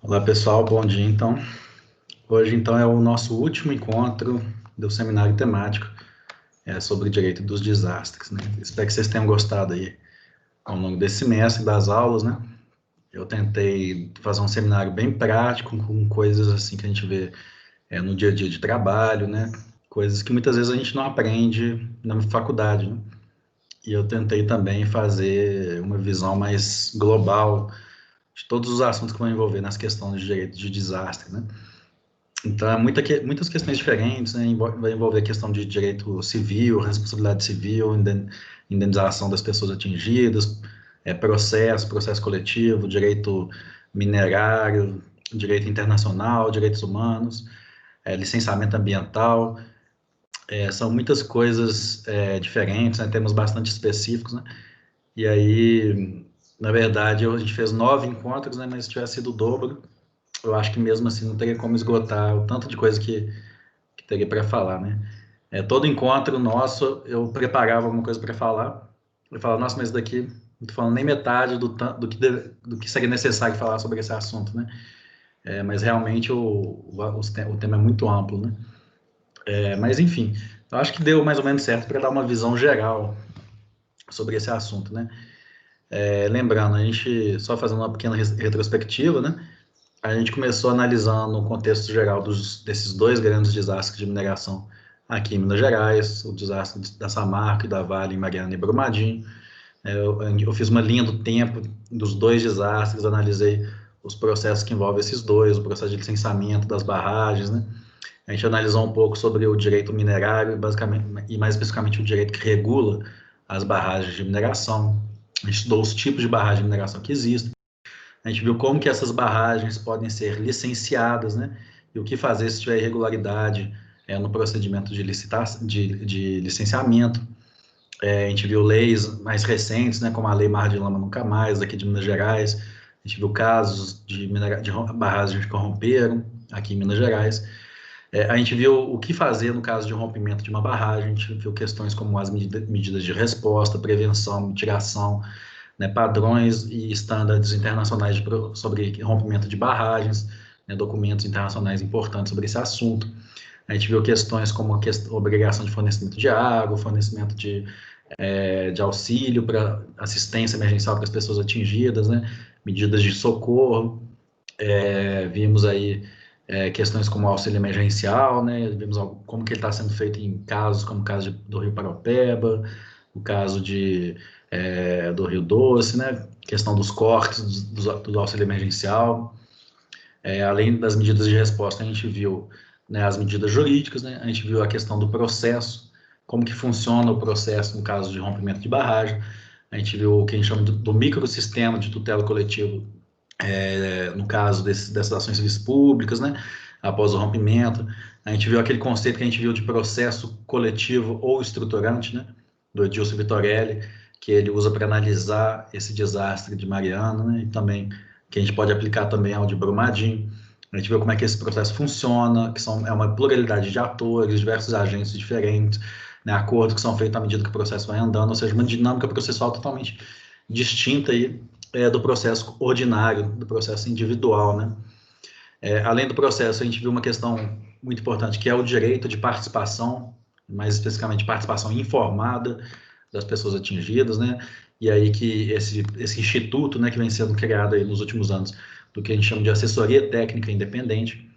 Olá pessoal, bom dia então. Hoje então é o nosso último encontro do seminário temático sobre direito dos desastres, né? Espero que vocês tenham gostado aí ao longo desse semestre das aulas, né? Eu tentei fazer um seminário bem prático, com coisas assim que a gente vê no dia a dia de trabalho, né? Coisas que muitas vezes a gente não aprende na faculdade, né? E eu tentei também fazer uma visão mais global de todos os assuntos que vão envolver nas questões de direito de desastre, né? Então, muitas questões diferentes, né? Vai envolver a questão de direito civil, responsabilidade civil, indenização das pessoas atingidas, processo coletivo, direito minerário, direito internacional, direitos humanos, licenciamento ambiental. São muitas coisas diferentes, né? Temas bastante específicos, né? E aí, na verdade, a gente fez 9 encontros, né? Mas se tivesse sido o dobro, eu acho que mesmo assim não teria como esgotar o tanto de coisa que teria para falar, né? Todo encontro nosso, eu preparava alguma coisa para falar, eu falava, nossa, mas isso daqui, não estou falando nem metade do que seria necessário falar sobre esse assunto, né? Mas realmente o tema é muito amplo, né? Mas enfim, eu acho que deu mais ou menos certo para dar uma visão geral sobre esse assunto, né? Lembrando, a gente, só fazendo uma pequena retrospectiva, né? A gente começou analisando o contexto geral desses dois grandes desastres de mineração aqui em Minas Gerais, o desastre da Samarco e da Vale em Mariana e Brumadinho. Eu fiz uma linha do tempo dos dois desastres, analisei os processos que envolvem esses dois, o processo de licenciamento das barragens, né? A gente analisou um pouco sobre o direito minerário, basicamente, e mais especificamente o direito que regula as barragens de mineração. A gente estudou os tipos de barragem de mineração que existem. A gente viu como que essas barragens podem ser licenciadas, né? E o que fazer se tiver irregularidade no procedimento de licenciamento. A gente viu leis mais recentes, né? Como a Lei Mar de Lama Nunca Mais, aqui de Minas Gerais. A gente viu casos de barragens que corromperam aqui em Minas Gerais. A gente viu o que fazer no caso de rompimento de uma barragem. A gente viu questões como as medidas de resposta, prevenção, mitigação, né, padrões e estándares internacionais sobre rompimento de barragens, né, documentos internacionais importantes sobre esse assunto. A gente viu questões como a obrigação de fornecimento de água, fornecimento de auxílio para assistência emergencial para as pessoas atingidas, né, medidas de socorro. Vimos aí questões como auxílio emergencial, né, vimos como que ele está sendo feito em casos como o caso do Rio Paraupeba, o caso do Rio Doce, né? Questão dos cortes do auxílio emergencial. Além das medidas de resposta, a gente viu, né, as medidas jurídicas, né? A gente viu a questão do processo, como que funciona o processo no caso de rompimento de barragem. A gente viu o que a gente chama do microsistema de tutela coletivo, no caso dessas ações civis públicas, né? Após o rompimento. A gente viu aquele conceito que a gente viu de processo coletivo ou estruturante, né? Do Edilson Vitorelli, que ele usa para analisar esse desastre de Mariana, né? E também que a gente pode aplicar também ao de Brumadinho. A gente viu como é que esse processo funciona, é uma pluralidade de atores, diversos agentes diferentes, né? Acordos que são feitos à medida que o processo vai andando, ou seja, uma dinâmica processual totalmente distinta aí do processo ordinário, do processo individual, né? Além do processo, a gente viu uma questão muito importante, que é o direito de participação, mais especificamente participação informada das pessoas atingidas, né? E aí que esse instituto, né, que vem sendo criado aí nos últimos anos, do que a gente chama de assessoria técnica independente,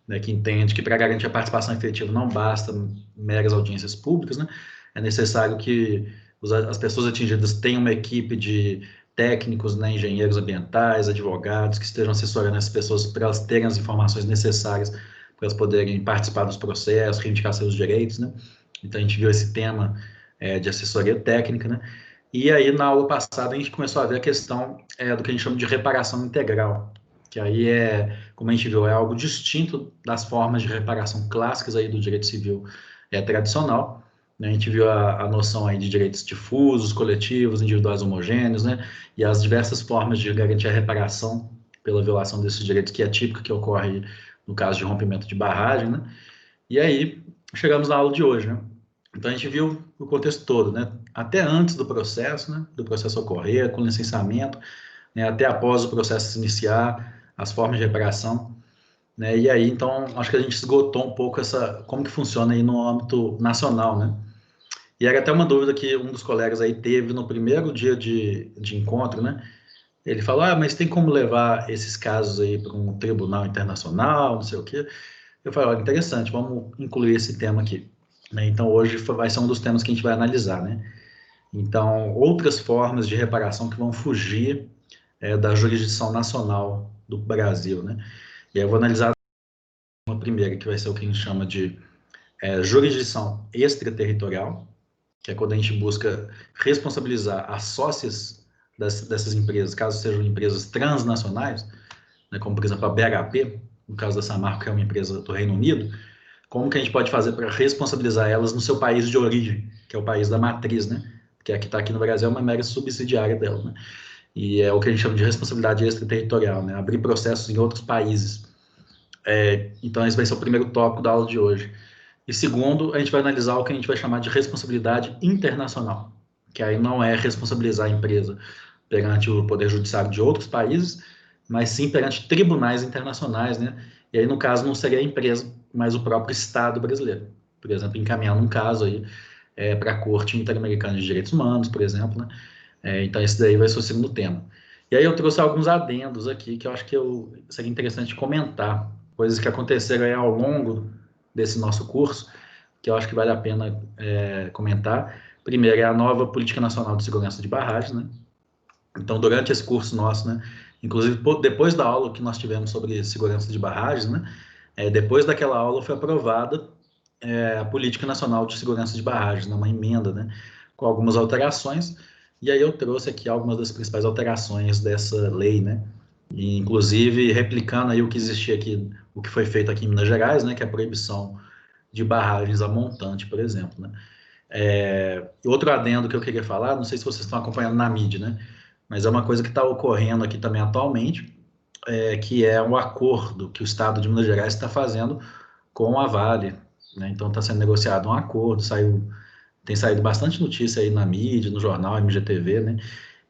né, que entende que para garantir a participação efetiva não basta meras audiências públicas, né? É necessário que as pessoas atingidas tenham uma equipe de técnicos, né, engenheiros ambientais, advogados, que estejam assessorando essas pessoas para elas terem as informações necessárias para elas poderem participar dos processos, reivindicar seus direitos, né? Então, a gente viu esse tema de assessoria técnica, né? E aí, na aula passada, a gente começou a ver a questão do que a gente chama de reparação integral, que aí como a gente viu, é algo distinto das formas de reparação clássicas aí do direito civil tradicional, né? A gente viu a noção aí de direitos difusos, coletivos, individuais homogêneos, né? E as diversas formas de garantir a reparação pela violação desses direitos, que é típica que ocorre no caso de rompimento de barragem, né? E aí, chegamos na aula de hoje, né? Então, a gente viu o contexto todo, né? Até antes do processo, né? Do processo ocorrer, com licenciamento, né? Até após o processo se iniciar, as formas de reparação, né? E aí, então, acho que a gente esgotou um pouco como que funciona aí no âmbito nacional, né? E era até uma dúvida que um dos colegas aí teve no primeiro dia de encontro, né? Ele falou, mas tem como levar esses casos aí para um tribunal internacional, não sei o quê. Eu falei, olha, interessante, vamos incluir esse tema aqui, né? Então, hoje vai ser um dos temas que a gente vai analisar, né? Então, outras formas de reparação que vão fugir da jurisdição nacional do Brasil, né? E aí eu vou analisar uma primeira, que vai ser o que a gente chama de jurisdição extraterritorial, que é quando a gente busca responsabilizar as sócias dessas empresas, caso sejam empresas transnacionais, né, como, por exemplo, a BHP, no caso da Samarco, que é uma empresa do Reino Unido, como que a gente pode fazer para responsabilizar elas no seu país de origem, que é o país da matriz, né? Porque a que está aqui no Brasil é uma mera subsidiária dela, né? E é o que a gente chama de responsabilidade extraterritorial, né? Abrir processos em outros países. Então, esse vai ser o primeiro tópico da aula de hoje. E segundo, a gente vai analisar o que a gente vai chamar de responsabilidade internacional, que aí não é responsabilizar a empresa perante o Poder Judiciário de outros países, mas sim perante tribunais internacionais, né? E aí, no caso, não seria a empresa, mas o próprio Estado brasileiro. Por exemplo, encaminhando um caso aí para a Corte Interamericana de Direitos Humanos, por exemplo, né? Então, esse daí vai ser o segundo tema. E aí eu trouxe alguns adendos aqui que eu acho que seria interessante comentar, coisas que aconteceram aí ao longo desse nosso curso, que eu acho que vale a pena comentar. Primeiro é a nova Política Nacional de Segurança de Barragens, né? Então, durante esse curso nosso, né, inclusive depois da aula que nós tivemos sobre segurança de barragens, né, depois daquela aula foi aprovada a Política Nacional de Segurança de Barragens, né, uma emenda, né, com algumas alterações, e aí eu trouxe aqui algumas das principais alterações dessa lei, né, e, inclusive replicando aí o que existia aqui, o que foi feito aqui em Minas Gerais, né, que é a proibição de barragens a montante, por exemplo, né. Outro adendo que eu queria falar, não sei se vocês estão acompanhando na mídia, né, mas é uma coisa que está ocorrendo aqui também atualmente, que é um acordo que o Estado de Minas Gerais está fazendo com a Vale, né? Então está sendo negociado um acordo, tem saído bastante notícia aí na mídia, no jornal, MGTV, né?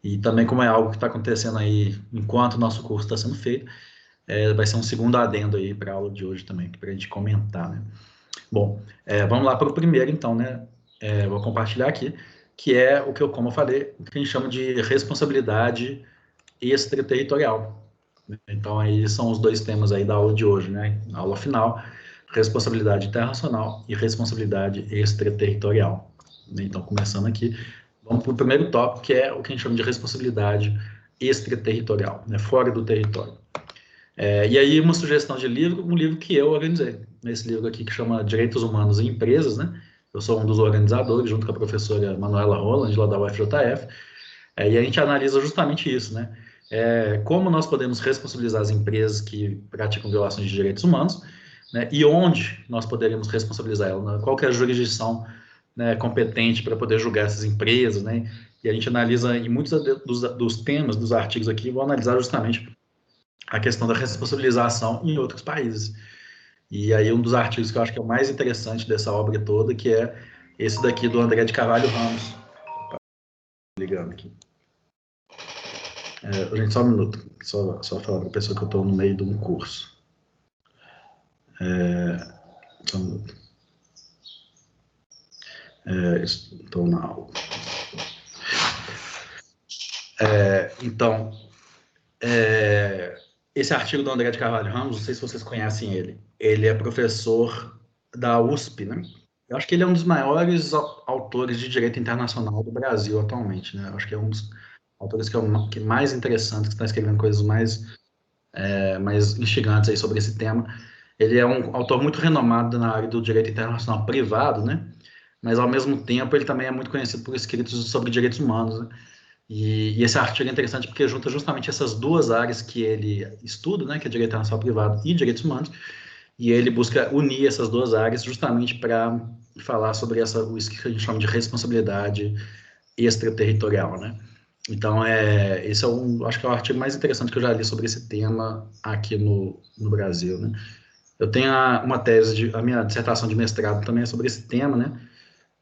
E também como é algo que está acontecendo aí enquanto o nosso curso está sendo feito, vai ser um segundo adendo aí para a aula de hoje também, para a gente comentar, né? Bom, vamos lá para o primeiro então, né? Vou compartilhar aqui, que é o que como eu falei, o que a gente chama de responsabilidade extraterritorial. Então, aí são os dois temas aí da aula de hoje, né? A aula final, responsabilidade internacional e responsabilidade extraterritorial. Então, começando aqui, vamos para o primeiro tópico, que é o que a gente chama de responsabilidade extraterritorial, né? Fora do território. E aí, uma sugestão de livro, um livro que eu organizei. Esse livro aqui que chama Direitos Humanos em Empresas, né? Eu sou um dos organizadores, junto com a professora Manuela Roland, lá da UFJF. E a gente analisa justamente isso, né? Como nós podemos responsabilizar as empresas que praticam violações de direitos humanos, né? E onde nós poderíamos responsabilizar elas, né? Qual que é a jurisdição, né, competente para poder julgar essas empresas, né? E a gente analisa em muitos dos temas, dos artigos aqui, vou analisar justamente a questão da responsabilização em outros países. E aí um dos artigos que eu acho que é o mais interessante dessa obra toda, que é esse daqui do André de Carvalho Ramos. Opa, ligando aqui. Gente, só um minuto. Só falar para a pessoa que eu estou no meio de um curso. Só um minuto. Estou na aula. Então, esse artigo do André de Carvalho Ramos, não sei se vocês conhecem ele. Ele é professor da USP, né? Eu acho que ele é um dos maiores autores de direito internacional do Brasil atualmente, né? Eu acho que é um dos autores que mais interessantes, que está escrevendo coisas mais instigantes aí sobre esse tema. Ele é um autor muito renomado na área do direito internacional privado, né? Mas, ao mesmo tempo, ele também é muito conhecido por escritos sobre direitos humanos, né? E esse artigo é interessante porque junta justamente essas duas áreas que ele estuda, né? Que é direito internacional privado e direitos humanos, e ele busca unir essas duas áreas justamente para falar sobre isso que a gente chama de responsabilidade extraterritorial, né? Então, esse acho que é o artigo mais interessante que eu já li sobre esse tema aqui no Brasil, né? Eu tenho a minha dissertação de mestrado também é sobre esse tema, né?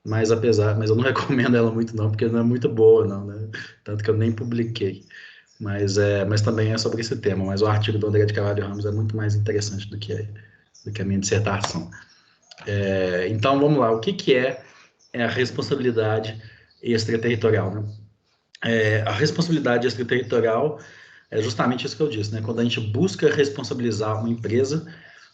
Mas eu não recomendo ela muito não, porque não é muito boa, não, né? Tanto que eu nem publiquei. mas também é sobre esse tema. Mas o artigo do André de Carvalho Ramos é muito mais interessante do que a minha dissertação. Então, vamos lá. O que é a responsabilidade extraterritorial, né? A responsabilidade extraterritorial é justamente isso que eu disse, né? Quando a gente busca responsabilizar uma empresa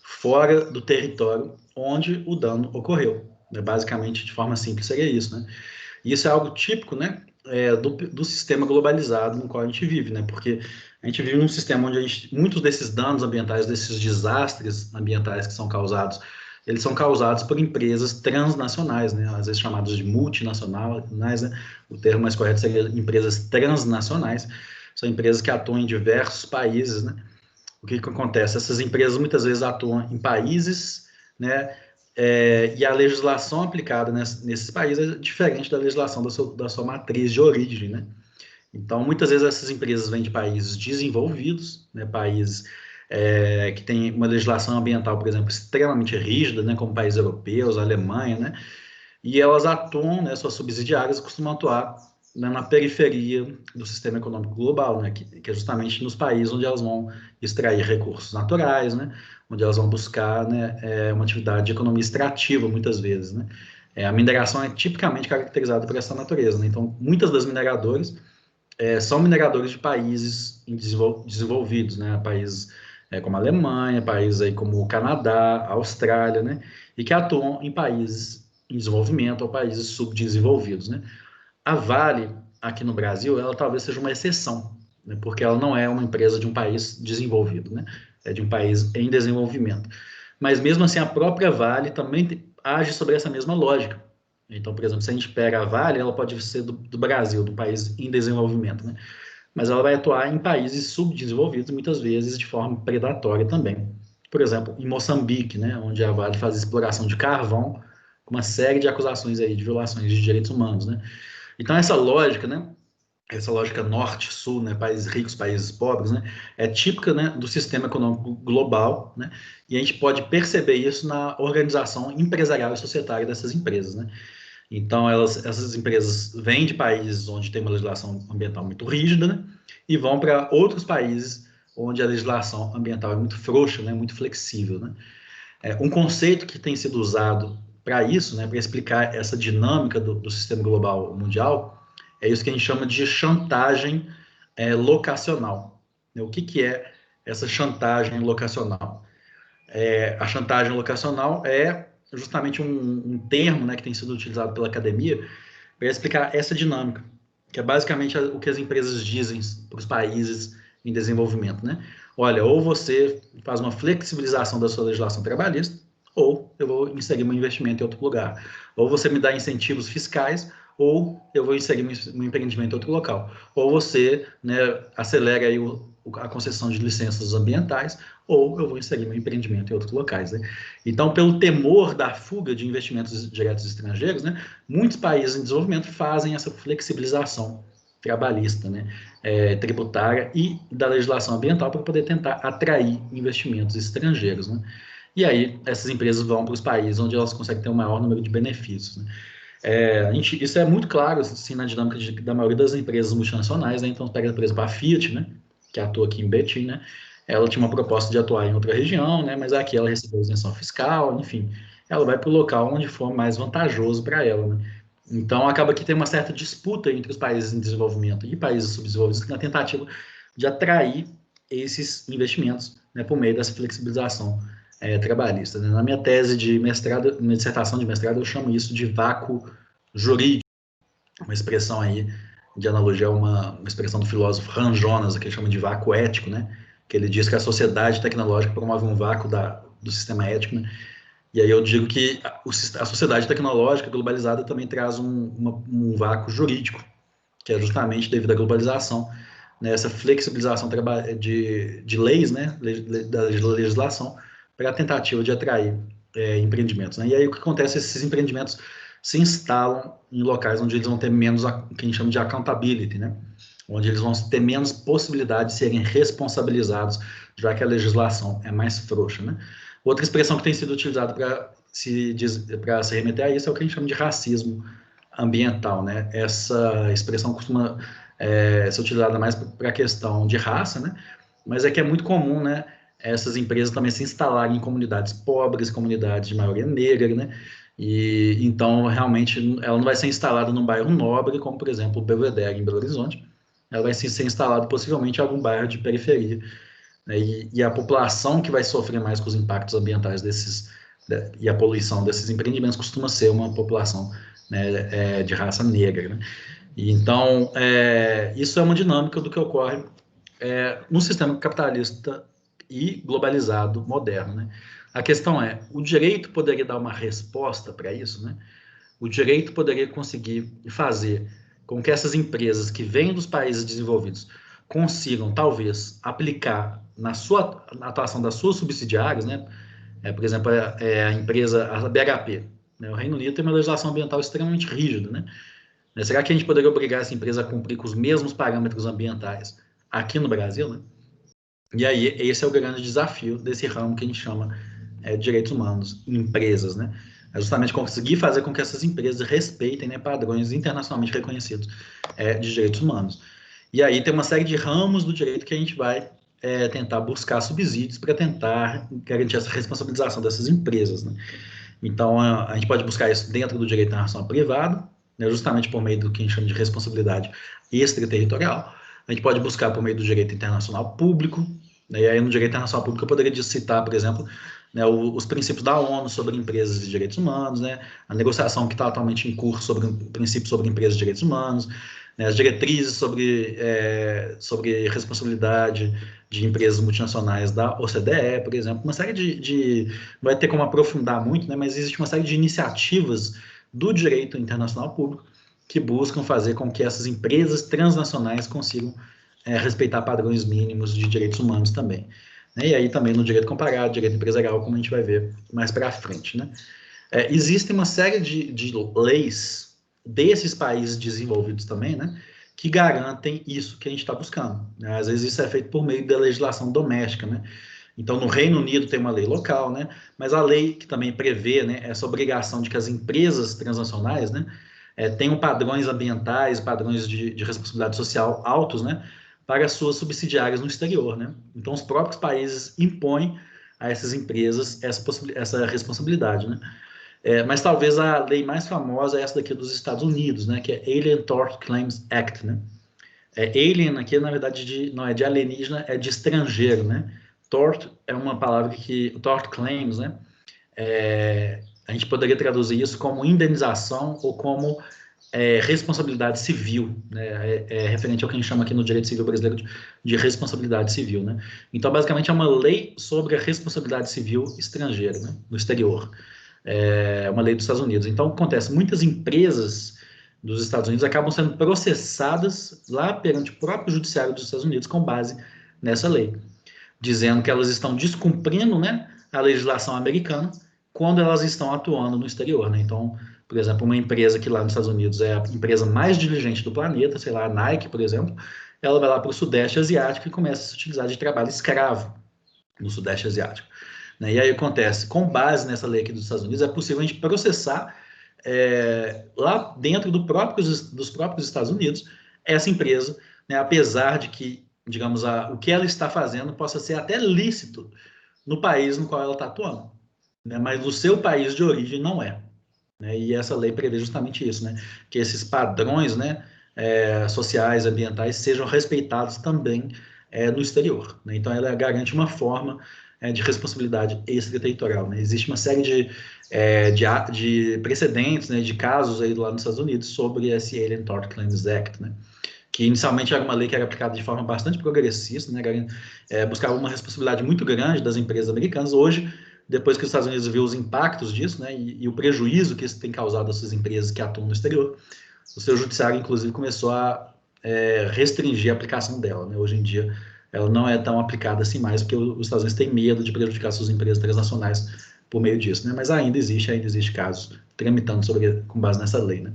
fora do território onde o dano ocorreu, né? Basicamente, de forma simples, seria isso, né? E isso é algo típico, né? Do sistema globalizado no qual a gente vive, né? Porque a gente vive num sistema onde muitos desses danos ambientais, desses desastres ambientais que são causados, eles são causados por empresas transnacionais, né? Às vezes chamadas de multinacionais, né? O termo mais correto seria empresas transnacionais. São empresas que atuam em diversos países, né? O que acontece? Essas empresas muitas vezes atuam em países, né? E a legislação aplicada nesses países é diferente da legislação da sua matriz de origem, né? Então, muitas vezes essas empresas vêm de países desenvolvidos, né? Países que têm uma legislação ambiental, por exemplo, extremamente rígida, né? Como países europeus, a Alemanha, né? E elas atuam, né? Suas subsidiárias costumam atuar, né, na periferia do sistema econômico global, né, que é justamente nos países onde elas vão extrair recursos naturais, né, onde elas vão buscar, né, uma atividade de economia extrativa, muitas vezes. Né. A mineração é tipicamente caracterizada por essa natureza. Né, então, muitas das mineradoras são mineradores de países desenvolvidos, né, países como a Alemanha, países aí como o Canadá, a Austrália, né, e que atuam em países em desenvolvimento ou países subdesenvolvidos. Né. A Vale, aqui no Brasil, ela talvez seja uma exceção, né, porque ela não é uma empresa de um país desenvolvido, né, é de um país em desenvolvimento. Mas mesmo assim, a própria Vale também age sobre essa mesma lógica. Então, por exemplo, se a gente pega a Vale, ela pode ser do Brasil, do país em desenvolvimento, né? Mas ela vai atuar em países subdesenvolvidos, muitas vezes de forma predatória também. Por exemplo, em Moçambique, né, onde a Vale faz exploração de carvão, com uma série de acusações aí de violações de direitos humanos, né? Então, essa lógica, né, essa lógica norte-sul, né, países ricos, países pobres, né, é típica, né, do sistema econômico global, né, e a gente pode perceber isso na organização empresarial e societária dessas empresas. Né. Então, essas empresas vêm de países onde tem uma legislação ambiental muito rígida, né, e vão para outros países onde a legislação ambiental é muito frouxa, né, muito flexível. Né. Um conceito que tem sido usado para isso, né, para explicar essa dinâmica do sistema global mundial, é isso que a gente chama de chantagem locacional. O que é essa chantagem locacional? A chantagem locacional é justamente um termo, né, que tem sido utilizado pela academia para explicar essa dinâmica, que é basicamente o que as empresas dizem para os países em desenvolvimento. Né? Olha, ou você faz uma flexibilização da sua legislação trabalhista, ou eu vou inserir meu investimento em outro lugar. Ou você me dá incentivos fiscais, ou eu vou inserir meu empreendimento em outro local. Ou você, né, acelera aí a concessão de licenças ambientais, ou eu vou inserir meu empreendimento em outros locais. Né? Então, pelo temor da fuga de investimentos diretos estrangeiros, né, muitos países em desenvolvimento fazem essa flexibilização trabalhista, né, tributária e da legislação ambiental para poder tentar atrair investimentos estrangeiros. Né? E aí, essas empresas vão para os países onde elas conseguem ter um maior número de benefícios. Né? Isso é muito claro assim, na dinâmica da maioria das empresas multinacionais. Né? Então, pega, por exemplo, a Fiat, né? Que atua aqui em Betim, né? Ela tinha uma proposta de atuar em outra região, né? Mas aqui ela recebeu isenção fiscal, enfim. Ela vai para o local onde for mais vantajoso para ela. Né? Então, acaba que tem uma certa disputa entre os países em desenvolvimento e países subdesenvolvidos na tentativa de atrair esses investimentos, né, por meio dessa flexibilização trabalhista. Né? Na minha tese de mestrado, minha dissertação de mestrado, eu chamo isso de vácuo jurídico, uma expressão aí de analogia a uma expressão do filósofo Han Jonas, que ele chama de vácuo ético, né? Que ele diz que a sociedade tecnológica promove um vácuo do sistema ético, né? E aí eu digo que a sociedade tecnológica globalizada também traz um vácuo jurídico, que é justamente devido à globalização, né, essa flexibilização de leis, né, da legislação, para a tentativa de atrair empreendimentos. Né? E aí o que acontece? Esses empreendimentos se instalam em locais onde eles vão ter menos, o que a gente chama de accountability, né? Onde eles vão ter menos possibilidade de serem responsabilizados, já que a legislação é mais frouxa. Né? Outra expressão que tem sido utilizada para se remeter a isso é o que a gente chama de racismo ambiental. Né? Essa expressão costuma ser utilizada mais para a questão de raça, né? Mas é que é muito comum, né, essas empresas também se instalarem em comunidades pobres, comunidades de maioria negra, né? E então realmente ela não vai ser instalada num bairro nobre, como por exemplo o Belvedere em Belo Horizonte. Ela vai ser instalada possivelmente em algum bairro de periferia, né? E a população que vai sofrer mais com os impactos ambientais e a poluição desses empreendimentos costuma ser uma população, né, de raça negra, né? E então isso é uma dinâmica do que ocorre no sistema capitalista e globalizado moderno, né? A questão é, o direito poderia dar uma resposta para isso, né? O direito poderia conseguir fazer com que essas empresas que vêm dos países desenvolvidos consigam, talvez, aplicar na atuação das suas subsidiárias, né? Por exemplo, a empresa, a BHP, né? O Reino Unido tem uma legislação ambiental extremamente rígida, né? Será que a gente poderia obrigar essa empresa a cumprir com os mesmos parâmetros ambientais aqui no Brasil, né? E aí, esse é o grande desafio desse ramo que a gente chama de direitos humanos em empresas, né? É justamente conseguir fazer com que essas empresas respeitem, né, padrões internacionalmente reconhecidos de direitos humanos. E aí tem uma série de ramos do direito que a gente vai tentar buscar subsídios para tentar garantir essa responsabilização dessas empresas, né? Então, a gente pode buscar isso dentro do direito internacional privado, né, justamente por meio do que a gente chama de responsabilidade extraterritorial. A gente pode buscar por meio do direito internacional público, né, e aí no direito internacional público eu poderia citar, por exemplo, né, os princípios da ONU sobre empresas e direitos humanos, né, a negociação que está atualmente em curso sobre princípios sobre empresas e direitos humanos, né, as diretrizes sobre responsabilidade de empresas multinacionais da OCDE, por exemplo, uma série não vai ter como aprofundar muito, né, mas existe uma série de iniciativas do direito internacional público que buscam fazer com que essas empresas transnacionais consigam respeitar padrões mínimos de direitos humanos também. Né? E aí também no direito comparado, direito empresarial, como a gente vai ver mais para frente. Né? Existem uma série de leis desses países desenvolvidos também, né, que garantem isso que a gente está buscando. Né? Às vezes isso é feito por meio da legislação doméstica, né? Então, no Reino Unido tem uma lei local, né? Mas a lei que também prevê, né, essa obrigação de que as empresas transnacionais, né, tenham padrões ambientais, padrões de responsabilidade social altos, né, para suas subsidiárias no exterior, né? Então, os próprios países impõem a essas empresas essa responsabilidade, né? Mas talvez a lei mais famosa é essa daqui dos Estados Unidos, né, que é Alien Tort Claims Act, né? Alien aqui, na verdade, não é de alienígena, é de estrangeiro, né? Tort é uma palavra tort claims, né? A gente poderia traduzir isso como indenização ou como responsabilidade civil, né? Referente ao que a gente chama aqui no direito civil brasileiro de responsabilidade civil, né? Então, basicamente, é uma lei sobre a responsabilidade civil estrangeira, né? No exterior. É uma lei dos Estados Unidos. Então, o que acontece? Muitas empresas dos Estados Unidos acabam sendo processadas lá perante o próprio judiciário dos Estados Unidos com base nessa lei, dizendo que elas estão descumprindo, né, a legislação americana quando elas estão atuando no exterior, né? Então, por exemplo, uma empresa que lá nos Estados Unidos é a empresa mais diligente do planeta, sei lá, a Nike, por exemplo, ela vai lá para o Sudeste Asiático e começa a se utilizar de trabalho escravo no Sudeste Asiático. Né? E aí acontece, com base nessa lei aqui dos Estados Unidos, é possível a gente processar lá dentro dos próprios Estados Unidos essa empresa, né? Apesar de que, digamos, o que ela está fazendo possa ser até lícito no país no qual ela está atuando, né? Mas no seu país de origem não é. Né? E essa lei prevê justamente isso, né? Que esses padrões, né, sociais, ambientais, sejam respeitados também no exterior. Né? Então, ela garante uma forma de responsabilidade extraterritorial. Né? Existe uma série de precedentes, né, de casos aí lá nos Estados Unidos sobre esse Alien Tort Claims Act, né? Que inicialmente era uma lei que era aplicada de forma bastante progressista, né? Buscava uma responsabilidade muito grande das empresas americanas. Hoje, depois que os Estados Unidos viu os impactos disso, né, e o prejuízo que isso tem causado às suas empresas que atuam no exterior, o seu judiciário, inclusive, começou a restringir a aplicação dela. Né? Hoje em dia, ela não é tão aplicada assim mais, porque os Estados Unidos têm medo de prejudicar suas empresas transnacionais por meio disso. Né? Mas ainda existe casos tramitando com base nessa lei. Né?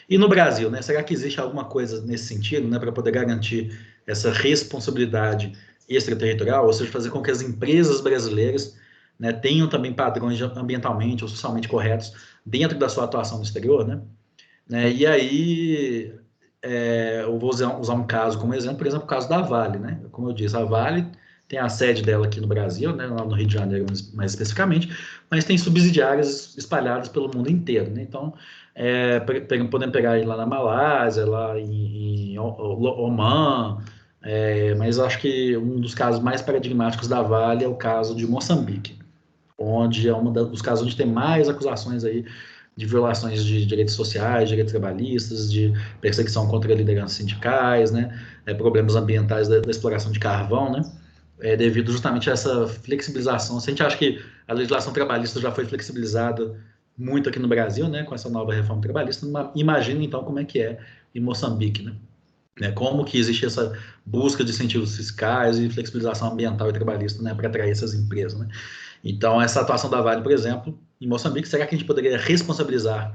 E no Brasil, né? Será que existe alguma coisa nesse sentido, né, para poder garantir essa responsabilidade extraterritorial, ou seja, fazer com que as empresas brasileiras, né, tenham também padrões ambientalmente ou socialmente corretos dentro da sua atuação no exterior, né? E aí eu vou usar um caso como exemplo, por exemplo, o caso da Vale, né? Como eu disse, a Vale tem a sede dela aqui no Brasil, né, lá no Rio de Janeiro mais especificamente, mas tem subsidiárias espalhadas pelo mundo inteiro, né? Então, podemos pegar aí lá na Malásia, lá em Omã, mas eu acho que um dos casos mais paradigmáticos da Vale é o caso de Moçambique, onde é um dos casos onde tem mais acusações aí de violações de direitos sociais, direitos trabalhistas, de perseguição contra lideranças sindicais, né, problemas ambientais da exploração de carvão, né, devido justamente a essa flexibilização. Se a gente acha que a legislação trabalhista já foi flexibilizada muito aqui no Brasil, né, com essa nova reforma trabalhista, imagina então como é que é em Moçambique, né, como que existe essa busca de incentivos fiscais e flexibilização ambiental e trabalhista, né, para atrair essas empresas, né. Então, essa atuação da Vale, por exemplo, em Moçambique, será que a gente poderia responsabilizar,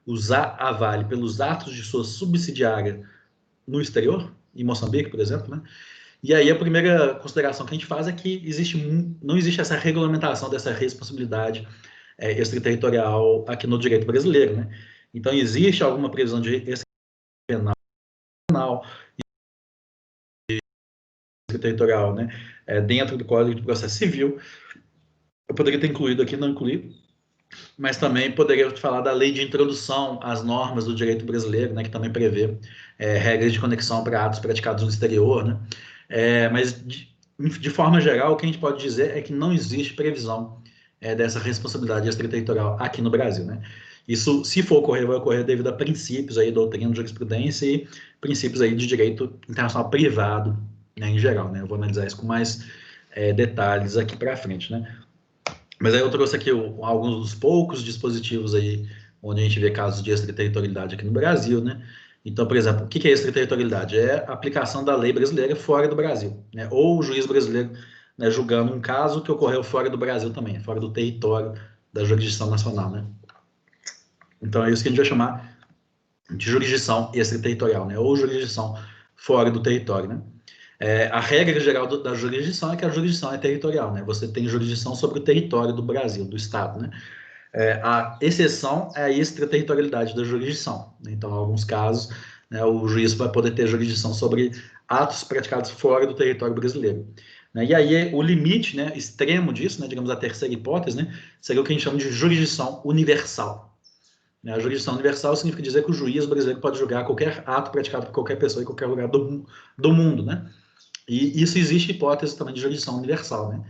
usar a Vale pelos atos de sua subsidiária no exterior, em Moçambique, por exemplo, né? E aí a primeira consideração que a gente faz é que não existe essa regulamentação dessa responsabilidade extraterritorial aqui no direito brasileiro, né? Então, existe alguma previsão de penal extraterritorial, né? Dentro do Código de Processo Civil. Eu poderia ter incluído aqui, não incluí, mas também poderia falar da lei de introdução às normas do direito brasileiro, né, que também prevê regras de conexão para atos praticados no exterior, né? Mas, de forma geral, o que a gente pode dizer é que não existe previsão dessa responsabilidade extraterritorial aqui no Brasil, né? Isso, se for ocorrer, vai ocorrer devido a princípios aí, doutrina de jurisprudência e princípios aí de direito internacional privado, né, em geral, né? Eu vou analisar isso com mais detalhes aqui para frente, né? Mas aí eu trouxe aqui alguns dos poucos dispositivos aí onde a gente vê casos de extraterritorialidade aqui no Brasil, né? Então, por exemplo, o que é extraterritorialidade? É a aplicação da lei brasileira fora do Brasil, né? Ou o juiz brasileiro, né, julgando um caso que ocorreu fora do Brasil também, fora do território da jurisdição nacional, né? Então é isso que a gente vai chamar de jurisdição extraterritorial, né? Ou jurisdição fora do território, né? A regra geral da jurisdição é que a jurisdição é territorial, né? Você tem jurisdição sobre o território do Brasil, do Estado, né? A exceção é a extraterritorialidade da jurisdição, né? Então, em alguns casos, né, o juiz vai poder ter jurisdição sobre atos praticados fora do território brasileiro, né? E aí, o limite, né, extremo disso, né, digamos, a terceira hipótese, né, seria o que a gente chama de jurisdição universal. A jurisdição universal significa dizer que o juiz brasileiro pode julgar qualquer ato praticado por qualquer pessoa em qualquer lugar do mundo, né? E isso existe hipótese também de jurisdição universal, né?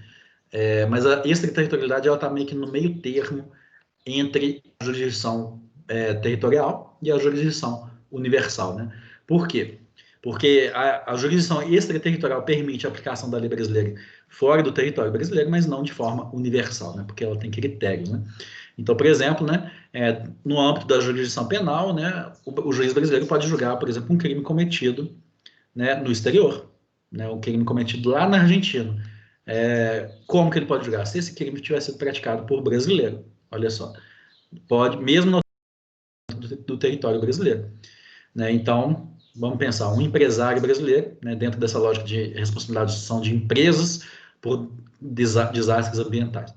Mas a extraterritorialidade ela está meio que no meio termo entre a jurisdição territorial e a jurisdição universal, né? Por quê? Porque a jurisdição extraterritorial permite a aplicação da lei brasileira fora do território brasileiro, mas não de forma universal, né? Porque ela tem critérios, né? Então, por exemplo, né, no âmbito da jurisdição penal, né, o juiz brasileiro pode julgar, por exemplo, um crime cometido, né, no exterior, né, um crime cometido lá na Argentina. Como que ele pode julgar? Se esse crime tivesse sido praticado por brasileiro, olha só, pode, mesmo no do território brasileiro, né? Então, vamos pensar, um empresário brasileiro, né, dentro dessa lógica de responsabilidade de empresas por desastres ambientais.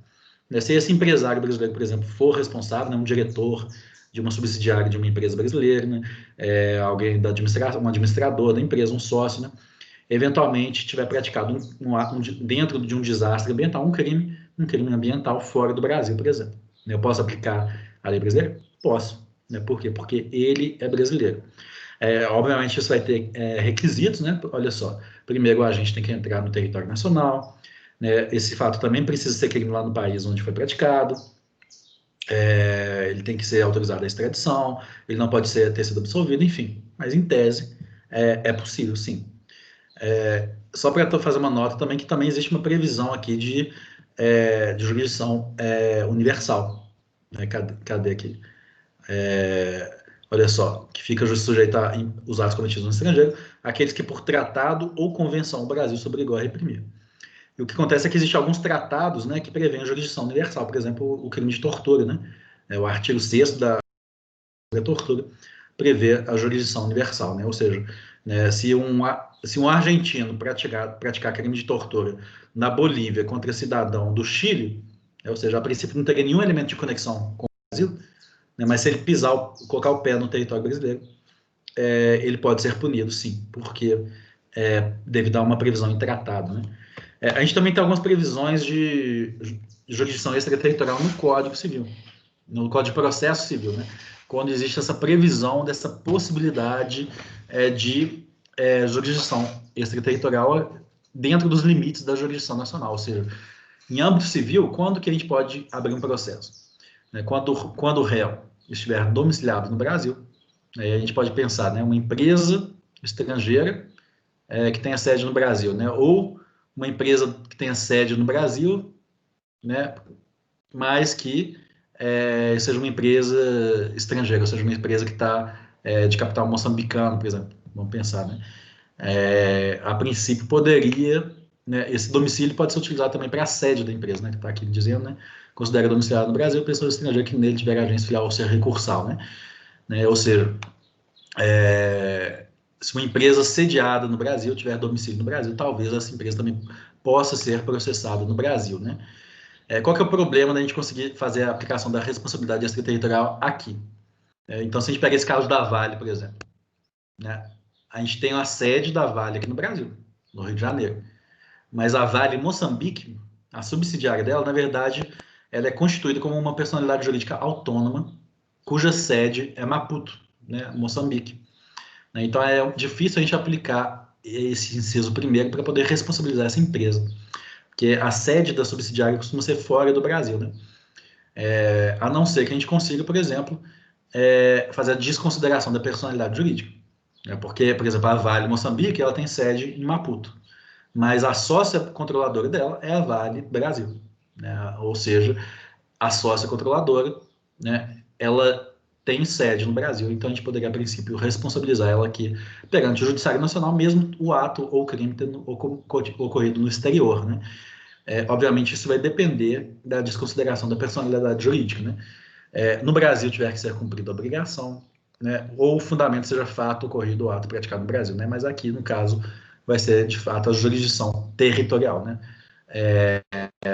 Se esse empresário brasileiro, por exemplo, for responsável, né, um diretor de uma subsidiária de uma empresa brasileira, né, alguém da administração, um administrador da empresa, um sócio, né, eventualmente tiver praticado dentro de um desastre ambiental, um crime ambiental fora do Brasil, por exemplo. Eu posso aplicar a lei brasileira? Posso. Né? Por quê? Porque ele é brasileiro. Obviamente, isso vai ter requisitos, né? Olha só. Primeiro, a gente tem que entrar no território nacional, né? Esse fato também precisa ser crime lá no país onde foi praticado. Ele tem que ser autorizado a extradição, ele não pode ter sido absolvido, enfim. Mas, em tese, é possível, sim. Só para fazer uma nota também, que também existe uma previsão aqui de jurisdição universal. Né? Cadê aqui? Olha só, que fica sujeito a os atos cometidos no estrangeiro, aqueles que por tratado ou convenção o Brasil se obrigou a reprimir. E o que acontece é que existem alguns tratados, né, que prevêem a jurisdição universal, por exemplo, o crime de tortura, né? O artigo 6º da tortura prevê a jurisdição universal, né? Ou seja, né, se um argentino praticar crime de tortura na Bolívia contra cidadão do Chile, ou seja, a princípio não teria nenhum elemento de conexão com o Brasil, né, mas se ele colocar o pé no território brasileiro, ele pode ser punido, sim, porque devido a uma previsão em tratado, né? A gente também tem algumas previsões de jurisdição extraterritorial no Código Civil, no Código de Processo Civil, né? Quando existe essa previsão dessa possibilidade de jurisdição extraterritorial dentro dos limites da jurisdição nacional, ou seja, em âmbito civil, quando que a gente pode abrir um processo? Né? Quando o réu estiver domiciliado no Brasil, aí a gente pode pensar, né, uma empresa estrangeira que tenha sede no Brasil, né, ou uma empresa que tenha sede no Brasil, né, mas que seja uma empresa estrangeira, ou seja, uma empresa que está de capital moçambicano, por exemplo. Vamos pensar, né? A princípio poderia, né, esse domicílio pode ser utilizado também para a sede da empresa, né, que está aqui dizendo, né, considera domiciliado no Brasil pessoa estrangeira que nele tiver agência filial ou ser recursal, né, ou seja, se uma empresa sediada no Brasil tiver domicílio no Brasil, talvez essa empresa também possa ser processada no Brasil, né? Qual que é o problema da gente conseguir fazer a aplicação da responsabilidade extraterritorial aqui? Então, se a gente pega esse caso da Vale, por exemplo, né? A gente tem a sede da Vale aqui no Brasil, no Rio de Janeiro. Mas a Vale Moçambique, a subsidiária dela, na verdade, ela é constituída como uma personalidade jurídica autônoma, cuja sede é Maputo, né? Moçambique. Então, é difícil a gente aplicar esse inciso primeiro para poder responsabilizar essa empresa, porque a sede da subsidiária costuma ser fora do Brasil, né? A não ser que a gente consiga, por exemplo, fazer a desconsideração da personalidade jurídica. Porque, por exemplo, a Vale Moçambique ela tem sede em Maputo, mas a sócia controladora dela é a Vale Brasil, né? Ou seja, a sócia controladora, né, ela tem sede no Brasil, então a gente poderia, a princípio, responsabilizar ela aqui perante o Judiciário Nacional, mesmo o ato ou crime tendo ocorrido no exterior, né? Obviamente, isso vai depender da desconsideração da personalidade jurídica, né? No Brasil, tiver que ser cumprida a obrigação, né? Ou o fundamento seja fato ocorrido ou ato praticado no Brasil, né? Mas aqui, no caso, vai ser, de fato, a jurisdição territorial, né?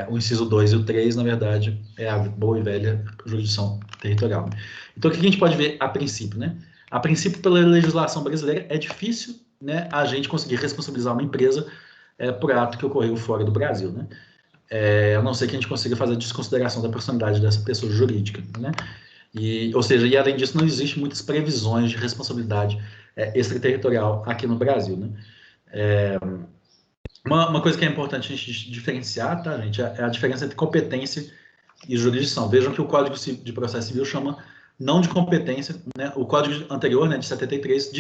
O inciso 2 e o 3, na verdade, é a boa e velha jurisdição territorial. Então, o que a gente pode ver a princípio, né? A princípio, pela legislação brasileira, é difícil, né, a gente conseguir responsabilizar uma empresa por ato que ocorreu fora do Brasil, né? A não ser que a gente consiga fazer a desconsideração da personalidade dessa pessoa jurídica, né? Ou seja, e além disso, não existe muitas previsões de responsabilidade extraterritorial aqui no Brasil, né? Uma coisa que é importante a gente diferenciar, tá, gente, é a diferença entre competência e jurisdição. Vejam que o Código de Processo Civil chama não de competência, né? O Código anterior, né, de 73,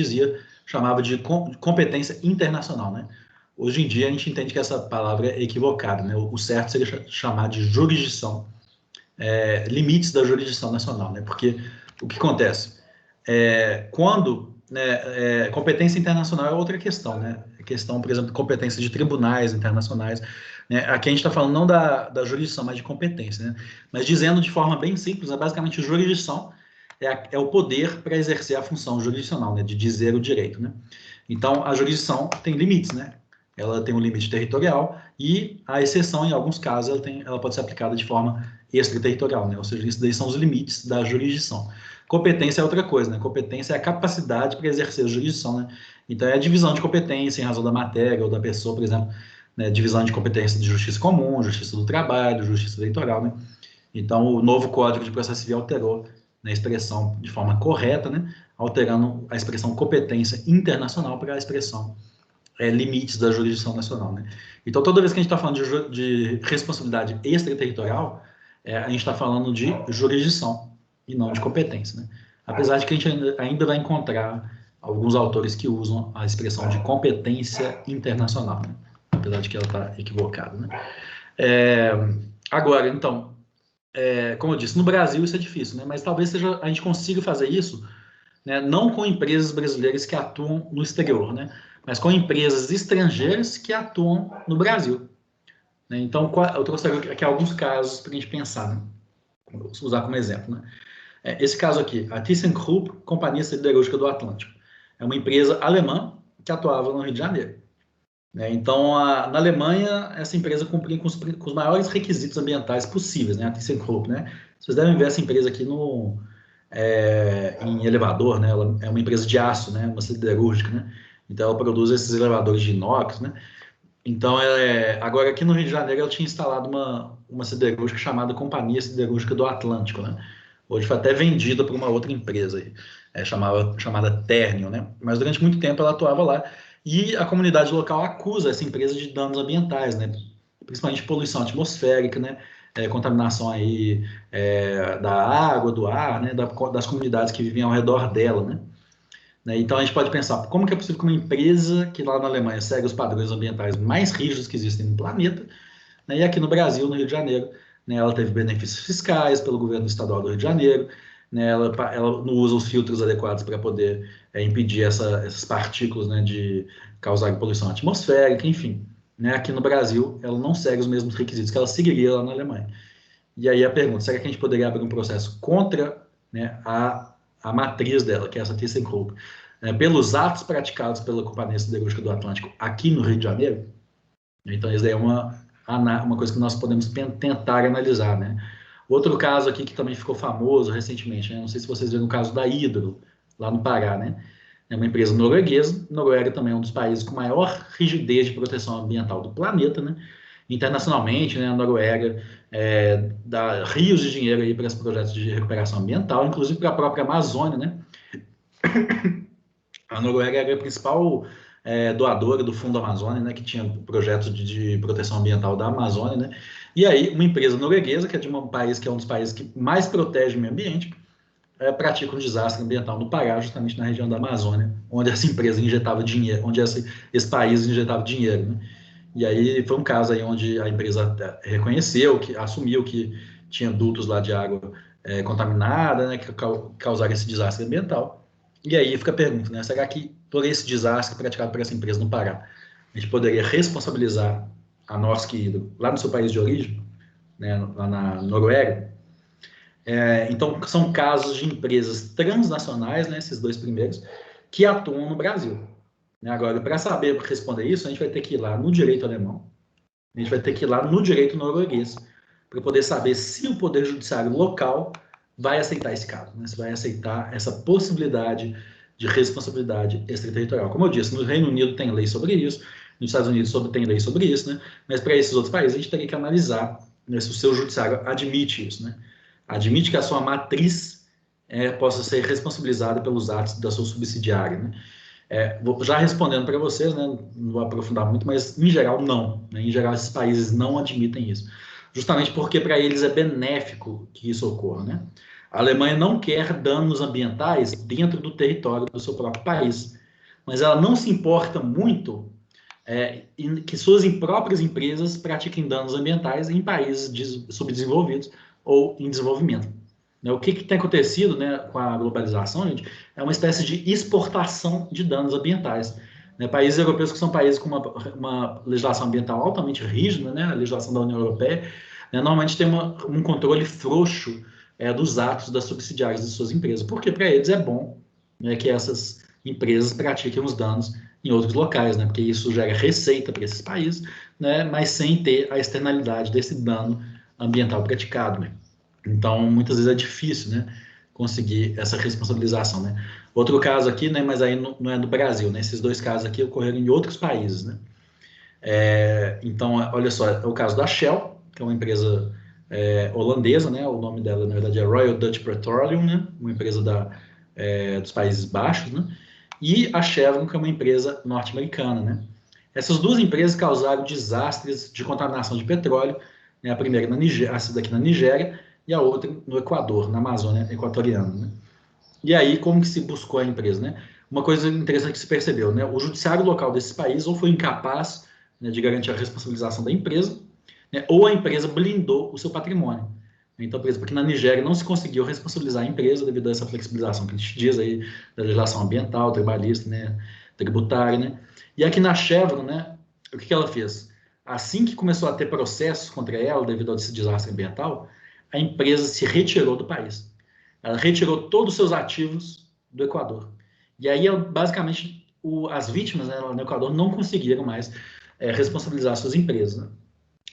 chamava de competência internacional, né? Hoje em dia a gente entende que essa palavra é equivocada, né? O certo seria chamar de jurisdição, limites da jurisdição nacional, né? Porque o que acontece? Quando, né, competência internacional é outra questão, né? A questão, por exemplo, de competência de tribunais internacionais, né? Aqui a gente está falando não da jurisdição, mas de competência, né? Mas dizendo de forma bem simples, basicamente jurisdição é o poder para exercer a função jurisdicional, né? De dizer o direito, né? Então, a jurisdição tem limites, né? Ela tem um limite territorial e a exceção, em alguns casos, ela pode ser aplicada de forma extraterritorial, né? Ou seja, esses daí são os limites da jurisdição. Competência é outra coisa, né? Competência é a capacidade para exercer a jurisdição, né? Então, é a divisão de competência em razão da matéria ou da pessoa, por exemplo, né? Divisão de competência de justiça comum, justiça do trabalho, justiça eleitoral, né? Então, o novo Código de Processo Civil alterou, né, a expressão de forma correta, né? Alterando a expressão competência internacional para a expressão limites da jurisdição nacional, né? Então, toda vez que a gente está falando de responsabilidade extraterritorial, a gente está falando de jurisdição e não de competência, né? Apesar de que a gente ainda vai encontrar alguns autores que usam a expressão de competência internacional, né? Apesar de que ela está equivocada, né? Agora, então, como eu disse, no Brasil isso é difícil, né? Mas talvez a gente consiga fazer isso, né, não com empresas brasileiras que atuam no exterior, né, mas com empresas estrangeiras que atuam no Brasil. Né? Então, eu trouxe aqui alguns casos para a gente pensar, né? Vou usar como exemplo. Né? Esse caso aqui, a ThyssenKrupp, Companhia Siderúrgica do Atlântico, é uma empresa alemã que atuava no Rio de Janeiro. Né? Então, na Alemanha, essa empresa cumpria com os maiores requisitos ambientais possíveis, né? A ThyssenKrupp. Né? Vocês devem ver essa empresa aqui em elevador, né? Ela é uma empresa de aço, né? Uma siderúrgica, né? Então ela produz esses elevadores de inox, né? Então, agora aqui no Rio de Janeiro, ela tinha instalado uma siderúrgica chamada Companhia Siderúrgica do Atlântico, né? Hoje foi até vendida para uma outra empresa aí, chamada Térnio, né? Mas durante muito tempo ela atuava lá e a comunidade local acusa essa empresa de danos ambientais, né? Principalmente poluição atmosférica, né? Contaminação aí da água, do ar, né? Das comunidades que vivem ao redor dela, né? Então a gente pode pensar, como que é possível que uma empresa que lá na Alemanha segue os padrões ambientais mais rígidos que existem no planeta, né, e aqui no Brasil, no Rio de Janeiro, né, ela teve benefícios fiscais pelo governo estadual do Rio de Janeiro, né, ela não usa os filtros adequados para poder impedir essas partículas, né, de causar poluição atmosférica, enfim. Né, aqui no Brasil, ela não segue os mesmos requisitos que ela seguiria lá na Alemanha. E aí a pergunta, será que a gente poderia abrir um processo contra, né, a matriz dela, que é essa ThyssenKrupp, pelos atos praticados pela Companhia Siderúrgica do Atlântico aqui no Rio de Janeiro? Então, isso daí é uma coisa que nós podemos tentar analisar, né? Outro caso aqui que também ficou famoso recentemente, né? Não sei se vocês viram o caso da Hydro, lá no Pará, né? É uma empresa norueguesa. Noruega também é um dos países com maior rigidez de proteção ambiental do planeta, né? Internacionalmente, né, a Noruega dá rios de dinheiro aí para os projetos de recuperação ambiental, inclusive para a própria Amazônia, né? A Noruega era a principal doadora do Fundo Amazônia, né, que tinha projetos de proteção ambiental da Amazônia, né? E aí, uma empresa norueguesa, que é de um país que é um dos países que mais protege o meio ambiente, pratica um desastre ambiental no Pará, justamente na região da Amazônia, onde essa empresa injetava dinheiro, onde esse país injetava dinheiro, né? E aí foi um caso aí onde a empresa reconheceu, que assumiu que tinha dutos lá de água contaminada, né, que causaram esse desastre ambiental. E aí fica a pergunta, né, será que por esse desastre praticado por essa empresa no Pará, a gente poderia responsabilizar a Norsk Hydro lá no seu país de origem, né, lá na Noruega? Então, são casos de empresas transnacionais, né, esses dois primeiros, que atuam no Brasil. Agora, para saber responder isso, a gente vai ter que ir lá no direito alemão, a gente vai ter que ir lá no direito norueguês, para poder saber se o Poder Judiciário local vai aceitar esse caso, né? Se vai aceitar essa possibilidade de responsabilidade extraterritorial. Como eu disse, no Reino Unido tem lei sobre isso, nos Estados Unidos tem lei sobre isso, né? Mas para esses outros países a gente teria que analisar, né, se o seu judiciário admite isso, né? Admite que a sua matriz possa ser responsabilizada pelos atos da sua subsidiária, né? Já respondendo para vocês, né, não vou aprofundar muito, mas em geral não. Né? Em geral, esses países não admitem isso. Justamente porque para eles é benéfico que isso ocorra. Né? A Alemanha não quer danos ambientais dentro do território do seu próprio país, mas ela não se importa muito que suas próprias empresas pratiquem danos ambientais em países subdesenvolvidos ou em desenvolvimento. O que tem acontecido, né, com a globalização, gente, é uma espécie de exportação de danos ambientais. Países europeus que são países com uma legislação ambiental altamente rígida, né, a legislação da União Europeia, normalmente tem um controle frouxo dos atos das subsidiárias de suas empresas, porque para eles é bom, né, que essas empresas pratiquem os danos em outros locais, né, porque isso gera receita para esses países, né, mas sem ter a externalidade desse dano ambiental praticado. Né? Então, muitas vezes é difícil, né, conseguir essa responsabilização, né. Outro caso aqui, né, mas aí não é do Brasil, né, esses dois casos aqui ocorreram em outros países, né. Então, olha só, é o caso da Shell, que é uma empresa holandesa, né, o nome dela, na verdade, é Royal Dutch Petroleum, né, uma empresa dos Países Baixos, né, e a Chevron, que é uma empresa norte-americana, né. Essas duas empresas causaram desastres de contaminação de petróleo, né, a primeira essa daqui na Nigéria, e a outra no Equador, na Amazônia equatoriana. Né? E aí, como que se buscou a empresa? Né? Uma coisa interessante que se percebeu, né? O judiciário local desse país ou foi incapaz, né, de garantir a responsabilização da empresa, né, ou a empresa blindou o seu patrimônio. Então, por exemplo, aqui na Nigéria não se conseguiu responsabilizar a empresa devido a essa flexibilização que a gente diz aí da legislação ambiental, trabalhista, né, tributária, né? E aqui na Chevron, né, o que ela fez? Assim que começou a ter processos contra ela devido a esse desastre ambiental, a empresa se retirou do país. Ela retirou todos os seus ativos do Equador. E aí, basicamente, as vítimas, né, no Equador não conseguiram mais responsabilizar suas empresas. Né?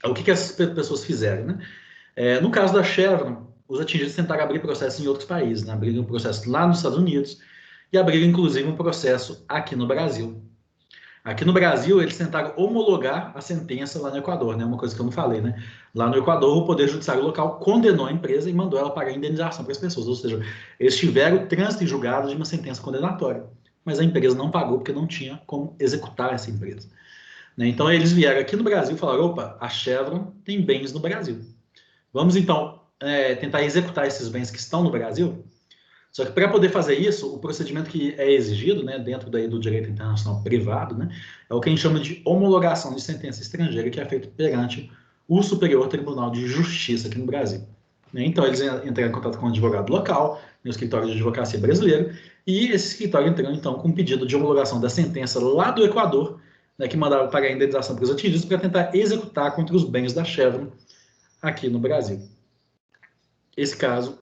O que essas pessoas fizeram? Né? No caso da Chevron, os atingidos tentaram abrir processo em outros países, né? Abriram um processo lá nos Estados Unidos e abriram, inclusive, um processo aqui no Brasil. Aqui no Brasil, eles tentaram homologar a sentença lá no Equador, né? Uma coisa que eu não falei, né? Lá no Equador, o Poder Judiciário local condenou a empresa e mandou ela pagar indenização para as pessoas. Ou seja, eles tiveram trânsito em julgado de uma sentença condenatória. Mas a empresa não pagou porque não tinha como executar essa empresa. Né? Então, eles vieram aqui no Brasil e falaram, opa, a Chevron tem bens no Brasil. Vamos, então, tentar executar esses bens que estão no Brasil? Só que para poder fazer isso, o procedimento que é exigido, né, dentro daí do direito internacional privado, né, é o que a gente chama de homologação de sentença estrangeira, que é feito perante o Superior Tribunal de Justiça aqui no Brasil. Né? Então, eles entraram em contato com um advogado local, no escritório de advocacia brasileiro, e esse escritório entrou, então, com um pedido de homologação da sentença lá do Equador, né, que mandava pagar a indenização para os atingidos, para tentar executar contra os bens da Chevron aqui no Brasil. Esse caso,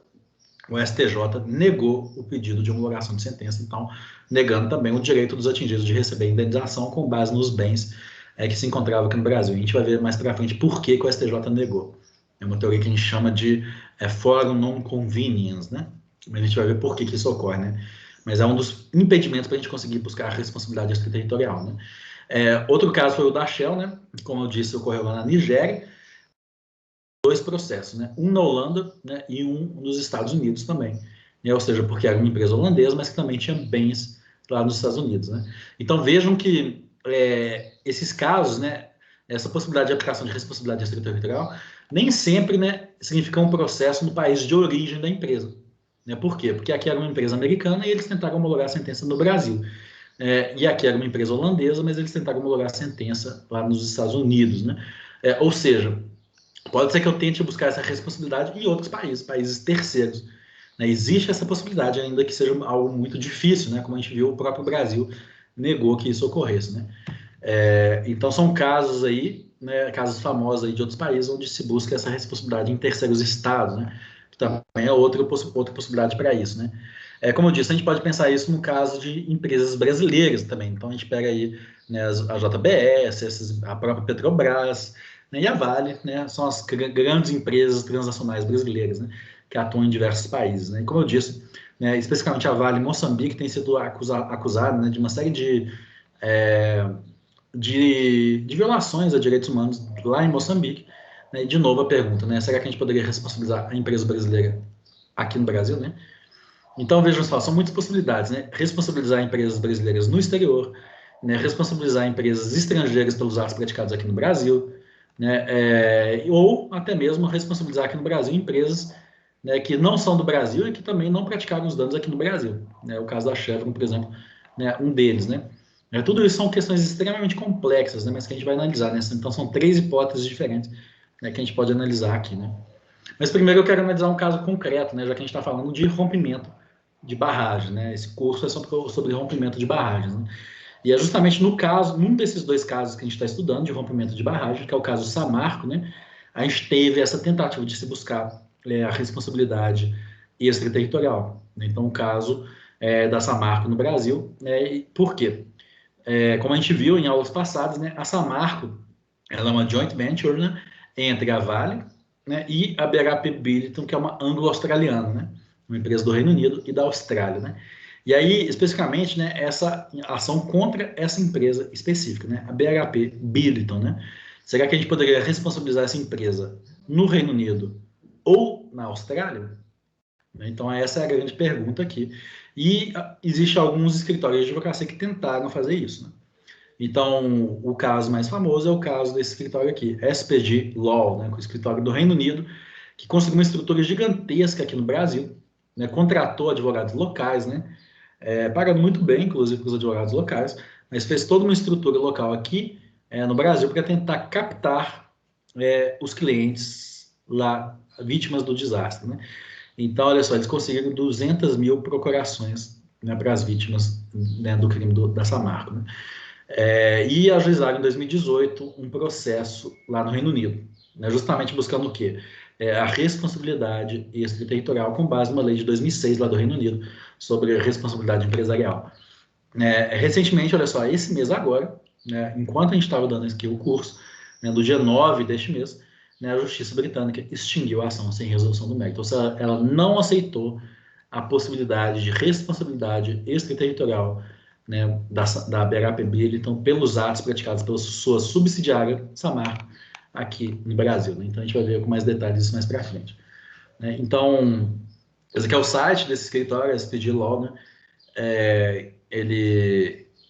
o STJ negou o pedido de homologação de sentença, então, negando também o direito dos atingidos de receber indenização com base nos bens que se encontravam aqui no Brasil. A gente vai ver mais para frente por que o STJ negou. É uma teoria que a gente chama de forum non conveniens, né? Mas a gente vai ver por que isso ocorre, né? Mas é um dos impedimentos para a gente conseguir buscar a responsabilidade extraterritorial, né? Outro caso foi o da Shell, né? Como eu disse, ocorreu lá na Nigéria. Dois processos, né? Um na Holanda, né? E um nos Estados Unidos também. Né? Ou seja, porque era uma empresa holandesa, mas que também tinha bens lá nos Estados Unidos, né? Então vejam que esses casos, né? Essa possibilidade de aplicação de responsabilidade extraterritorial nem sempre, né, significa um processo no país de origem da empresa. Né? Por quê? Porque aqui era uma empresa americana e eles tentaram homologar a sentença no Brasil. E aqui era uma empresa holandesa, mas eles tentaram homologar a sentença lá nos Estados Unidos, né? Ou seja, pode ser que eu tente buscar essa responsabilidade em outros países, países terceiros. Né? Existe essa possibilidade, ainda que seja algo muito difícil, né? Como a gente viu, o próprio Brasil negou que isso ocorresse. Né? Então, são casos aí, né, casos famosos aí de outros países, onde se busca essa responsabilidade em terceiros estados, né? Que também é outra possibilidade para isso. Né? Como eu disse, a gente pode pensar isso no caso de empresas brasileiras também. Então, a gente pega aí, né, a JBS, a própria Petrobras, né, e a Vale, né, são as grandes empresas transacionais brasileiras, né, que atuam em diversos países. Né? E como eu disse, né, especificamente a Vale em Moçambique tem sido acusada, né, de uma série de violações a direitos humanos lá em Moçambique. Né? E de novo a pergunta, né, será que a gente poderia responsabilizar a empresa brasileira aqui no Brasil? Né? Então, vejam só, são muitas possibilidades. Né? Responsabilizar empresas brasileiras no exterior, né, responsabilizar empresas estrangeiras pelos atos praticados aqui no Brasil, né, ou até mesmo responsabilizar aqui no Brasil empresas, né, que não são do Brasil e que também não praticaram os danos aqui no Brasil. Né, o caso da Chevron, por exemplo, né, um deles. Né. Tudo isso são questões extremamente complexas, né, mas que a gente vai analisar. Né. Então, são 3 hipóteses diferentes, né, que a gente pode analisar aqui. Né. Mas primeiro eu quero analisar um caso concreto, né, já que a gente está falando de rompimento de barragem. Né. Esse curso é sobre rompimento de barragens. Né. E é justamente no caso, num desses 2 casos que a gente está estudando, de rompimento de barragem, que é o caso Samarco, né, a gente teve essa tentativa de se buscar a responsabilidade extraterritorial. Né? Então, o caso da Samarco no Brasil, por quê? Como a gente viu em aulas passadas, né, a Samarco ela é uma joint venture, né, entre a Vale, né, e a BHP Billiton, que é uma anglo-australiana, né, uma empresa do Reino Unido e da Austrália. Né? E aí, especificamente, né, essa ação contra essa empresa específica, né, a BHP Billiton. Né? Será que a gente poderia responsabilizar essa empresa no Reino Unido ou na Austrália? Então, essa é a grande pergunta aqui. E existem alguns escritórios de advocacia que tentaram fazer isso. Né? Então, o caso mais famoso é o caso desse escritório aqui, SPG Law, né, o escritório do Reino Unido, que conseguiu uma estrutura gigantesca aqui no Brasil, né, contratou advogados locais, né, pagando muito bem, inclusive, para os advogados locais, mas fez toda uma estrutura local aqui no Brasil para tentar captar os clientes lá, vítimas do desastre. Né? Então, olha só, eles conseguiram 200 mil procurações, né, para as vítimas, né, do crime da Samarco. Né? E ajuizaram em 2018 um processo lá no Reino Unido, né, justamente buscando o quê? A responsabilidade extraterritorial com base numa lei de 2006 lá do Reino Unido sobre a responsabilidade empresarial. Recentemente, olha só, esse mês agora, né, enquanto a gente estava dando aqui o curso, né, do dia 9 deste mês, né, a Justiça Britânica extinguiu a ação sem resolução do mérito. Ou seja, ela não aceitou a possibilidade de responsabilidade extraterritorial, né, da BHP então, pelos atos praticados pela sua subsidiária, Samarco, aqui no Brasil. Né? Então, a gente vai ver com mais detalhes isso mais para frente. Né? Então, esse aqui é o site desse escritório, SPG Law, né?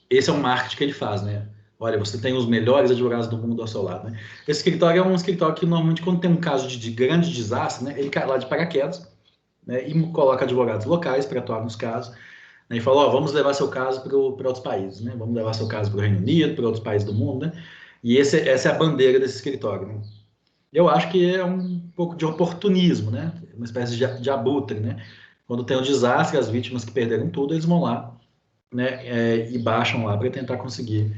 Esse é o marketing que ele faz, né? Olha, você tem os melhores advogados do mundo ao seu lado, né? Esse escritório é um escritório que, normalmente, quando tem um caso de grande desastre, né, ele cai lá de paraquedas, né, e coloca advogados locais para atuar nos casos, né, e fala, ó, vamos levar seu caso para outros países, né? Vamos levar seu caso para o Reino Unido, para outros países do mundo, né? E essa é a bandeira desse escritório, né? Eu acho que é um pouco de oportunismo, né? Uma espécie de abutre, né? Quando tem um desastre, as vítimas que perderam tudo, eles vão lá, né, e baixam lá para tentar conseguir,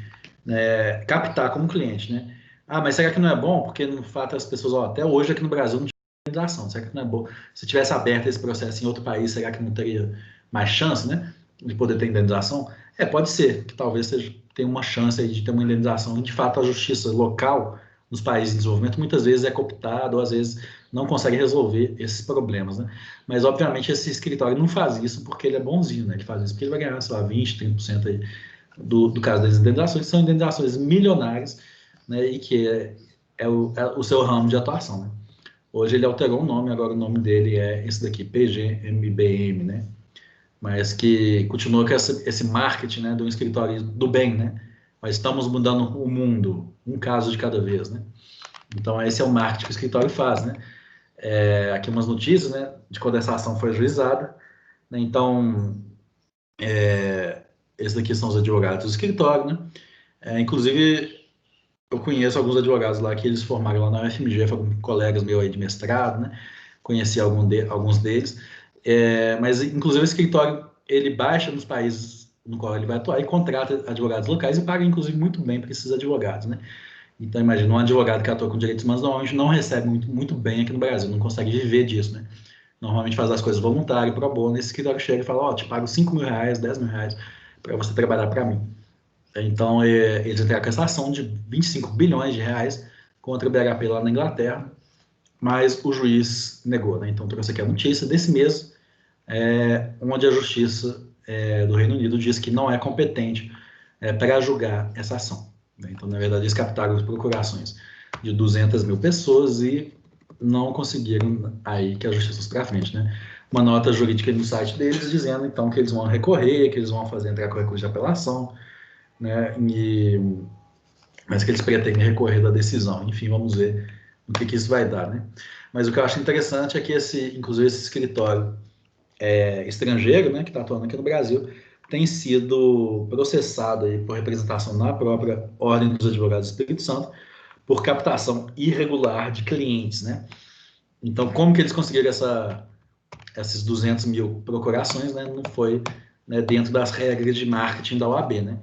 né, captar como cliente, né? Ah, mas será que não é bom? Porque, no fato, as pessoas, ó, até hoje aqui no Brasil não tinha indenização. Será que não é bom? Se tivesse aberto esse processo em outro país, será que não teria mais chance, né, de poder ter indenização? Pode ser, que talvez tenha uma chance aí de ter uma indenização. E, de fato, a justiça local nos países em desenvolvimento muitas vezes é cooptada ou às vezes não consegue resolver esses problemas, né? Mas, obviamente, esse escritório não faz isso porque ele é bonzinho, né? Ele faz isso porque ele vai ganhar, sei lá, 20, 30% aí do caso das indenizações, que são indenizações milionárias, né? E que é o seu ramo de atuação, né? Hoje ele alterou o nome, agora o nome dele é esse daqui, PGMBM, né? Mas que continua com esse marketing, né, do escritório do bem, né? Mas estamos mudando o mundo, um caso de cada vez, né? Então, esse é o marketing que o escritório faz, né? Aqui umas notícias, né, de quando essa ação foi ajuizada, né? Então, esses daqui são os advogados do escritório, né? Inclusive, eu conheço alguns advogados lá que eles formaram lá na UFMG, foram colegas meus aí de mestrado, né? Conheci alguns deles. Mas, inclusive, o escritório, ele baixa nos países no qual ele vai atuar e contrata advogados locais e paga, inclusive, muito bem para esses advogados, né? Então, imagina, um advogado que atua com direitos humanos normalmente não recebe muito bem aqui no Brasil, não consegue viver disso, né? Normalmente faz as coisas voluntárias, pro bono, esse escritório chega e fala, ó, te pago 5 mil reais, 10 mil reais para você trabalhar para mim. Então, eles entraram com essa ação de 25 bilhões de reais contra o BHP lá na Inglaterra, mas o juiz negou, né? Então, trouxe aqui a notícia desse mês, onde a justiça do Reino Unido diz que não é competente para julgar essa ação. Né? Então, na verdade, eles captaram as procurações de 200 mil pessoas e não conseguiram aí que a justiça fosse para frente, né? Uma nota jurídica no site deles dizendo, então, que eles vão recorrer, que eles vão entrar com recurso de apelação, né? Mas que eles pretendem recorrer da decisão. Enfim, vamos ver o que isso vai dar, né? Mas o que eu acho interessante é que inclusive esse escritório estrangeiro, né, que está atuando aqui no Brasil, tem sido processado aí por representação na própria Ordem dos Advogados do Espírito Santo por captação irregular de clientes, né? Então, como que eles conseguiram esses 200 mil procurações, né? Não foi, né, dentro das regras de marketing da OAB, né?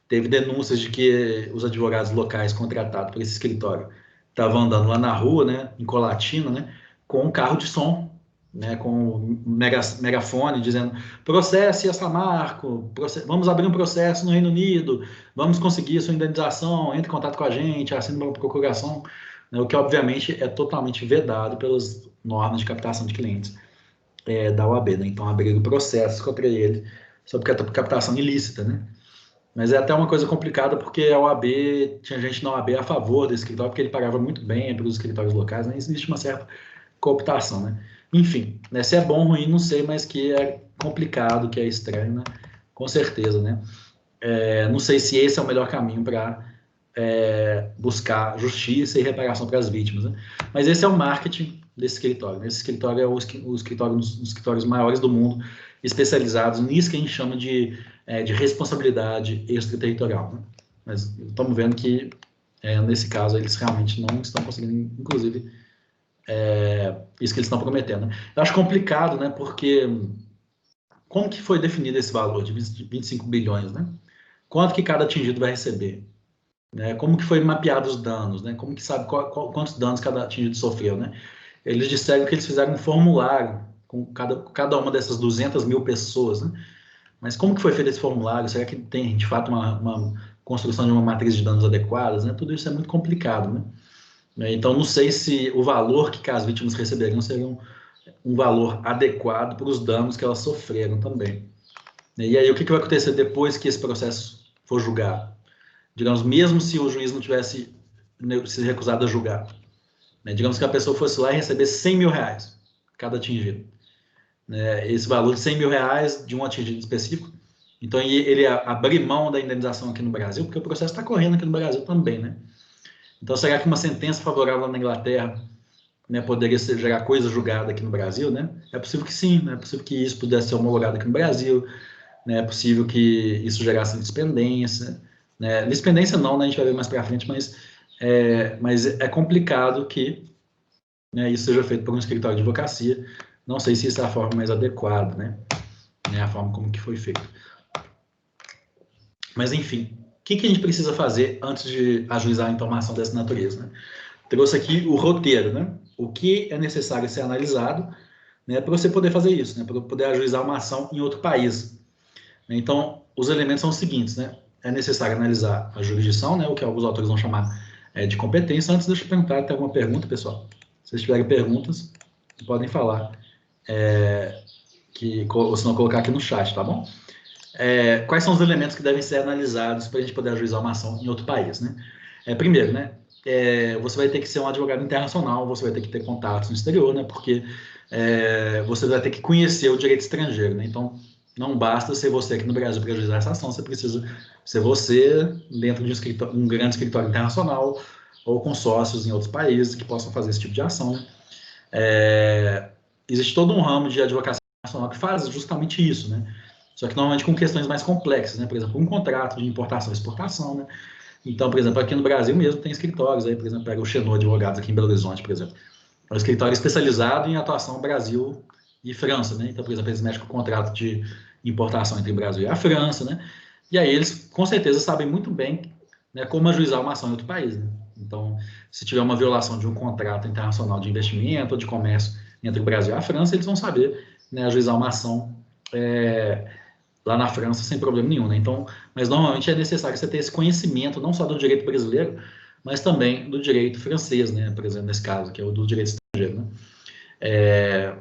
Teve denúncias de que os advogados locais contratados por esse escritório estavam andando lá na rua, né, em Colatina, né, com um carro de som, né, com um megafone dizendo processe a Samarco, vamos abrir um processo no Reino Unido, vamos conseguir sua indenização, entre em contato com a gente, assine uma procuração, né, o que obviamente é totalmente vedado pelas normas de captação de clientes da OAB, né, então abriram processos contra ele sobre captação ilícita, né. Mas é até uma coisa complicada porque a OAB, tinha gente na OAB a favor desse escritório, porque ele pagava muito bem para os escritórios locais, né? Existe uma certa cooptação, né? Enfim, né? Se é bom ou ruim, não sei, mas que é complicado, que é estranho, né? Com certeza, né? Não sei se esse é o melhor caminho para buscar justiça e reparação para as vítimas, né? Mas esse é o marketing desse escritório. Esse escritório é o escritório, um dos escritórios maiores do mundo, especializados nisso que a gente chama de responsabilidade extraterritorial. Né? Mas estamos vendo que, nesse caso, eles realmente não estão conseguindo, inclusive, isso que eles estão prometendo. Né? Eu acho complicado, né? Porque como que foi definido esse valor de 25 bilhões, né? Quanto que cada atingido vai receber? Né? Como que foi mapeado os danos? Né? Como que sabe quantos danos cada atingido sofreu? Né? Eles disseram que eles fizeram um formulário com cada uma dessas 200 mil pessoas, né? Mas como que foi feito esse formulário? Será que tem, de fato, uma construção de uma matriz de danos adequadas? Né? Tudo isso é muito complicado, né? né? Então, não sei se o valor que as vítimas receberiam seria um valor adequado para os danos que elas sofreram também. E aí, o que vai acontecer depois que esse processo for julgado? Digamos, mesmo se o juiz não tivesse se recusado a julgar, né? Digamos que a pessoa fosse lá e recebesse 100 mil reais cada atingido, né? Esse valor de 100 mil reais de um atingido específico. Então, ele abrir mão da indenização aqui no Brasil, porque o processo está correndo aqui no Brasil também, né? Então, será que uma sentença favorável na Inglaterra, né, poderia gerar coisa julgada aqui no Brasil, né? É possível que sim, né? É possível que isso pudesse ser homologado aqui no Brasil, né? É possível que isso gerasse lispendência, né? Lispendência não, né? A gente vai ver mais para frente, mas é complicado que, né, isso seja feito por um escritório de advocacia. Não sei se isso é a forma mais adequada, né? A forma como que foi feito. Mas, enfim, o que a gente precisa fazer antes de ajuizar a informação dessa natureza, né? Trouxe aqui o roteiro, né? O que é necessário ser analisado, né, para você poder fazer isso, né? Para poder ajuizar uma ação em outro país. Então, os elementos são os seguintes, né? É necessário analisar a jurisdição, né? O que alguns autores vão chamar de competência. Antes, deixa eu perguntar, tem alguma pergunta, pessoal? Se vocês tiverem perguntas, podem falar, ou se não, colocar aqui no chat, tá bom? Quais são os elementos que devem ser analisados para a gente poder ajuizar uma ação em outro país, né? Primeiro, né? Você vai ter que ser um advogado internacional, você vai ter que ter contatos no exterior, né? Porque você vai ter que conhecer o direito estrangeiro, né? Então, não basta ser você aqui no Brasil para ajuizar essa ação, você precisa ser você dentro de um grande escritório internacional ou com sócios em outros países que possam fazer esse tipo de ação. Existe todo um ramo de advocacia internacional que faz justamente isso, né? Só que normalmente com questões mais complexas, né? Por exemplo, um contrato de importação e exportação, né? Então, por exemplo, aqui no Brasil mesmo tem escritórios, aí, por exemplo, pega o Xenô Advogados aqui em Belo Horizonte, por exemplo. É um escritório especializado em atuação Brasil e França, né? Então, por exemplo, eles mexem com o contrato de importação entre o Brasil e a França, né? E aí eles, com certeza, sabem muito bem, né, como ajuizar uma ação em outro país, né? Então, se tiver uma violação de um contrato internacional de investimento ou de comércio entre o Brasil e a França, eles vão saber, né, ajuizar uma ação lá na França sem problema nenhum, né? Então, mas normalmente é necessário você ter esse conhecimento não só do direito brasileiro, mas também do direito francês, né? Por exemplo, nesse caso, que é o do direito estrangeiro, né?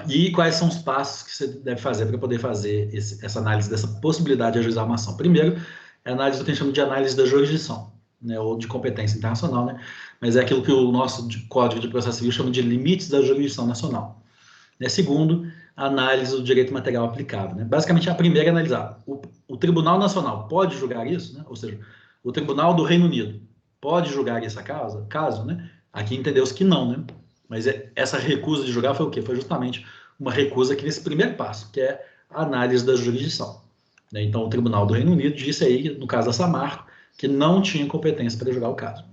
E quais são os passos que você deve fazer para poder fazer essa análise dessa possibilidade de ajuizar uma ação? Primeiro, é a análise do que a gente chama de análise da jurisdição, né? Ou de competência internacional, né? Mas é aquilo que o nosso Código de Processo Civil chama de limites da jurisdição nacional. Segundo, a análise do direito material aplicável, né? Basicamente, a primeira é analisar. O Tribunal Nacional pode julgar isso, né? Ou seja, o Tribunal do Reino Unido pode julgar essa caso, né? Aqui entendeu-se que não, né? Mas essa recusa de julgar foi o quê? Foi justamente uma recusa aqui nesse primeiro passo, que é a análise da jurisdição, né? Então, o Tribunal do Reino Unido disse aí, no caso da Samarco, que não tinha competência para julgar o caso,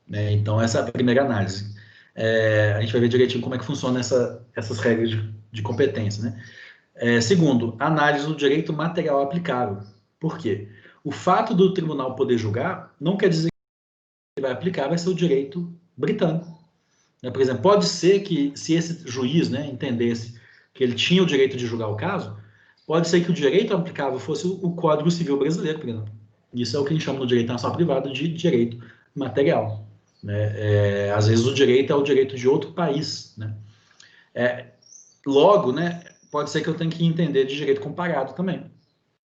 né? Então, essa é a primeira análise. A gente vai ver direitinho como é que funciona essas regras de competência, né? Segundo, análise do direito material aplicável. Por quê? O fato do tribunal poder julgar não quer dizer que ele vai aplicar, vai ser o direito britânico, né? Por exemplo, pode ser que, se esse juiz, né, entendesse que ele tinha o direito de julgar o caso, pode ser que o direito aplicável fosse o Código Civil brasileiro, por exemplo. Isso é o que a gente chama no direito nacional privado de direito material, né? Às vezes o direito é o direito de outro país, né? Logo, né, pode ser que eu tenha que entender de direito comparado também.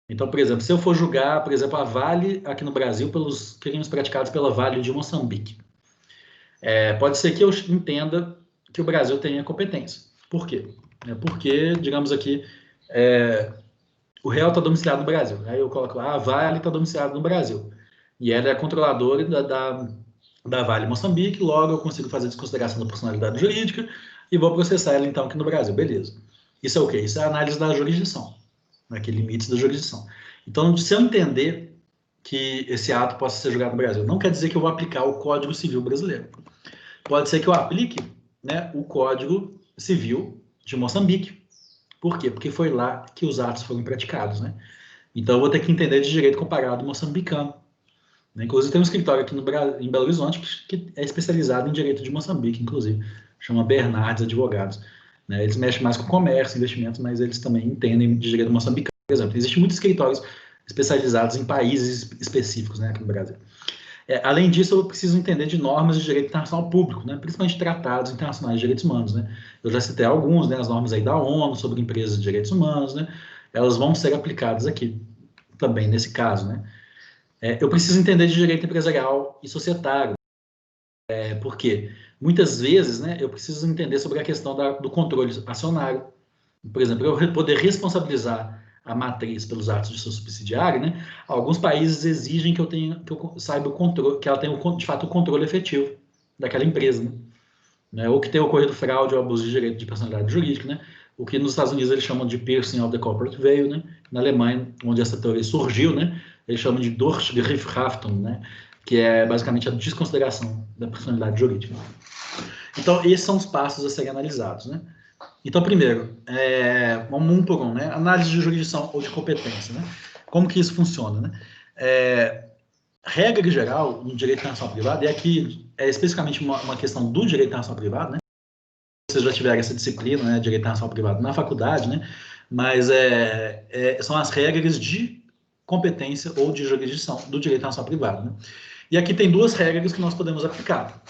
Então, por exemplo, se eu for julgar, por exemplo, a Vale aqui no Brasil pelos crimes praticados pela Vale de Moçambique, pode ser que eu entenda que o Brasil tenha competência. Por quê? Porque, digamos aqui, o réu está domiciliado no Brasil. Aí eu coloco lá, a Vale está domiciliada no Brasil. E ela é a controladora da Vale Moçambique, logo eu consigo fazer desconsideração da personalidade jurídica e vou processar ela, então, aqui no Brasil. Beleza. Isso é o quê? Isso é a análise da jurisdição, né? Que limites da jurisdição. Então, se eu entender que esse ato possa ser julgado no Brasil, não quer dizer que eu vou aplicar o Código Civil brasileiro. Pode ser que eu aplique, né, o Código Civil de Moçambique. Por quê? Porque foi lá que os atos foram praticados, né? Então, eu vou ter que entender de direito comparado moçambicano. Inclusive, tem um escritório aqui em Belo Horizonte que é especializado em direito de Moçambique, inclusive. Chama Bernardes Advogados, né? Eles mexem mais com comércio, investimentos, mas eles também entendem de direito moçambicano, por exemplo. Existem muitos escritórios especializados em países específicos, né, aqui no Brasil. Além disso, eu preciso entender de normas de direito internacional público, né? Principalmente tratados internacionais de direitos humanos, né? Eu já citei alguns, né? As normas aí da ONU sobre empresas de direitos humanos, né? Elas vão ser aplicadas aqui também nesse caso, né? Eu preciso entender de direito empresarial e societário, porque muitas vezes, né? Eu preciso entender sobre a questão do controle acionário. Por exemplo, eu poder responsabilizar a matriz pelos atos de seu subsidiário, né? Alguns países exigem que eu saiba o controle, que ela tenha de fato o controle efetivo daquela empresa, né? Ou que tenha ocorrido fraude ou abuso de direito de personalidade jurídica, né? O que nos Estados Unidos eles chamam de piercing of the corporate veil, né? Na Alemanha, onde essa teoria surgiu, né? Eles chamam de Durchgriffhaftung, né? Que é basicamente a desconsideração da personalidade jurídica. Então, esses são os passos a serem analisados, né? Então, primeiro, vamos um por um, né? Análise de jurisdição ou de competência, né? Como que isso funciona, né? Regra geral no direito internacional privado, e aqui é especificamente uma questão do direito internacional privado, né? Vocês já tiveram essa disciplina, né? Direito internacional privado na faculdade, né? Mas são as regras de competência ou de jurisdição do direito internacional privado, né? E aqui tem duas regras que nós podemos aplicar.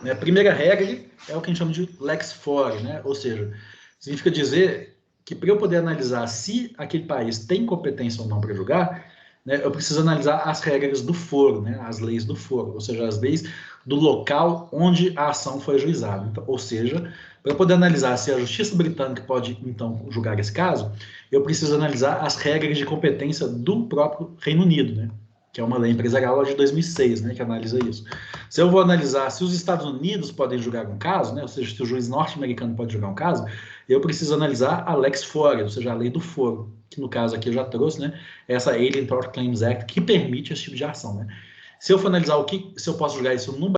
A primeira regra é o que a gente chama de lex fori, né? Ou seja, significa dizer que para eu poder analisar se aquele país tem competência ou não para julgar, né, eu preciso analisar as regras do foro, né, as leis do foro, ou seja, as leis do local onde a ação foi ajuizada. Então, ou seja, para eu poder analisar se a justiça britânica pode, então, julgar esse caso, eu preciso analisar as regras de competência do próprio Reino Unido, né, que é uma lei empresarial lá de 2006, né, que analisa isso. Se eu vou analisar se os Estados Unidos podem julgar um caso, né, ou seja, se o juiz norte-americano pode julgar um caso, eu preciso analisar a lex fori, ou seja, a lei do foro, que no caso aqui eu já trouxe, né, essa Alien Tort Claims Act, que permite esse tipo de ação, né. Se eu for analisar se eu posso julgar isso no Brasil,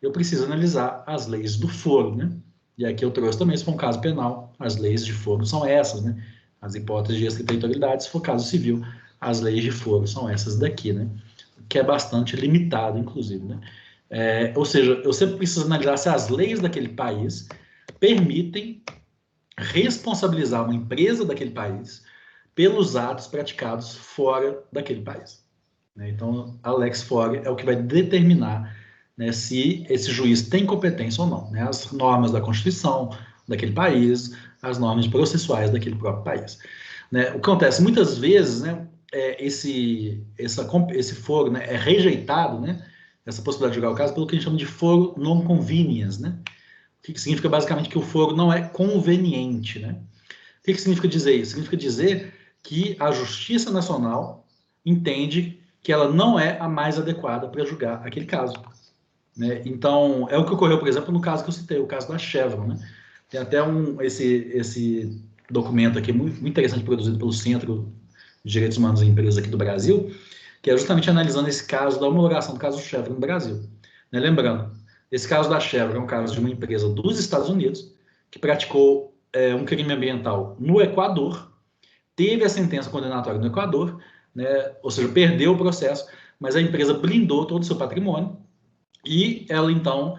eu preciso analisar as leis do foro, né, e aqui eu trouxe também, se for um caso penal, as leis de foro são essas, né, as hipóteses de extraterritorialidade, se for caso civil, as leis de foro são essas daqui, né, que é bastante limitado, inclusive, né. Ou seja, eu sempre preciso analisar se as leis daquele país permitem responsabilizar uma empresa daquele país pelos atos praticados fora daquele país. Então, a lex fori é o que vai determinar, né, se esse juiz tem competência ou não, né, as normas da Constituição daquele país, as normas processuais daquele próprio país. Né, o que acontece muitas vezes, né, esse foro, né, é rejeitado, né, essa possibilidade de julgar o caso pelo que a gente chama de foro non conveniens, né, o que significa basicamente que o foro não é conveniente, né. O que significa dizer isso? Significa dizer que a Justiça Nacional entende que ela não é a mais adequada para julgar aquele caso. Né? Então, é o que ocorreu, por exemplo, no caso que eu citei, o caso da Chevron. Né? Tem até esse documento aqui muito interessante, produzido pelo Centro de Direitos Humanos e Empresas aqui do Brasil, que é justamente analisando esse caso da homologação do caso Chevron no Brasil. Né? Lembrando, esse caso da Chevron é um caso de uma empresa dos Estados Unidos que praticou um crime ambiental no Equador, teve a sentença condenatória no Equador, né? Ou seja, perdeu o processo, mas a empresa blindou todo o seu patrimônio e ela, então,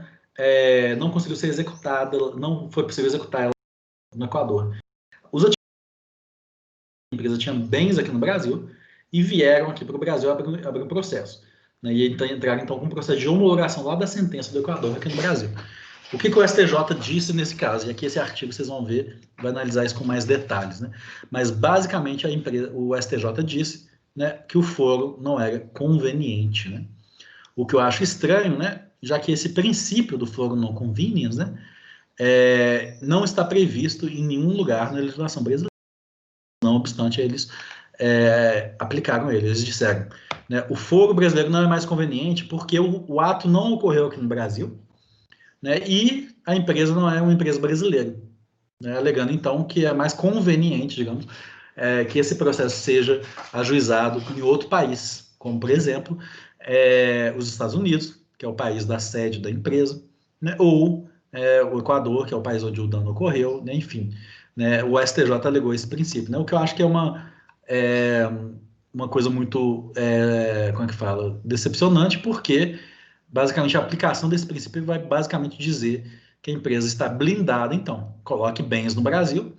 não conseguiu ser executada, não foi possível executar ela no Equador. Os ativos da empresa tinham bens aqui no Brasil e vieram aqui para o Brasil abrir um processo. Né? E entraram, então, com um processo de homologação lá da sentença do Equador aqui no Brasil. O que o STJ disse nesse caso? E aqui esse artigo vocês vão ver, vai analisar isso com mais detalhes, né? Mas basicamente o STJ disse, né, que o foro não era conveniente, né? O que eu acho estranho, né? Já que esse princípio do foro non conveniens, né, não está previsto em nenhum lugar na legislação brasileira. Não obstante, eles aplicaram ele. Eles disseram, né, o foro brasileiro não é mais conveniente porque o ato não ocorreu aqui no Brasil, né, e a empresa não é uma empresa brasileira, né, alegando então que é mais conveniente, digamos, que esse processo seja ajuizado em outro país, como por exemplo os Estados Unidos, que é o país da sede da empresa, né, ou o Equador, que é o país onde o dano ocorreu, né, enfim, né, o STJ alegou esse princípio, né, o que eu acho que é uma coisa muito, como é que fala, decepcionante, porque basicamente a aplicação desse princípio vai basicamente dizer que a empresa está blindada, então, coloque bens no Brasil,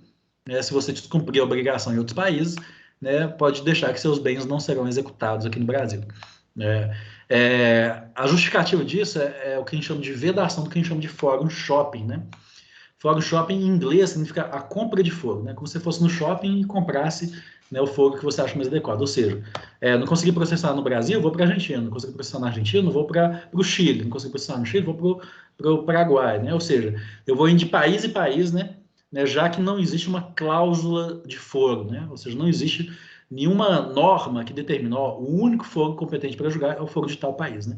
né, se você descumprir a obrigação em outros países, né, pode deixar que seus bens não serão executados aqui no Brasil. Né. A justificativa disso é o que a gente chama de vedação do que a gente chama de fórum shopping, né? Fórum shopping em inglês significa a compra de foro, né? Como se você fosse no shopping e comprasse, né, o foro que você acha mais adequado. Ou seja, não consegui processar no Brasil, vou para a Argentina. Não consegui processar na Argentina, vou para o Chile. Não consegui processar no Chile, vou para o Paraguai, né? Ou seja, eu vou indo de país em país, né? Já que não existe uma cláusula de foro, né? Ou seja, não existe nenhuma norma que determine, ó, o único foro competente para julgar é o foro de tal país, né?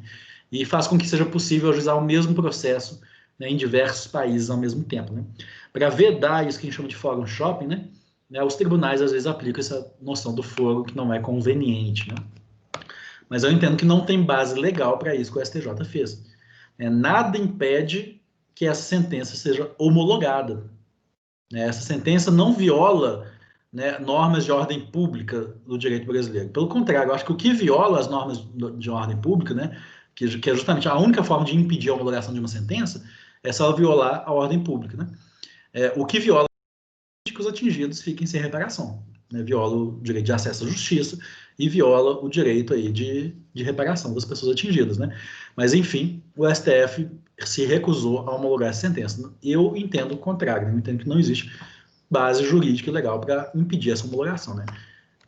E faz com que seja possível ajuizar o mesmo processo, né, em diversos países ao mesmo tempo, né? Para vedar isso que a gente chama de fórum shopping, né, os tribunais às vezes aplicam essa noção do foro que não é conveniente, né? Mas eu entendo que não tem base legal para isso que o STJ fez. Nada impede que essa sentença seja homologada, né? Essa sentença não viola, né, normas de ordem pública do direito brasileiro. Pelo contrário, eu acho que o que viola as normas de ordem pública, né, que é justamente a única forma de impedir a homologação de uma sentença, é se ela violar a ordem pública, né? O que viola é que os atingidos fiquem sem reparação, né? Viola o direito de acesso à justiça e viola o direito aí de reparação das pessoas atingidas, né? Mas, enfim, o STF se recusou a homologar essa sentença. Eu entendo o contrário, né? Eu entendo que não existe base jurídica e legal para impedir essa homologação, né?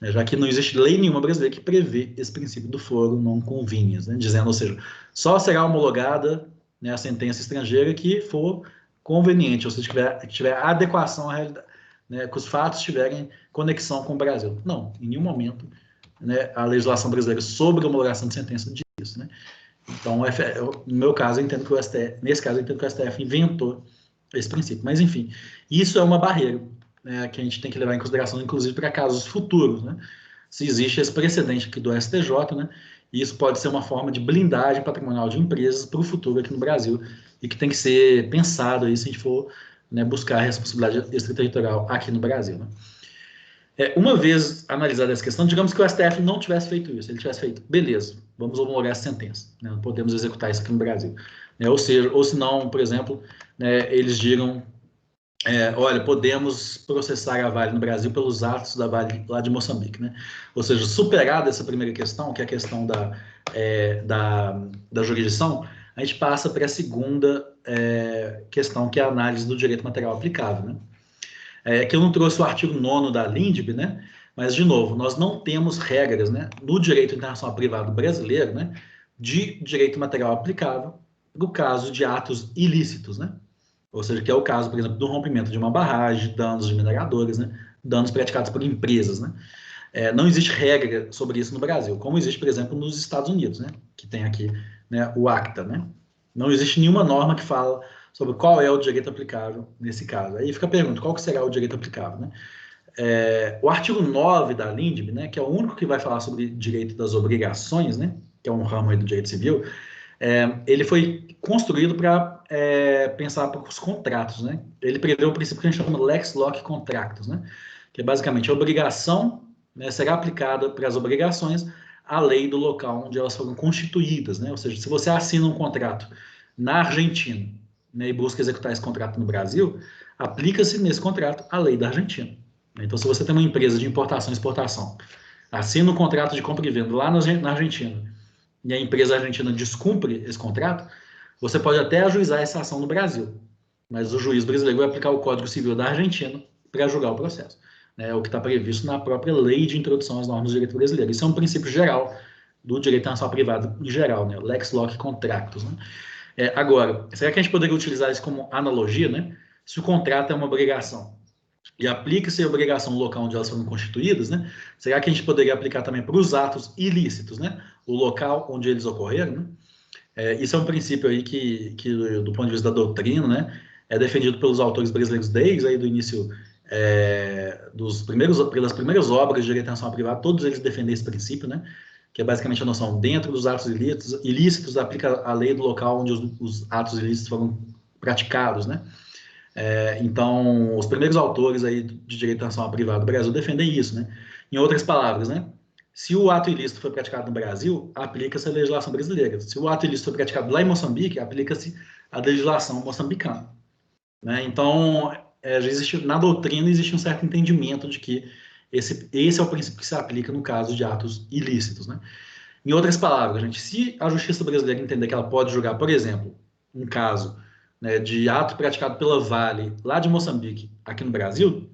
Já que não existe lei nenhuma brasileira que prevê esse princípio do foro non conveniens, né? Dizendo, ou seja, só será homologada, né, a sentença estrangeira que for conveniente, ou seja, que tiver adequação à realidade, né, que os fatos tiverem conexão com o Brasil. Não, em nenhum momento, né, a legislação brasileira sobre a homologação de sentença diz isso, né? Então, no meu caso, eu entendo que o STF, nesse caso, eu entendo que o STF inventou esse princípio. Mas, enfim, isso é uma barreira, né, que a gente tem que levar em consideração, inclusive, para casos futuros, né? Se existe esse precedente aqui do STJ, né? E isso pode ser uma forma de blindagem patrimonial de empresas para o futuro aqui no Brasil e que tem que ser pensado aí se a gente for, né, buscar a responsabilidade extraterritorial aqui no Brasil, né? Uma vez analisada essa questão, digamos que o STF não tivesse feito isso, ele tivesse feito, beleza, vamos homologar essa sentença, né, não podemos executar isso aqui no Brasil. Ou seja, ou se não, por exemplo, né, eles digam, olha, podemos processar a Vale no Brasil pelos atos da Vale lá de Moçambique, né? Ou seja, superada essa primeira questão, que é a questão da jurisdição, a gente passa para a segunda questão, que é a análise do direito material aplicável, né? Que eu não trouxe o artigo 9º da LINDB, né? Mas, de novo, nós não temos regras, né, no direito internacional privado brasileiro, né, de direito material aplicável no caso de atos ilícitos, né? Ou seja, que é o caso, por exemplo, do rompimento de uma barragem, danos de mineradores, né, danos praticados por empresas, né? Não existe regra sobre isso no Brasil, como existe, por exemplo, nos Estados Unidos, né, que tem aqui, né, o ACTA, né? Não existe nenhuma norma que fala sobre qual é o direito aplicável nesse caso. Aí fica a pergunta, qual que será o direito aplicável, né? O artigo 9 da LINDB, né, que é o único que vai falar sobre direito das obrigações, né, que é um ramo aí do direito civil, ele foi construído para pensar para os contratos, né? Ele prevê o princípio que a gente chama lex loc contractus, né? Que é basicamente a obrigação, né, será aplicada para as obrigações a lei do local onde elas foram constituídas, né? Ou seja, se você assina um contrato na Argentina, né, e busca executar esse contrato no Brasil, aplica-se nesse contrato a lei da Argentina. Então, se você tem uma empresa de importação e exportação, assina um contrato de compra e venda lá na Argentina, e a empresa argentina descumpre esse contrato, você pode até ajuizar essa ação no Brasil, mas o juiz brasileiro vai aplicar o Código Civil da Argentina para julgar o processo. É o que está previsto na própria lei de introdução às normas do direito brasileiro. Isso é um princípio geral do direito internacional privado em geral, né? Lex loc contractus, né? Agora, será que a gente poderia utilizar isso como analogia, né? Se o contrato é uma obrigação e aplica-se a obrigação no local onde elas foram constituídas, né? Será que a gente poderia aplicar também para os atos ilícitos, né? O local onde eles ocorreram, né? Isso é um princípio aí que, do ponto de vista da doutrina, né, é defendido pelos autores brasileiros desde aí do início pelas primeiras obras de direito internacional privado, todos eles defendem esse princípio, né? Que é basicamente a noção, dentro dos atos ilícitos aplica a lei do local onde os atos ilícitos foram praticados, né? Então, os primeiros autores aí de direito internacional privado do Brasil defendem isso, né? Em outras palavras, né? Se o ato ilícito foi praticado no Brasil, aplica-se a legislação brasileira. Se o ato ilícito foi praticado lá em Moçambique, aplica-se a legislação moçambicana, né? Então, na doutrina existe um certo entendimento de que esse é o princípio que se aplica no caso de atos ilícitos, né? Em outras palavras, gente, se a justiça brasileira entender que ela pode julgar, por exemplo, um caso, né, de ato praticado pela Vale, lá de Moçambique, aqui no Brasil,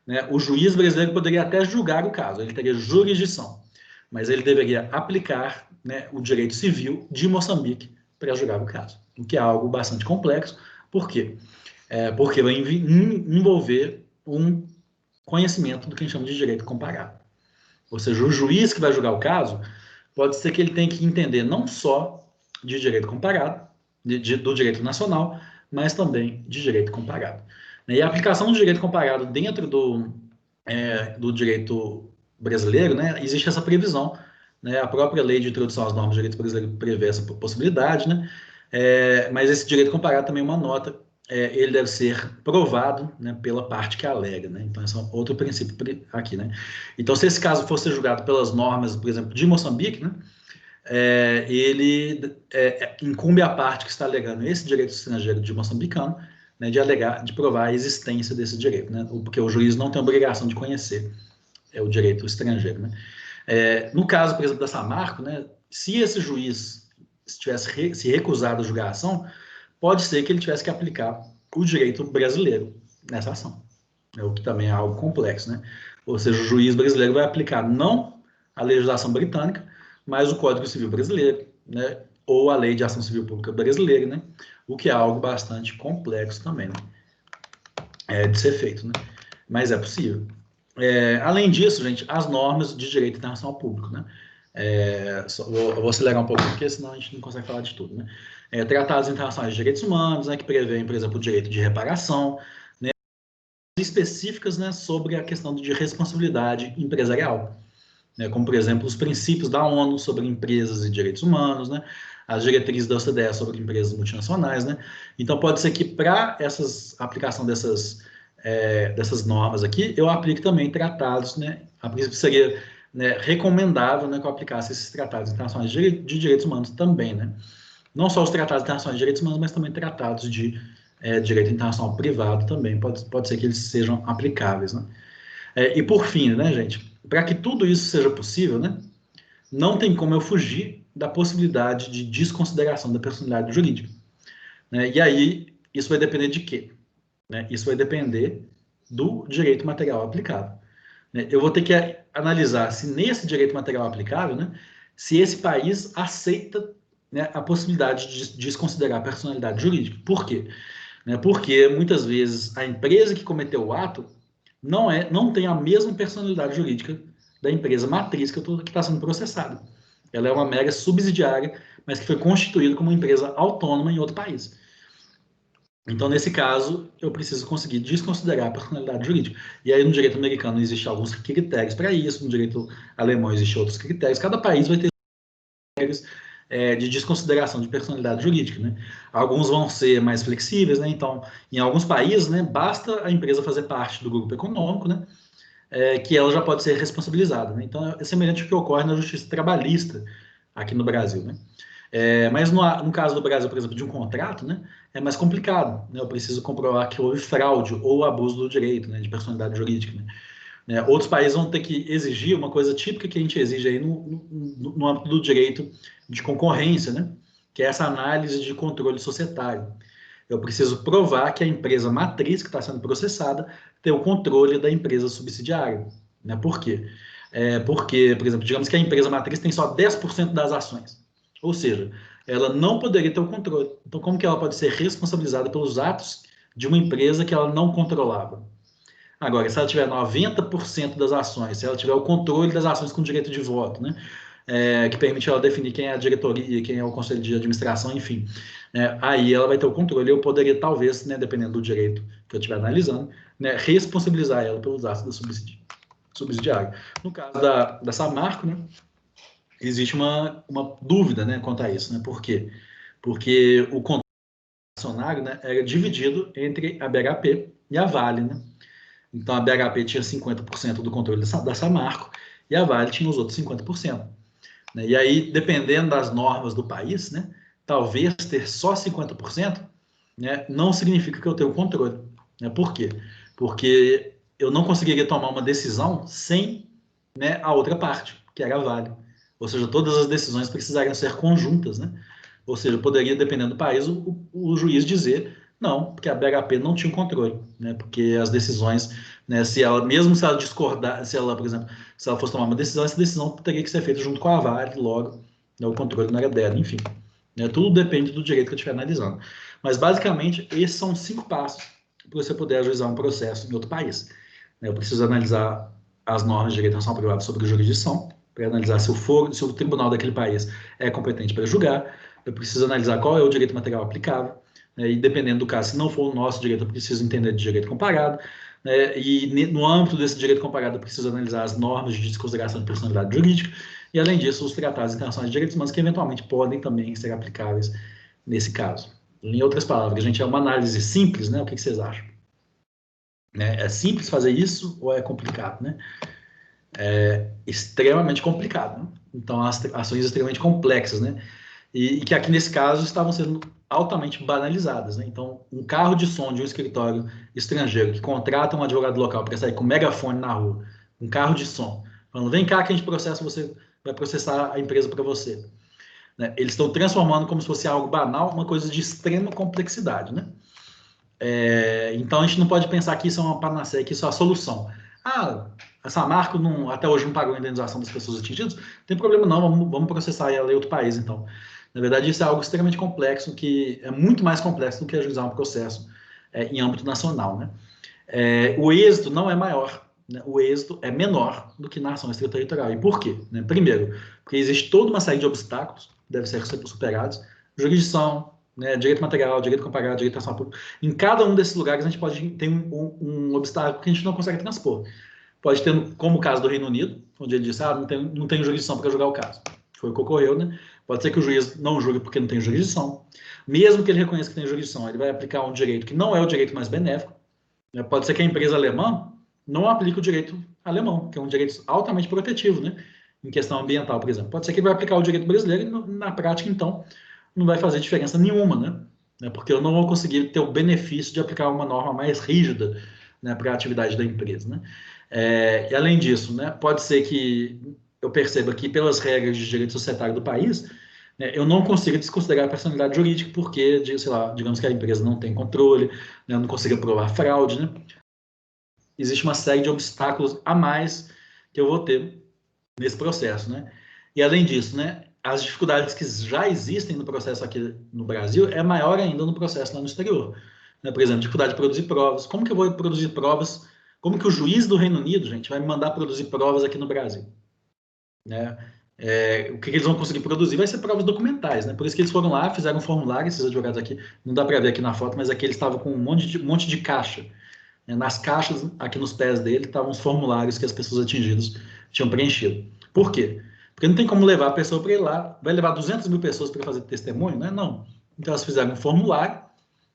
né, o juiz brasileiro poderia até julgar o caso, ele teria jurisdição, mas ele deveria aplicar, né, o direito civil de Moçambique para julgar o caso, o que é algo bastante complexo. Por quê? Porque vai envolver um conhecimento do que a gente chama de direito comparado. Ou seja, o juiz que vai julgar o caso, pode ser que ele tenha que entender não só de direito comparado, do direito nacional, mas também de direito comparado. E a aplicação do direito comparado dentro do direito brasileiro, né, existe essa previsão, né, a própria lei de introdução às normas do direito brasileiro prevê essa possibilidade, né, mas esse direito comparado também é uma nota, ele deve ser provado, né, pela parte que alega, né, então esse é outro princípio aqui, né. Então, se esse caso fosse julgado pelas normas, por exemplo, de Moçambique, né, ele incumbe a parte que está alegando esse direito estrangeiro de moçambicano, né, de provar a existência desse direito, né, porque o juiz não tem obrigação de conhecer o direito estrangeiro, né. No caso, por exemplo, da Samarco, né, se esse juiz tivesse se recusado a julgar a ação, pode ser que ele tivesse que aplicar o direito brasileiro nessa ação, o que também é algo complexo, né? Ou seja, o juiz brasileiro vai aplicar não a legislação britânica, mas o Código Civil brasileiro, né? Ou a Lei de Ação Civil Pública brasileira, né? O que é algo bastante complexo também, né? De ser feito, né? Mas é possível. Além disso, gente, as normas de direito internacional público, né? Eu vou acelerar um pouco, porque senão a gente não consegue falar de tudo, né? Tratados internacionais de direitos humanos, né, que prevêem, por exemplo, o direito de reparação, né, específicas, né, sobre a questão de responsabilidade empresarial, né, como, por exemplo, os princípios da ONU sobre empresas e direitos humanos, né, as diretrizes da OCDE sobre empresas multinacionais, né. Então, pode ser que para a aplicação dessas normas aqui, eu aplique também tratados, né, a princípio seria, né, recomendável, né, que eu aplicasse esses tratados internacionais de direitos humanos também, né. Não só os tratados internacionais de direitos humanos, mas também tratados de direito internacional privado também, pode ser que eles sejam aplicáveis, né. E por fim, né, gente, para que tudo isso seja possível, né, não tem como eu fugir da possibilidade de desconsideração da personalidade jurídica, né. E aí, isso vai depender de quê? Né? Isso vai depender do direito material aplicado, né? Eu vou ter que analisar se nesse direito material aplicável, né, se esse país aceita, né, a possibilidade de desconsiderar a personalidade jurídica. Por quê? Né, porque muitas vezes a empresa que cometeu o ato não tem a mesma personalidade jurídica da empresa matriz que está sendo processada. Ela é uma mera subsidiária, mas que foi constituída como uma empresa autônoma em outro país. Então, nesse caso, eu preciso conseguir desconsiderar a personalidade jurídica. E aí, no direito americano, existem alguns critérios para isso, no direito alemão, existem outros critérios. Cada país vai ter critérios de desconsideração de personalidade jurídica, né? Alguns vão ser mais flexíveis, né? Então, em alguns países, né, basta a empresa fazer parte do grupo econômico, né, que ela já pode ser responsabilizada, né? Então, é semelhante ao que ocorre na justiça trabalhista aqui no Brasil, né? Mas no caso do Brasil, por exemplo, de um contrato, né, é mais complicado, né? Eu preciso comprovar que houve fraude ou abuso do direito, né, de personalidade jurídica, né? Outros países vão ter que exigir uma coisa típica que a gente exige aí no âmbito do direito de concorrência, né, que é essa análise de controle societário. Eu preciso provar que a empresa matriz que está sendo processada tem o controle da empresa subsidiária, né? Por quê? Porque, por exemplo, digamos que a empresa matriz tem só 10% das ações. Ou seja, ela não poderia ter o controle. Então, como que ela pode ser responsabilizada pelos atos de uma empresa que ela não controlava? Agora, se ela tiver 90% das ações, se ela tiver o controle das ações com direito de voto, né, que permite ela definir quem é a diretoria, quem é o conselho de administração, enfim, aí ela vai ter o controle. Eu poderia, talvez, né, dependendo do direito que eu estiver analisando, né, responsabilizar ela pelos atos da subsidiária. No caso da Samarco, né, existe uma dúvida, né, quanto a isso, né? Por quê? Porque o contrato acionário, né, era dividido entre a BHP e a Vale, né? Então a BHP tinha 50% do controle da Samarco e a Vale tinha os outros 50%. Né? E aí, dependendo das normas do país, né, talvez ter só 50%, né, não significa que eu tenho controle. Né? Por quê? Porque eu não conseguiria tomar uma decisão sem, né, a outra parte, que era a Vale. Ou seja, todas as decisões precisariam ser conjuntas, né? Ou seja, poderia, dependendo do país, o juiz dizer não, porque a BHP não tinha o controle, né? Porque as decisões, né, mesmo se ela discordar, se ela, por exemplo, se ela fosse tomar uma decisão, essa decisão teria que ser feita junto com a VAR, logo, né, o controle não era dela, enfim. Né, tudo depende do direito que eu estiver analisando. Mas, basicamente, esses são 5 passos para você poder ajuizar um processo em outro país. Né, eu preciso analisar as normas de direito nacional privado sobre jurisdição, para analisar se o tribunal daquele país é competente para julgar. Eu preciso analisar qual é o direito material aplicável, né, e dependendo do caso, se não for o nosso direito, eu preciso entender de direito comparado, né, e no âmbito desse direito comparado, eu preciso analisar as normas de desconsideração de personalidade jurídica, e além disso, os tratados internacionais de direitos humanos, que eventualmente podem também ser aplicáveis nesse caso. Em outras palavras, gente, é uma análise simples, né? O que vocês acham? É simples fazer isso ou é complicado, né? É extremamente complicado, né? Então, as ações extremamente complexas, né? E que aqui, nesse caso, estavam sendo altamente banalizadas, né? Então, um carro de som de um escritório estrangeiro que contrata um advogado local para sair com megafone na rua, um carro de som, falando, vem cá que a gente processa, você vai processar a empresa para você. Né? Eles estão transformando como se fosse algo banal, uma coisa de extrema complexidade, né? Então, a gente não pode pensar que isso é uma panaceia, que isso é a solução. Ah, a Samarco até hoje não pagou a indenização das pessoas atingidas? Não tem problema não, vamos processar ela em outro país, então. Na verdade, isso é algo extremamente complexo, que é muito mais complexo do que ajuizar um processo em âmbito nacional, né? O êxito não é maior, né? O êxito é menor do que na ação extraterritorial. E por quê? Né? Primeiro, porque existe toda uma série de obstáculos que devem ser superados, jurisdição, né, direito material, direito comparado, direito nacional público. Em cada um desses lugares a gente pode ter um obstáculo que a gente não consegue transpor. Pode ter, como o caso do Reino Unido, onde ele disse, não tem jurisdição para julgar o caso. Foi o que ocorreu, né? Pode ser que o juiz não julgue porque não tem jurisdição. Mesmo que ele reconheça que tem jurisdição, ele vai aplicar um direito que não é o direito mais benéfico. Pode ser que a empresa alemã não aplique o direito alemão, que é um direito altamente protetivo, né? Em questão ambiental, por exemplo. Pode ser que ele vai aplicar o direito brasileiro e, na prática, então, não vai fazer diferença nenhuma, né? Porque eu não vou conseguir ter o benefício de aplicar uma norma mais rígida, né, para a atividade da empresa, né? E além disso, né, pode ser que eu perceba que pelas regras de direito societário do país, né, eu não consiga desconsiderar a personalidade jurídica porque, sei lá, digamos que a empresa não tem controle, né, não consiga provar fraude, né? Existe uma série de obstáculos a mais que eu vou ter nesse processo, né? E além disso, né, as dificuldades que já existem no processo aqui no Brasil é maior ainda no processo lá no exterior. Né? Por exemplo, dificuldade de produzir provas. Como que eu vou produzir provas? Como que o juiz do Reino Unido, gente, vai me mandar produzir provas aqui no Brasil? Né? O que eles vão conseguir produzir vai ser provas documentais, né? Por isso que eles foram lá, fizeram um formulário, esses advogados aqui, não dá para ver aqui na foto, mas aqui eles estavam com um monte de caixa. Nas caixas, aqui nos pés dele, estavam os formulários que as pessoas atingidas tinham preenchido. Por quê? Porque não tem como levar a pessoa para ir lá, vai levar 200 mil pessoas para fazer testemunho, né? Não. Então, elas fizeram um formulário,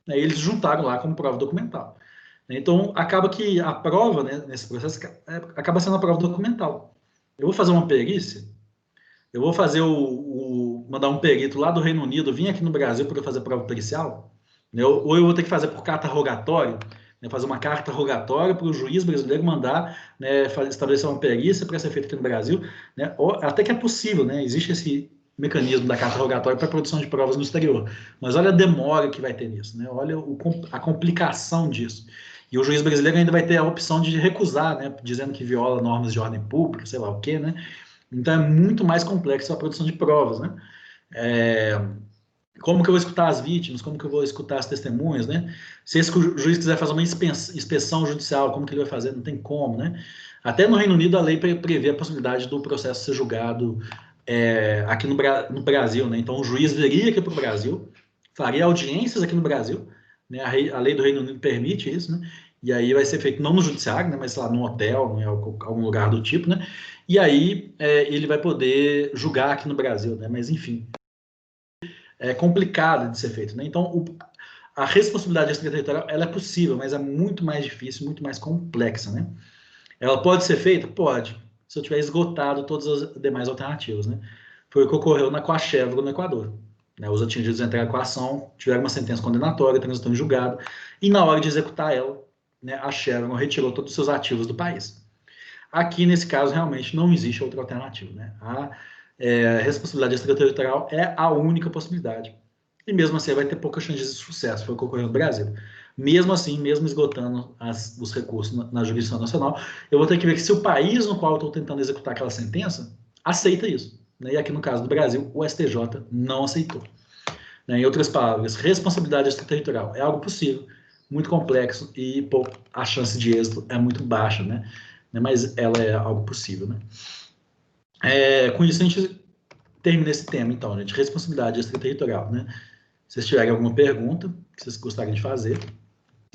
né, e eles juntaram lá como prova documental. Então, acaba que a prova, né, nesse processo, acaba sendo a prova documental. Eu vou fazer uma perícia, eu vou fazer mandar um perito lá do Reino Unido vir aqui no Brasil para fazer prova pericial, né, ou eu vou ter que fazer por carta rogatória, né, fazer uma carta rogatória para o juiz brasileiro mandar, né, estabelecer uma perícia para ser feita aqui no Brasil, né, ou, até que é possível, né, existe esse mecanismo da carta rogatória para a produção de provas no exterior, mas olha a demora que vai ter nisso, né, olha a complicação disso. E o juiz brasileiro ainda vai ter a opção de recusar, né, dizendo que viola normas de ordem pública, sei lá o quê, né, então é muito mais complexo a produção de provas, né, como que eu vou escutar as vítimas, como que eu vou escutar as testemunhas, né? Se esse juiz quiser fazer uma inspeção judicial, como que ele vai fazer? Não tem como, né? Até no Reino Unido a lei prevê a possibilidade do processo ser julgado aqui no Brasil, né? Então o juiz viria aqui para o Brasil, faria audiências aqui no Brasil, né? A lei do Reino Unido permite isso, né? E aí vai ser feito não no judiciário, né? Mas lá no hotel, né? Algum lugar do tipo, né? E aí ele vai poder julgar aqui no Brasil, né? Mas enfim, é complicado de ser feito, né? Então, a responsabilidade extraterritorial ela é possível, mas é muito mais difícil, muito mais complexa, né? Ela pode ser feita? Pode, se eu tiver esgotado todas as demais alternativas, né? Foi o que ocorreu com a Chevron no Equador. Né? Os atingidos entraram com a ação, tiveram uma sentença condenatória, transitou em julgado, e na hora de executar ela, né, a Chevron retirou todos os seus ativos do país. Aqui, nesse caso, realmente não existe outra alternativa, né? responsabilidade extraterritorial é a única possibilidade. E mesmo assim vai ter pouca chance de sucesso, foi o que ocorreu no Brasil. Mesmo assim, mesmo esgotando os recursos na jurisdição nacional, eu vou ter que ver que se o país no qual eu estou tentando executar aquela sentença aceita isso. Né? E aqui no caso do Brasil, o STJ não aceitou. Né? Em outras palavras, responsabilidade extraterritorial é algo possível, muito complexo e a chance de êxito é muito baixa, né? Mas ela é algo possível. Né? Com isso, a gente termina esse tema, então, gente, responsabilidade extraterritorial. Né? Se vocês tiverem alguma pergunta que vocês gostariam de fazer,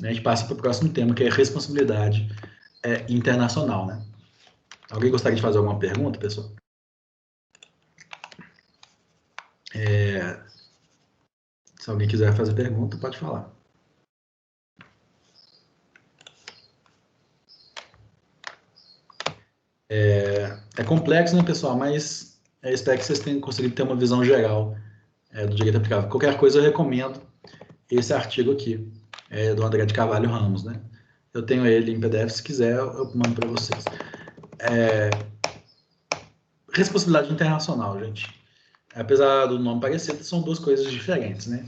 né, a gente passa para o próximo tema, que é responsabilidade internacional. Né? Alguém gostaria de fazer alguma pergunta, pessoal? Se alguém quiser fazer pergunta, pode falar. É complexo, né, pessoal? Mas espero que vocês tenham conseguido ter uma visão geral do direito aplicável. Qualquer coisa, eu recomendo esse artigo aqui, do André de Carvalho Ramos, né? Eu tenho ele em PDF, se quiser, eu mando para vocês. Responsabilidade internacional, gente. Apesar do nome parecer, são duas coisas diferentes, né?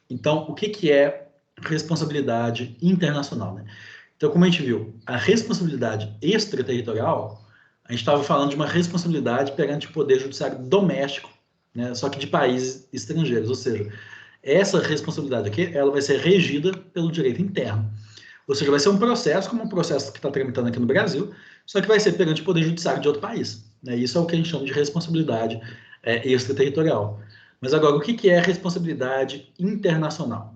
Então, o que é responsabilidade internacional, né? Então, como a gente viu, a responsabilidade extraterritorial, a gente estava falando de uma responsabilidade perante o poder judiciário doméstico, né? Só que de países estrangeiros, ou seja, essa responsabilidade aqui, ela vai ser regida pelo direito interno. Ou seja, vai ser um processo, como um processo que está tramitando aqui no Brasil, só que vai ser perante o poder judiciário de outro país. Né? Isso é o que a gente chama de responsabilidade extraterritorial. Mas agora, o que é responsabilidade internacional?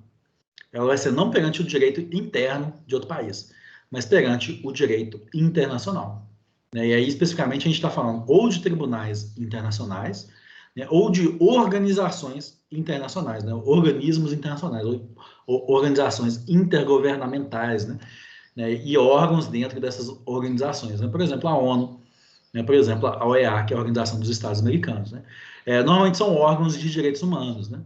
Ela vai ser não perante o direito interno de outro país, mas perante o direito internacional. Né? E aí, especificamente, a gente está falando ou de tribunais internacionais, né, ou de organizações internacionais, né, organismos internacionais, ou organizações intergovernamentais, né, e órgãos dentro dessas organizações. Né? Por exemplo, a ONU, né, por exemplo, a OEA, que é a Organização dos Estados Americanos. Né? Normalmente são órgãos de direitos humanos. Né?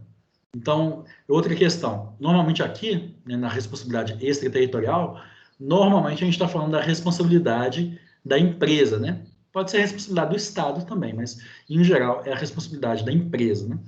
Então, outra questão, normalmente aqui, né, na responsabilidade extraterritorial, normalmente a gente está falando da responsabilidade da empresa, né? Pode ser a responsabilidade do Estado também, mas, em geral, é a responsabilidade da empresa, né?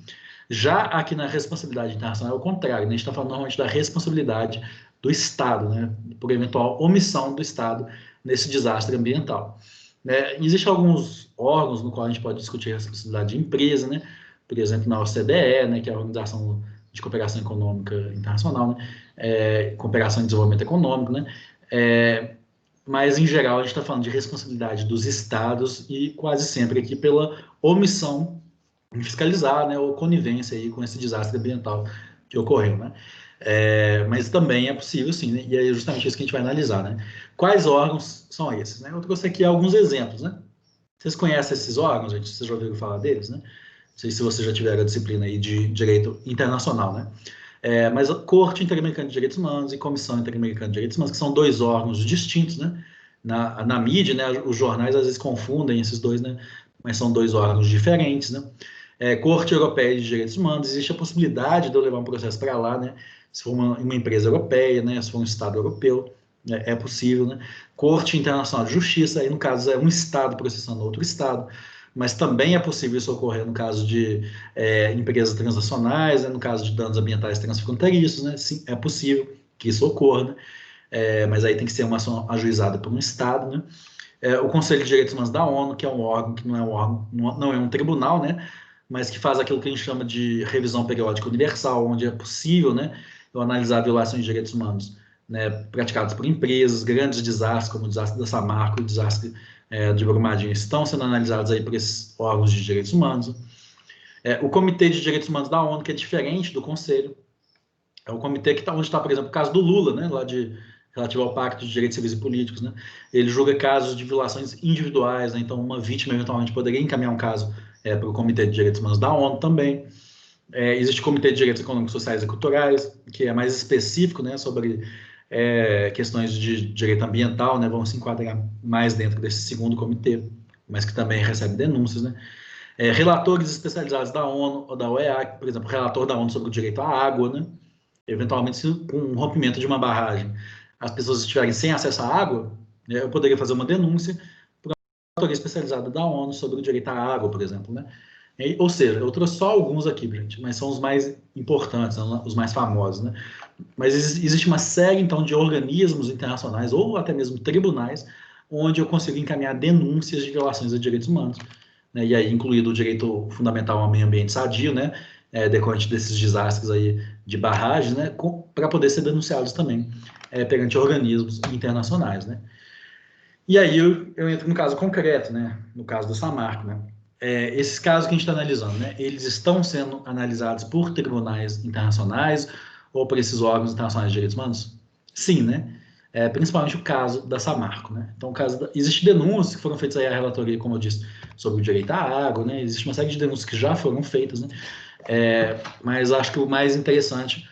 Já aqui na responsabilidade internacional é o contrário, né? A gente está falando normalmente da responsabilidade do Estado, né? Por eventual omissão do Estado nesse desastre ambiental. Né? Existem alguns órgãos no qual a gente pode discutir a responsabilidade de empresa, né? Por exemplo, na OCDE, né, que é a Organização de Cooperação Econômica Internacional, né? Cooperação e Desenvolvimento Econômico, né? Mas, em geral, a gente está falando de responsabilidade dos estados e quase sempre aqui pela omissão em fiscalizar, né, ou conivência aí com esse desastre ambiental que ocorreu, né? Mas também é possível, sim, né? E é justamente isso que a gente vai analisar, né? Quais órgãos são esses, né? Eu trouxe aqui alguns exemplos, né? Vocês conhecem esses órgãos, gente? Vocês já ouviram falar deles, né? Não sei se você já tiver a disciplina aí de direito internacional, né? Mas a Corte Interamericana de Direitos Humanos e Comissão Interamericana de Direitos Humanos, que são dois órgãos distintos, né? Na mídia, né? Os jornais às vezes confundem esses dois, né? Mas são dois órgãos diferentes, né? Corte Europeia de Direitos Humanos, existe a possibilidade de eu levar um processo para lá, né? Se for uma empresa europeia, né? Se for um Estado europeu, né? É possível, né? Corte Internacional de Justiça, aí no caso é um Estado processando outro Estado, mas também é possível isso ocorrer no caso de empresas transnacionais, né? No caso de danos ambientais transfronteiriços, né? Sim, é possível que isso ocorra, né? Mas aí tem que ser uma ação ajuizada por um Estado, né? O Conselho de Direitos Humanos da ONU, que é um órgão que não é um órgão, não é um tribunal, né? Mas que faz aquilo que a gente chama de revisão periódica universal, onde é possível, né, eu analisar violações de direitos humanos, né, praticadas por empresas, grandes desastres, como o desastre da Samarco e o desastre de Brumadinho, estão sendo analisados aí por esses órgãos de direitos humanos. O Comitê de Direitos Humanos da ONU, que é diferente do Conselho, é o comitê que está onde está, por exemplo, o caso do Lula, né, lá relativo ao Pacto de Direitos Civis e Políticos, né? Ele julga casos de violações individuais, né? Então uma vítima eventualmente poderia encaminhar um caso para o Comitê de Direitos Humanos da ONU também. Existe o Comitê de Direitos Econômicos, Sociais e Culturais, que é mais específico, né, sobre questões de direito ambiental, né? Vão se enquadrar mais dentro desse segundo comitê, mas que também recebe denúncias, né? Relatores especializados da ONU ou da OEA, por exemplo, relator da ONU sobre o direito à água, né? Eventualmente, se com um rompimento de uma barragem as pessoas estiverem sem acesso à água, eu poderia fazer uma denúncia relatoria especializada da ONU sobre o direito à água, por exemplo, né? Ou seja, eu trouxe só alguns aqui, gente, mas são os mais importantes, os mais famosos, né? Mas existe uma série, então, de organismos internacionais ou até mesmo tribunais onde eu consigo encaminhar denúncias de violações a direitos humanos, né? E aí incluído o direito fundamental ao meio ambiente sadio, né? Decorrente desses desastres aí de barragens, né? Para poder ser denunciados também perante organismos internacionais, né? E aí eu entro no caso concreto, né? No caso do Samarco, né? Esses casos que a gente está analisando, né? Eles estão sendo analisados por tribunais internacionais ou por esses órgãos internacionais de direitos humanos? Sim, né? Principalmente o caso da Samarco, né? Então, existe denúncias que foram feitas aí à relatoria, como eu disse, sobre o direito à água, né? Existe uma série de denúncias que já foram feitas, né? Mas acho que o mais interessante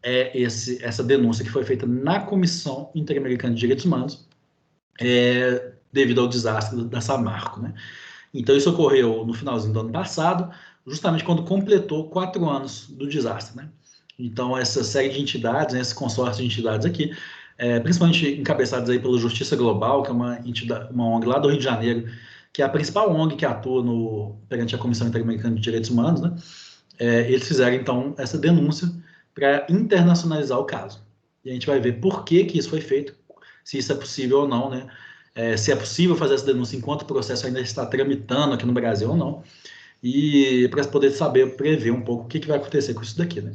é essa denúncia que foi feita na Comissão Interamericana de Direitos Humanos, devido ao desastre da Samarco, né? Então, isso ocorreu no finalzinho do ano passado, justamente quando completou 4 anos do desastre, né? Então, essa série de entidades, né, esse consórcio de entidades aqui, principalmente encabeçadas aí pela Justiça Global, que é uma ONG lá do Rio de Janeiro, que é a principal ONG que atua perante a Comissão Interamericana de Direitos Humanos, né? Eles fizeram, então, essa denúncia para internacionalizar o caso. E a gente vai ver por que isso foi feito, se isso é possível ou não, né? Se é possível fazer essa denúncia enquanto o processo ainda está tramitando aqui no Brasil ou não, e para poder saber, prever um pouco o que vai acontecer com isso daqui, né?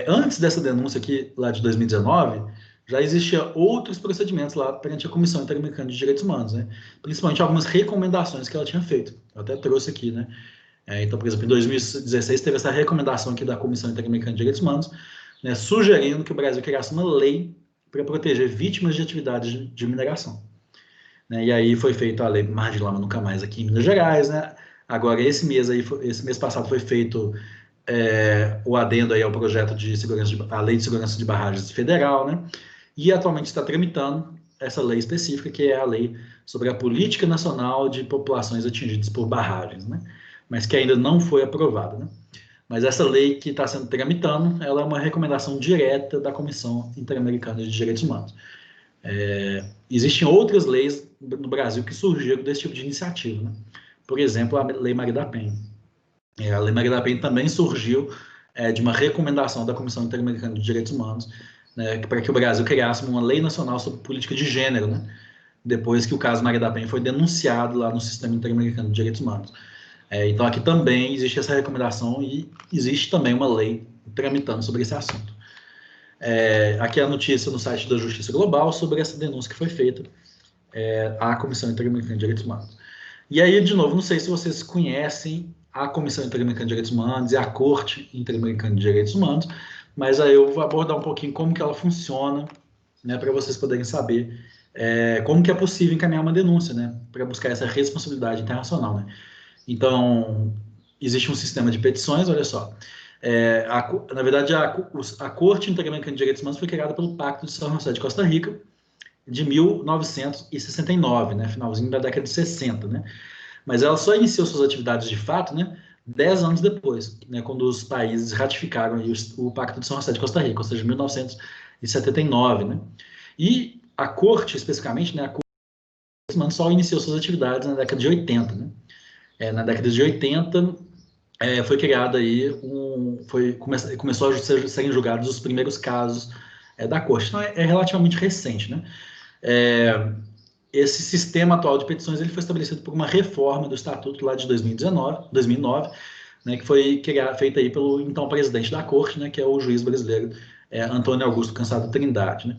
Antes dessa denúncia aqui, lá de 2019, já existia outros procedimentos lá perante a Comissão Interamericana de Direitos Humanos, né? Principalmente algumas recomendações que ela tinha feito. Eu até trouxe aqui, né? Então, por exemplo, em 2016 teve essa recomendação aqui da Comissão Interamericana de Direitos Humanos, né, sugerindo que o Brasil criasse uma lei para proteger vítimas de atividades de mineração. Né? E aí foi feita a lei Mar de Lama Nunca Mais aqui em Minas Gerais, né? Agora, esse mês passado foi feito o adendo aí ao projeto de segurança, a Lei de Segurança de Barragens Federal, né? E atualmente está tramitando essa lei específica, que é a lei sobre a Política Nacional de Populações Atingidas por Barragens, né? Mas que ainda não foi aprovada, né? Mas essa lei que está sendo tramitando, ela é uma recomendação direta da Comissão Interamericana de Direitos Humanos. Existem outras leis no Brasil que surgiram desse tipo de iniciativa, né? Por exemplo, a Lei Maria da Penha. A Lei Maria da Penha também surgiu de uma recomendação da Comissão Interamericana de Direitos Humanos, né, para que o Brasil criasse uma lei nacional sobre política de gênero, né? Depois que o caso Maria da Penha foi denunciado lá no Sistema Interamericano de Direitos Humanos. Então, aqui também existe essa recomendação e existe também uma lei tramitando sobre esse assunto. Aqui é a notícia no site da Justiça Global sobre essa denúncia que foi feita à Comissão Interamericana de Direitos Humanos. E aí, de novo, não sei se vocês conhecem a Comissão Interamericana de Direitos Humanos e a Corte Interamericana de Direitos Humanos, mas aí eu vou abordar um pouquinho como que ela funciona, né, para vocês poderem saber como que é possível encaminhar uma denúncia, né, para buscar essa responsabilidade internacional, né. Então, existe um sistema de petições, olha só. Na verdade, a Corte Interamericana de Direitos Humanos foi criada pelo Pacto de São José de Costa Rica, de 1969, né, finalzinho da década de 60, né? Mas ela só iniciou suas atividades de fato, né, 10 anos depois, né, quando os países ratificaram o Pacto de São José de Costa Rica, ou seja, 1979, né? E a Corte, especificamente, né, a Corte só iniciou suas atividades na década de 80, né? Na década de 80, foi criada aí começou a serem julgados os primeiros casos da Corte. Então, é relativamente recente, né? Esse sistema atual de petições ele foi estabelecido por uma reforma do Estatuto lá de 2009, né, que foi feita aí pelo então presidente da Corte, né, que é o juiz brasileiro Antônio Augusto Cansado Trindade, né?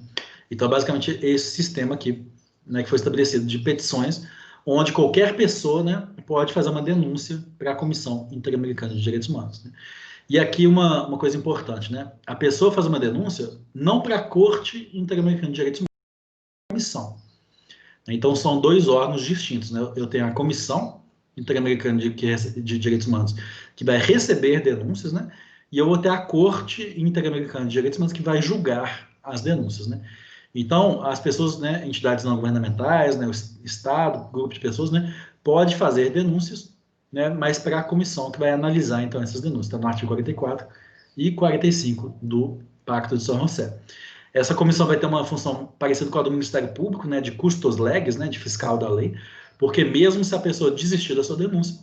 Então, basicamente, esse sistema aqui, né, que foi estabelecido de petições, onde qualquer pessoa, né, pode fazer uma denúncia para a Comissão Interamericana de Direitos Humanos, né? E aqui uma coisa importante, né? A pessoa faz uma denúncia não para a Corte Interamericana de Direitos Humanos, mas para a Comissão. Então, são dois órgãos distintos, né? Eu tenho a Comissão Interamericana de Direitos Humanos, que vai receber denúncias, né? E eu vou ter a Corte Interamericana de Direitos Humanos, que vai julgar as denúncias, né? Então, as pessoas, né, entidades não governamentais, né, o Estado, grupo de pessoas, né, pode fazer denúncias, né, mas para a comissão que vai analisar, então, essas denúncias. Está no artigo 44 e 45 do Pacto de São José. Essa comissão vai ter uma função parecida com a do Ministério Público, né, de custos legis, né, de fiscal da lei, Porque mesmo se a pessoa desistir da sua denúncia,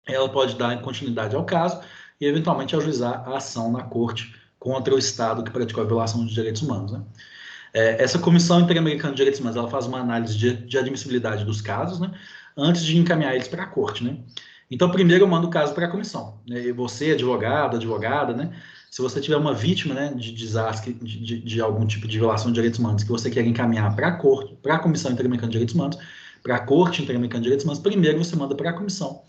ela pode dar continuidade ao caso e, eventualmente, ajuizar a ação na corte contra o Estado que praticou a violação de direitos humanos, né? Essa Comissão Interamericana de Direitos Humanos, ela faz uma análise de admissibilidade dos casos, né, antes de encaminhar eles para a corte, né? Então, primeiro eu mando o caso para a comissão, né? E você, advogado, advogada, né? Se você tiver uma vítima, né, de desastre, de algum tipo de violação de direitos humanos, que você quer encaminhar para a corte, para a Comissão Interamericana de Direitos Humanos, para a Corte Interamericana de Direitos Humanos, primeiro você manda para a comissão.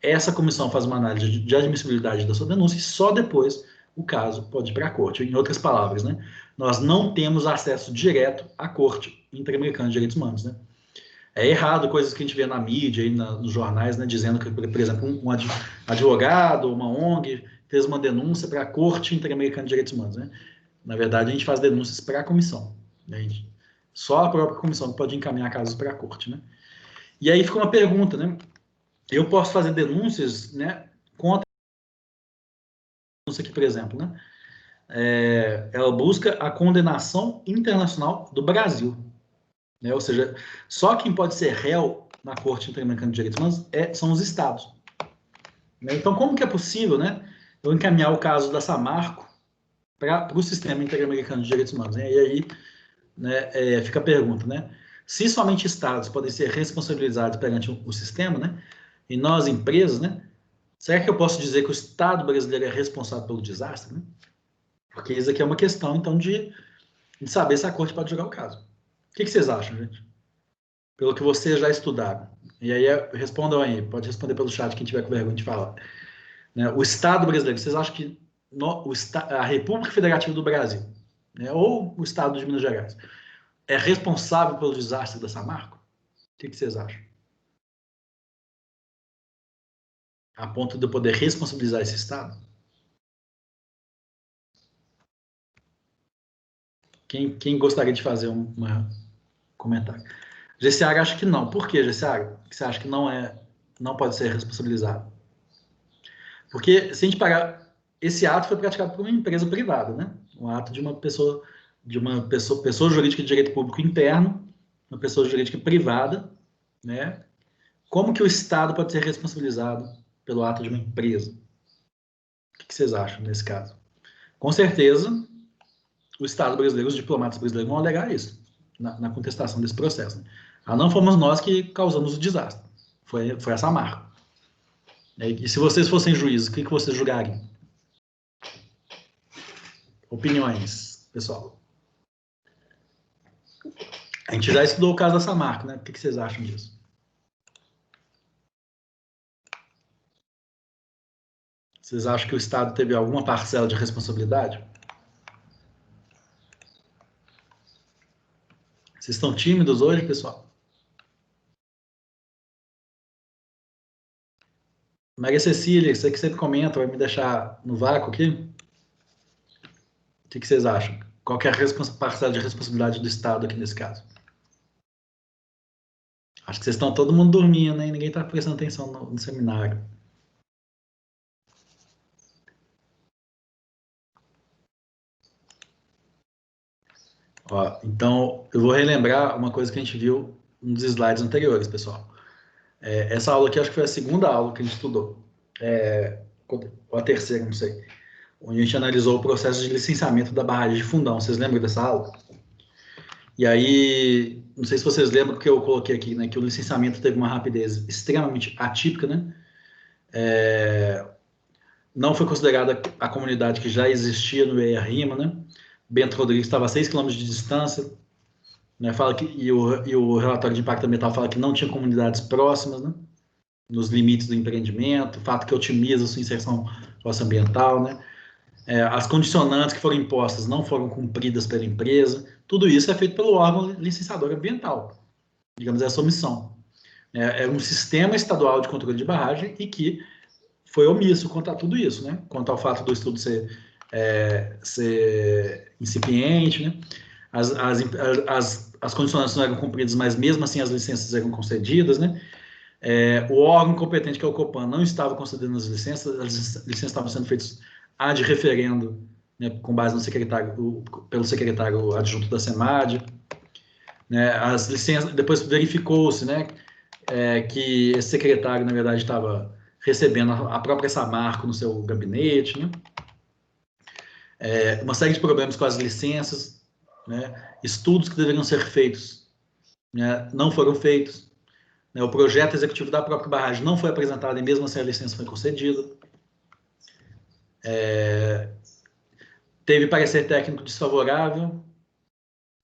Essa comissão faz uma análise de admissibilidade da sua denúncia e só depois o caso pode ir para a corte. Em outras palavras, né, nós não temos acesso direto à Corte Interamericana de Direitos Humanos, né? É errado coisas que a gente vê na mídia, aí nos jornais, né, dizendo que, por exemplo, um advogado ou uma ONG fez uma denúncia para a Corte Interamericana de Direitos Humanos, né? Na verdade, a gente faz denúncias para a comissão, né? Só a própria comissão pode encaminhar casos para a corte, né? E aí fica uma pergunta, né? Eu posso fazer denúncias, né, contra a denúncia aqui, por exemplo, né? Ela busca a condenação internacional do Brasil, né? Ou seja, só quem pode ser réu na Corte Interamericana de Direitos Humanos são os estados, né? Então, como que é possível, né, eu encaminhar o caso da Samarco para o Sistema Interamericano de Direitos Humanos, né? E aí, né, fica a pergunta, né? Se somente estados podem ser responsabilizados perante o sistema, né? E nós, empresas, né? Será que eu posso dizer que o Estado brasileiro é responsável pelo desastre, né? Porque isso aqui é uma questão, então, de saber se a corte pode julgar o caso. O que vocês acham, gente? Pelo que vocês já estudaram. E aí, respondam aí. Pode responder pelo chat, quem tiver com vergonha de falar. Né? O Estado brasileiro, vocês acham que a República Federativa do Brasil, né, ou o Estado de Minas Gerais, é responsável pelo desastre da Samarco? O que vocês acham? A ponto de eu poder responsabilizar esse Estado? Quem gostaria de fazer um comentário? GCAG acha que não. Por que, GCAG? Você acha que não pode ser responsabilizado? Porque, se a gente pagar, esse ato foi praticado por uma empresa privada, né? Um ato de uma pessoa jurídica de direito público interno, uma pessoa jurídica privada, né? Como que o Estado pode ser responsabilizado pelo ato de uma empresa? O que vocês acham nesse caso? Com certeza, o Estado brasileiro, os diplomatas brasileiros vão alegar isso na contestação desse processo, né? Não fomos nós que causamos o desastre. Foi a Samarco. E se vocês fossem juízes, o que vocês julgariam? Opiniões, pessoal. A gente já estudou o caso da Samarco, né? O que vocês acham disso? Vocês acham que o Estado teve alguma parcela de responsabilidade? Vocês estão tímidos hoje, pessoal? Maria Cecília, você que sempre comenta, vai me deixar no vácuo aqui? O que vocês acham? Qual que é a parcela de responsabilidade do Estado aqui nesse caso? Acho que vocês estão todo mundo dormindo, hein? Ninguém está prestando atenção no seminário. Ó, então, eu vou relembrar uma coisa que a gente viu nos slides anteriores, pessoal. Essa aula aqui, acho que foi a segunda aula que a gente estudou. Ou a terceira, não sei. Onde a gente analisou o processo de licenciamento da barragem de Fundão. Vocês lembram dessa aula? E aí, não sei se vocês lembram que eu coloquei aqui, né, que o licenciamento teve uma rapidez extremamente atípica, né? Não foi considerada a comunidade que já existia no EIA-RIMA, né? Bento Rodrigues estava a 6 km de distância, né? Fala que, e o relatório de impacto ambiental fala que não tinha comunidades próximas, né? Nos limites do empreendimento, fato que otimiza a sua inserção socioambiental, né? As condicionantes que foram impostas não foram cumpridas pela empresa. Tudo isso é feito pelo órgão licenciador ambiental, digamos, essa omissão. É um sistema estadual de controle de barragem e que foi omisso quanto a tudo isso, né? Quanto ao fato do estudo ser incipiente, né? As condicionantes não eram cumpridas, mas mesmo assim as licenças eram concedidas, né? O órgão competente, que é o Copan, não estava concedendo as licenças estavam sendo feitas ad referendo, né, com base pelo secretário adjunto da SEMAD, né? As licenças, depois verificou-se, né, que esse secretário, na verdade, estava recebendo a própria Samarco no seu gabinete, né? Uma série de problemas com as licenças, né? Estudos que deveriam ser feitos, né? Não foram feitos, né? O projeto executivo da própria barragem não foi apresentado e mesmo assim a licença foi concedida. Teve parecer técnico desfavorável,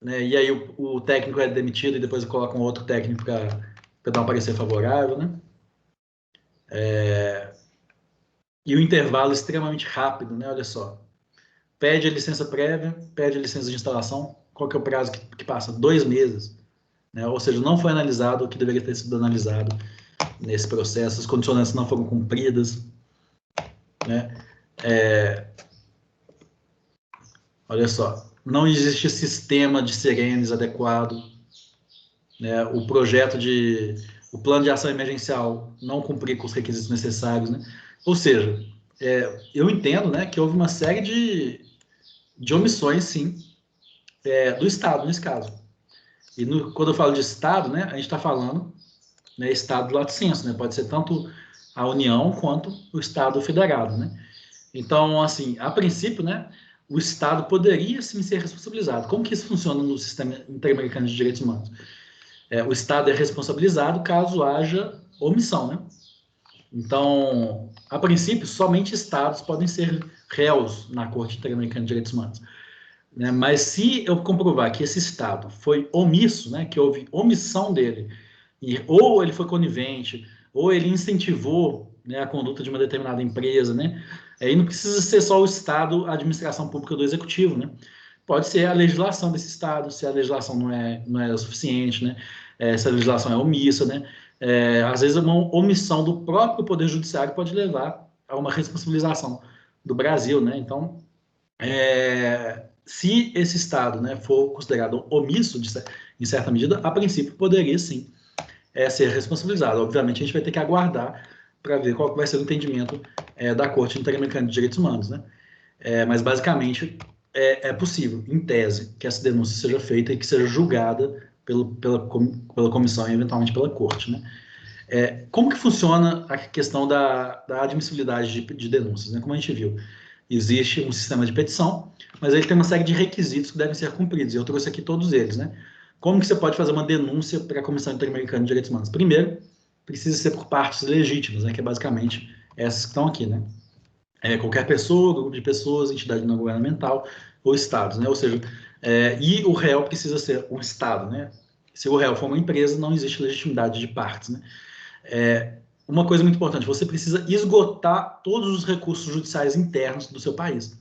né? E aí o técnico é demitido e depois colocam outro técnico para dar um parecer favorável, né? E o intervalo extremamente rápido, né? Olha só. Pede a licença prévia, pede a licença de instalação. Qual que é o prazo que passa? 2 meses. Né? Ou seja, não foi analisado o que deveria ter sido analisado nesse processo, as condicionantes não foram cumpridas. Né? Olha só, não existe sistema de sirenes adequado. Né? O plano de ação emergencial não cumprir com os requisitos necessários. Né? Ou seja, eu entendo, né, que houve uma série de omissões, sim, do Estado, nesse caso. E quando eu falo de Estado, né, a gente está falando, né, Estado lato sensu, né, pode ser tanto a União quanto o Estado federado. Né? Então, assim, a princípio, né, o Estado poderia sim ser responsabilizado. Como que isso funciona no sistema interamericano de direitos humanos? O Estado é responsabilizado caso haja omissão. Né? Então, a princípio, somente Estados podem ser réus na Corte Interamericana de Direitos Humanos. Né? Mas se eu comprovar que esse Estado foi omisso, né, que houve omissão dele, ou ele foi conivente, ou ele incentivou, né, a conduta de uma determinada empresa, né, aí não precisa ser só o Estado, a administração pública do Executivo, né? Pode ser a legislação desse Estado, se a legislação não é suficiente, né? Se a legislação é omissa, né? Às vezes uma omissão do próprio Poder Judiciário pode levar a uma responsabilização do Brasil, né? Então, se esse Estado, né, for considerado omisso, em certa medida, a princípio poderia sim ser responsabilizado. Obviamente, a gente vai ter que aguardar para ver qual vai ser o entendimento da Corte Interamericana de Direitos Humanos. Né? Mas, basicamente, é possível, em tese, que essa denúncia seja feita e que seja julgada pela comissão e, eventualmente, pela Corte. Né? Como que funciona a questão da admissibilidade de denúncias? Né? Como a gente viu, existe um sistema de petição, mas ele tem uma série de requisitos que devem ser cumpridos, e eu trouxe aqui todos eles, né? Como que você pode fazer uma denúncia para a Comissão Interamericana de Direitos Humanos? Primeiro, precisa ser por partes legítimas, né? Que é basicamente essas que estão aqui, né? Qualquer pessoa, grupo de pessoas, entidade não governamental ou estados, né? Ou seja, e o réu precisa ser um estado, né? Se o réu for uma empresa, não existe legitimidade de partes, né? Uma coisa muito importante, você precisa esgotar todos os recursos judiciais internos do seu país.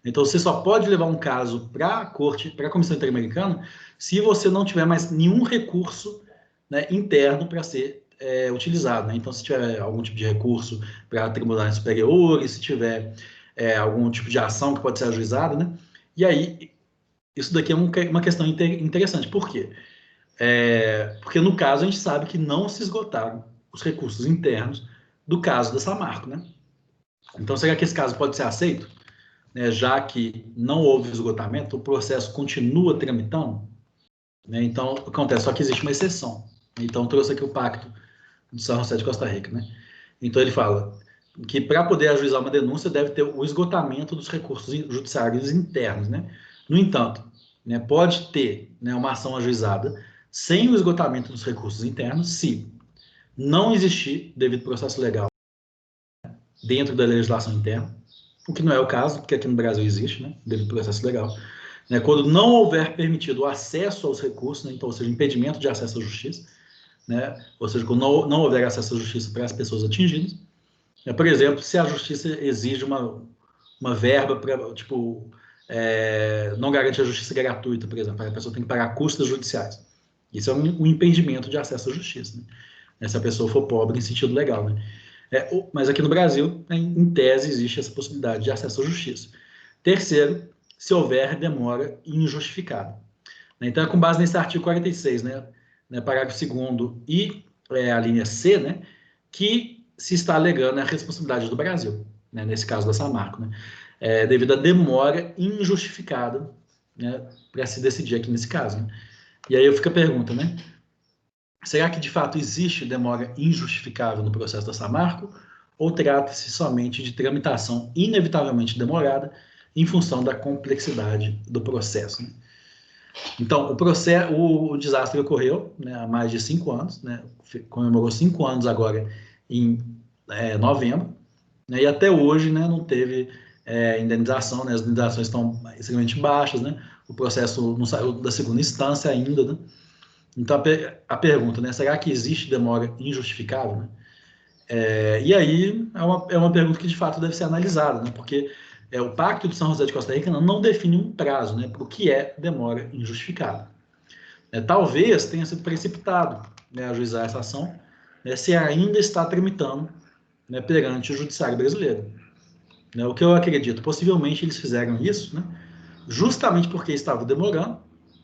Então, você só pode levar um caso para a Corte, para a Comissão Interamericana, se você não tiver mais nenhum recurso, né, interno para ser utilizado. Né? Então, se tiver algum tipo de recurso para tribunais superiores, se tiver algum tipo de ação que pode ser ajuizada, né? E aí, isso daqui é uma questão interessante. Por quê? Porque, no caso, a gente sabe que não se esgotaram os recursos internos do caso da Samarco. Né? Então, será que esse caso pode ser aceito? Né, já que não houve esgotamento, o processo continua tramitando, né, então acontece, só que existe uma exceção. Então trouxe aqui o pacto do São José de Costa Rica, né? Então ele fala que para poder ajuizar uma denúncia deve ter o esgotamento dos recursos judiciários internos, né? No entanto, né, pode ter, né, uma ação ajuizada sem o esgotamento dos recursos internos, se não existir devido processo legal dentro da legislação interna, o que não é o caso, porque aqui no Brasil existe, né, devido ao processo legal, né, quando não houver permitido o acesso aos recursos, né, então, ou seja, impedimento de acesso à justiça, né, ou seja, quando não houver acesso à justiça para as pessoas atingidas, né, por exemplo, se a justiça exige uma verba para, tipo, não garante a justiça gratuita, por exemplo, a pessoa tem que pagar custas judiciais. Isso é um impedimento de acesso à justiça, né, se a pessoa for pobre em sentido legal, né. Mas aqui no Brasil, em tese, existe essa possibilidade de acesso à justiça. Terceiro, se houver demora injustificada. Então, é com base nesse artigo 46, né, parágrafo 2º e a linha C, né, que se está alegando a responsabilidade do Brasil, né, nesse caso da Samarco, né, devido à demora injustificada, né, para se decidir aqui nesse caso. Né. E aí fica a pergunta, né, Será que de fato existe demora injustificável no processo da Samarco? Ou trata-se somente de tramitação inevitavelmente demorada em função da complexidade do processo, né? Então, o desastre ocorreu, né, há mais de 5 anos, né, comemorou 5 anos agora em novembro, né, e até hoje, né, não teve indenização, né, as indenizações estão extremamente baixas, né, o processo não saiu da segunda instância ainda, né. Então, a pergunta, né, será que existe demora injustificável, né? E aí é uma pergunta que de fato deve ser analisada, né? Porque o Pacto de São José de Costa Rica não define um prazo, né, para o que é demora injustificável. Talvez tenha sido precipitado, né, ajuizar essa ação, né, se ainda está tramitando, né, perante o Judiciário brasileiro. Né, o que eu acredito, possivelmente eles fizeram isso, né, justamente porque estava demorando,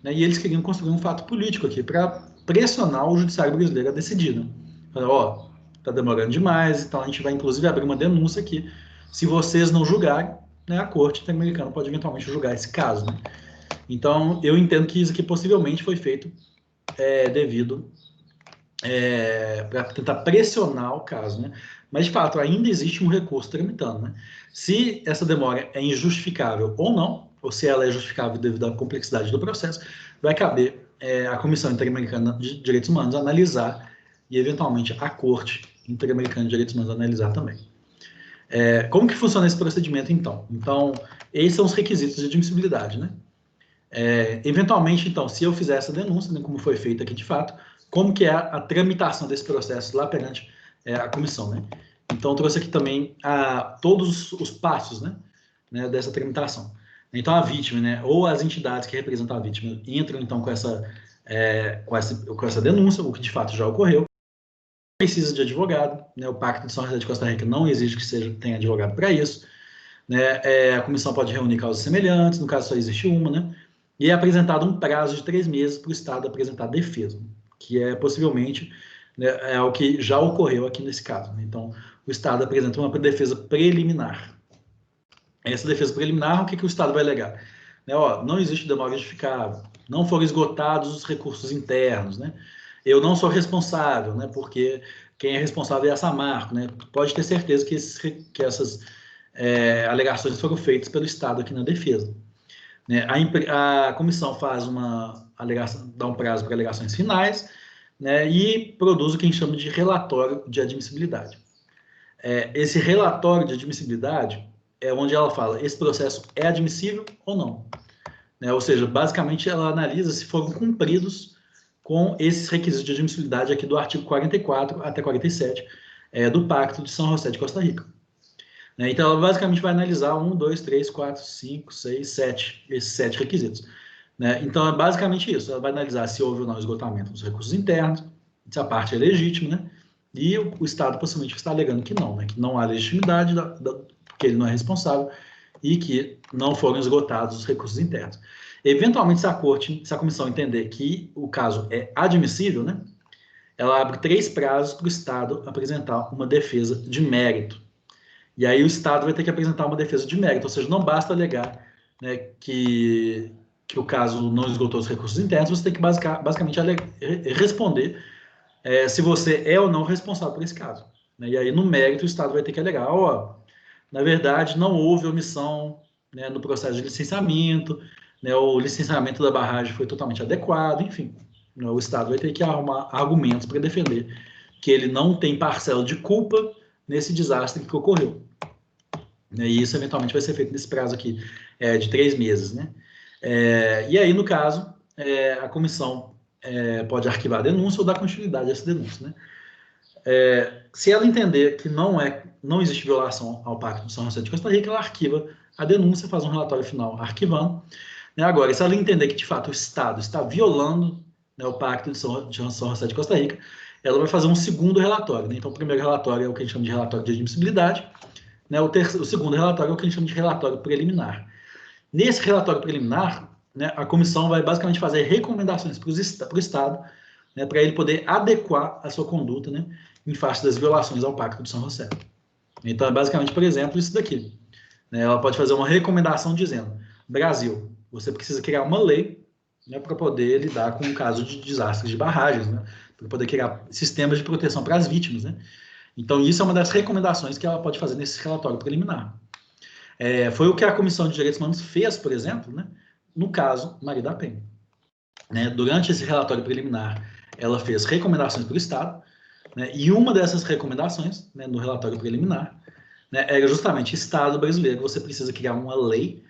né, e eles queriam construir um fato político aqui para pressionar o Judiciário brasileiro a decidir. Né? Ó, está demorando demais, então a gente vai inclusive abrir uma denúncia aqui. Se vocês não julgarem, né, a Corte Interamericana pode eventualmente julgar esse caso. Né? Então, eu entendo que isso aqui possivelmente foi feito devido para tentar pressionar o caso, né? Mas, de fato, ainda existe um recurso tramitando, né? Se essa demora é injustificável ou não, ou se ela é justificável devido à complexidade do processo, vai caber à Comissão Interamericana de Direitos Humanos analisar e, eventualmente, a Corte Interamericana de Direitos Humanos analisar também. Como que funciona esse procedimento, então? Então, esses são os requisitos de admissibilidade, né? Eventualmente, então, se eu fizer essa denúncia, né, como foi feito aqui de fato, como que é a tramitação desse processo lá perante a comissão, né? Então, eu trouxe aqui também todos os passos, né, dessa tramitação. Então, a vítima, né, ou as entidades que representam a vítima entram, então, com essa denúncia, o que de fato já ocorreu. Precisa de advogado, né? O Pacto de São José de Costa Rica não exige que tenha advogado para isso. Né? A comissão pode reunir causas semelhantes, no caso só existe uma, né? E é apresentado um prazo de 3 meses para o Estado apresentar defesa, que é possivelmente, né, é o que já ocorreu aqui nesse caso. Né? Então, o Estado apresenta uma defesa preliminar. Essa defesa preliminar, o que o Estado vai alegar? Né, não existe demora justificável, não foram esgotados os recursos internos, né? Eu não sou responsável, né? Porque quem é responsável é a Samarco, né? Pode ter certeza que essas alegações foram feitas pelo Estado aqui na defesa. Né? A comissão faz uma alegação, dá um prazo para alegações finais, né? E produz o que a gente chama de relatório de admissibilidade. Esse relatório de admissibilidade é onde ela fala, esse processo é admissível ou não. Né? Ou seja, basicamente ela analisa se foram cumpridos com esses requisitos de admissibilidade aqui do artigo 44 até 47 do Pacto de São José de Costa Rica. Né? Então, ela basicamente vai analisar 1, 2, 3, 4, 5, 6, 7, esses 7 requisitos. Né? Então, é basicamente isso. Ela vai analisar se houve ou não esgotamento dos recursos internos, se a parte é legítima, né? E o Estado possivelmente está alegando que não, né? Que não há legitimidade, que ele não é responsável e que não foram esgotados os recursos internos. Eventualmente, se a comissão entender que o caso é admissível, né? Ela abre 3 prazos para o Estado apresentar uma defesa de mérito. E aí o Estado vai ter que apresentar uma defesa de mérito, ou seja, não basta alegar, né, que o caso não esgotou os recursos internos, você tem que basicamente responder se você é ou não responsável por esse caso. Né? E aí, no mérito, o Estado vai ter que alegar, na verdade, não houve omissão, né, no processo de licenciamento, né, o licenciamento da barragem foi totalmente adequado, enfim. Né, o Estado vai ter que arrumar argumentos para defender que ele não tem parcela de culpa nesse desastre que ocorreu. E isso, eventualmente, vai ser feito nesse prazo aqui de 3 meses. Né? E aí, no caso, a comissão pode arquivar a denúncia ou dar continuidade a essa denúncia. Né? Se ela entender que não existe violação ao Pacto de São José de Costa Rica, ela arquiva a denúncia, faz um relatório final arquivando. Né? Agora, se ela entender que, de fato, o Estado está violando, né, o Pacto de São José de Costa Rica, ela vai fazer um segundo relatório. Né? Então, o primeiro relatório é o que a gente chama de relatório de admissibilidade, né? O segundo relatório é o que a gente chama de relatório preliminar. Nesse relatório preliminar, né, a comissão vai basicamente fazer recomendações para o Estado, né, para ele poder adequar a sua conduta, né, em face das violações ao Pacto de São José. Então, é basicamente, por exemplo, isso daqui. Né, ela pode fazer uma recomendação dizendo: Brasil, você precisa criar uma lei, né, para poder lidar com o caso de desastres de barragens. Né? para poder criar sistemas de proteção para as vítimas, né? Então, isso é uma das recomendações que ela pode fazer nesse relatório preliminar. Foi o que a Comissão de Direitos Humanos fez, por exemplo, né, no caso Maria da Penha. Né, durante esse relatório preliminar, ela fez recomendações para o Estado, né, e uma dessas recomendações, né, no relatório preliminar, né, era justamente: Estado brasileiro, você precisa criar uma lei,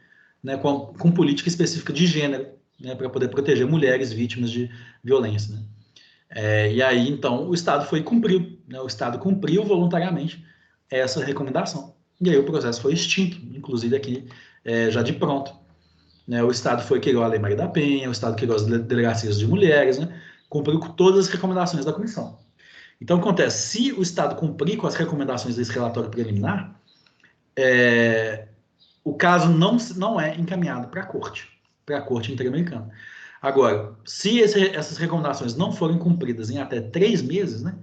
né, com política específica de gênero, né, para poder proteger mulheres vítimas de violência. Né? E aí, então, o Estado foi e cumpriu, né, o Estado cumpriu voluntariamente essa recomendação. E aí o processo foi extinto, inclusive aqui, já de pronto. Né, o Estado foi criou a Lei Maria da Penha, o Estado criou as delegacias de mulheres, né, cumpriu com todas as recomendações da comissão. Então, acontece, se o Estado cumprir com as recomendações desse relatório preliminar, o caso não é encaminhado para a Corte Interamericana. Agora, se essas recomendações não forem cumpridas em até 3 meses, né,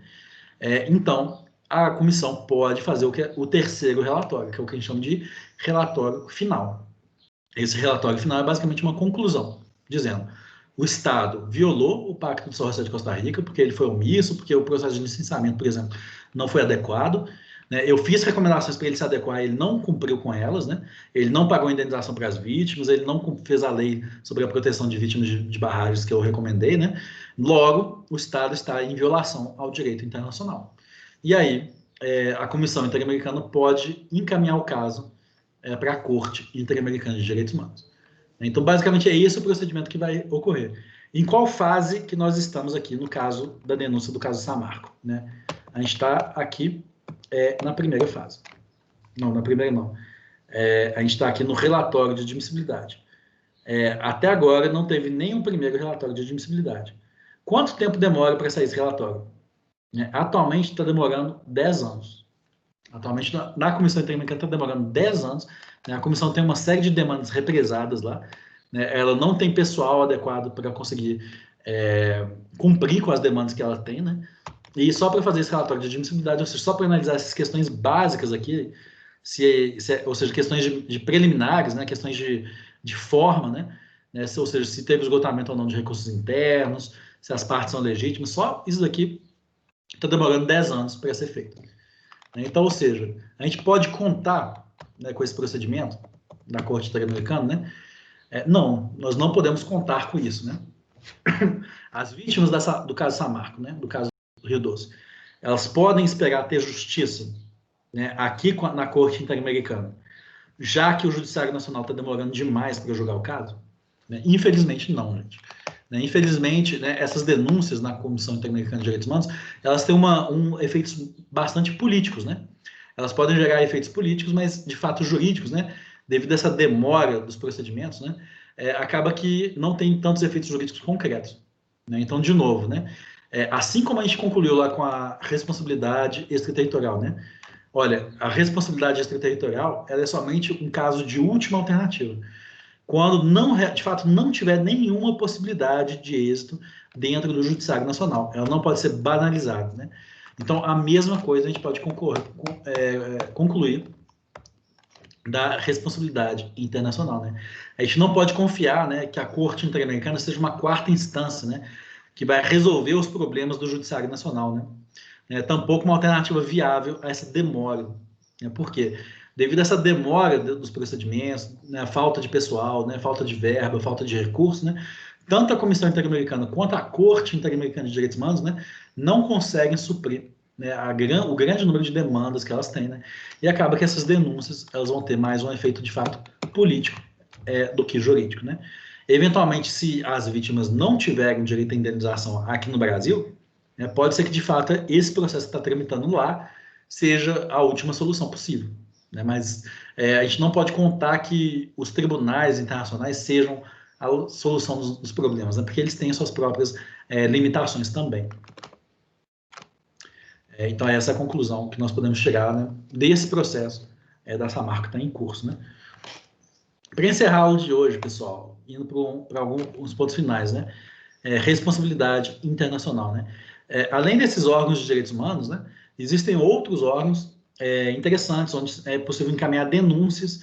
então a comissão pode fazer o terceiro relatório, que é o que a gente chama de relatório final. Esse relatório final é basicamente uma conclusão, dizendo: o Estado violou o Pacto de São José de Costa Rica, porque ele foi omisso, porque o processo de licenciamento, por exemplo, não foi adequado. Né? Eu fiz recomendações para ele se adequar, ele não cumpriu com elas, né? Ele não pagou indenização para as vítimas, ele não fez a lei sobre a proteção de vítimas de barragens que eu recomendei, né? Logo, o Estado está em violação ao direito internacional. E aí, a Comissão Interamericana pode encaminhar o caso para a Corte Interamericana de Direitos Humanos. Então, basicamente, é esse o procedimento que vai ocorrer. Em qual fase que nós estamos aqui no caso da denúncia do caso Samarco? Né? A gente está aqui na primeira fase. Não, na primeira não. A gente está aqui no relatório de admissibilidade. Até agora não teve nenhum primeiro relatório de admissibilidade. Quanto tempo demora para sair esse relatório? Atualmente está demorando 10 anos. Atualmente, na Comissão Interamericana está demorando 10 anos. Né? A comissão tem uma série de demandas represadas lá. Né? Ela não tem pessoal adequado para conseguir cumprir com as demandas que ela tem. Né? E só para fazer esse relatório de admissibilidade, ou seja, só para analisar essas questões básicas aqui, ou seja, questões de preliminares, né? Questões de forma, né? Ou seja, se teve esgotamento ou não de recursos internos, se as partes são legítimas, só isso daqui está demorando 10 anos para ser feito. Então, ou seja, a gente pode contar, né, com esse procedimento da Corte Interamericana, né? Não, nós não podemos contar com isso, né? As vítimas do caso Samarco, né, do caso do Rio Doce, elas podem esperar ter justiça, né, aqui na Corte Interamericana, já que o Judiciário Nacional está demorando demais para julgar o caso? Né? Infelizmente, não, gente. Infelizmente, né, essas denúncias na Comissão Interamericana de Direitos Humanos, elas têm efeitos bastante políticos, né? Elas podem gerar efeitos políticos, mas de fato jurídicos, né? Devido a essa demora dos procedimentos, né? Acaba que não tem tantos efeitos jurídicos concretos. Né? Então, de novo, né? Assim como a gente concluiu lá com a responsabilidade extraterritorial, né? Olha, a responsabilidade extraterritorial, ela é somente um caso de última alternativa. Quando, de fato, não tiver nenhuma possibilidade de êxito dentro do Judiciário Nacional. Ela não pode ser banalizada. Né? Então, a mesma coisa a gente pode concluir da responsabilidade internacional. Né? A gente não pode confiar, né, que a Corte Interamericana seja uma quarta instância, né, que vai resolver os problemas do Judiciário Nacional. Né? Tampouco uma alternativa viável a essa demora. Né? Por quê? Devido a essa demora dos procedimentos, né, falta de pessoal, né, falta de verba, falta de recursos, né, tanto a Comissão Interamericana quanto a Corte Interamericana de Direitos Humanos, né, não conseguem suprir, né, o grande número de demandas que elas têm. Né, e acaba que essas denúncias elas vão ter mais um efeito, de fato, político do que jurídico. Né. Eventualmente, se as vítimas não tiverem direito à indenização aqui no Brasil, né, pode ser que, de fato, esse processo que está tramitando lá seja a última solução possível. Né? Mas a gente não pode contar que os tribunais internacionais sejam a solução dos problemas, né? Porque eles têm suas próprias limitações também. Então, essa é a conclusão que nós podemos chegar, né, desse processo da Samarco que está em curso. Né? Para encerrar a aula de hoje, pessoal, indo para alguns pontos finais, né? Responsabilidade internacional. Né? Além desses órgãos de direitos humanos, né, existem outros órgãos interessantes, onde é possível encaminhar denúncias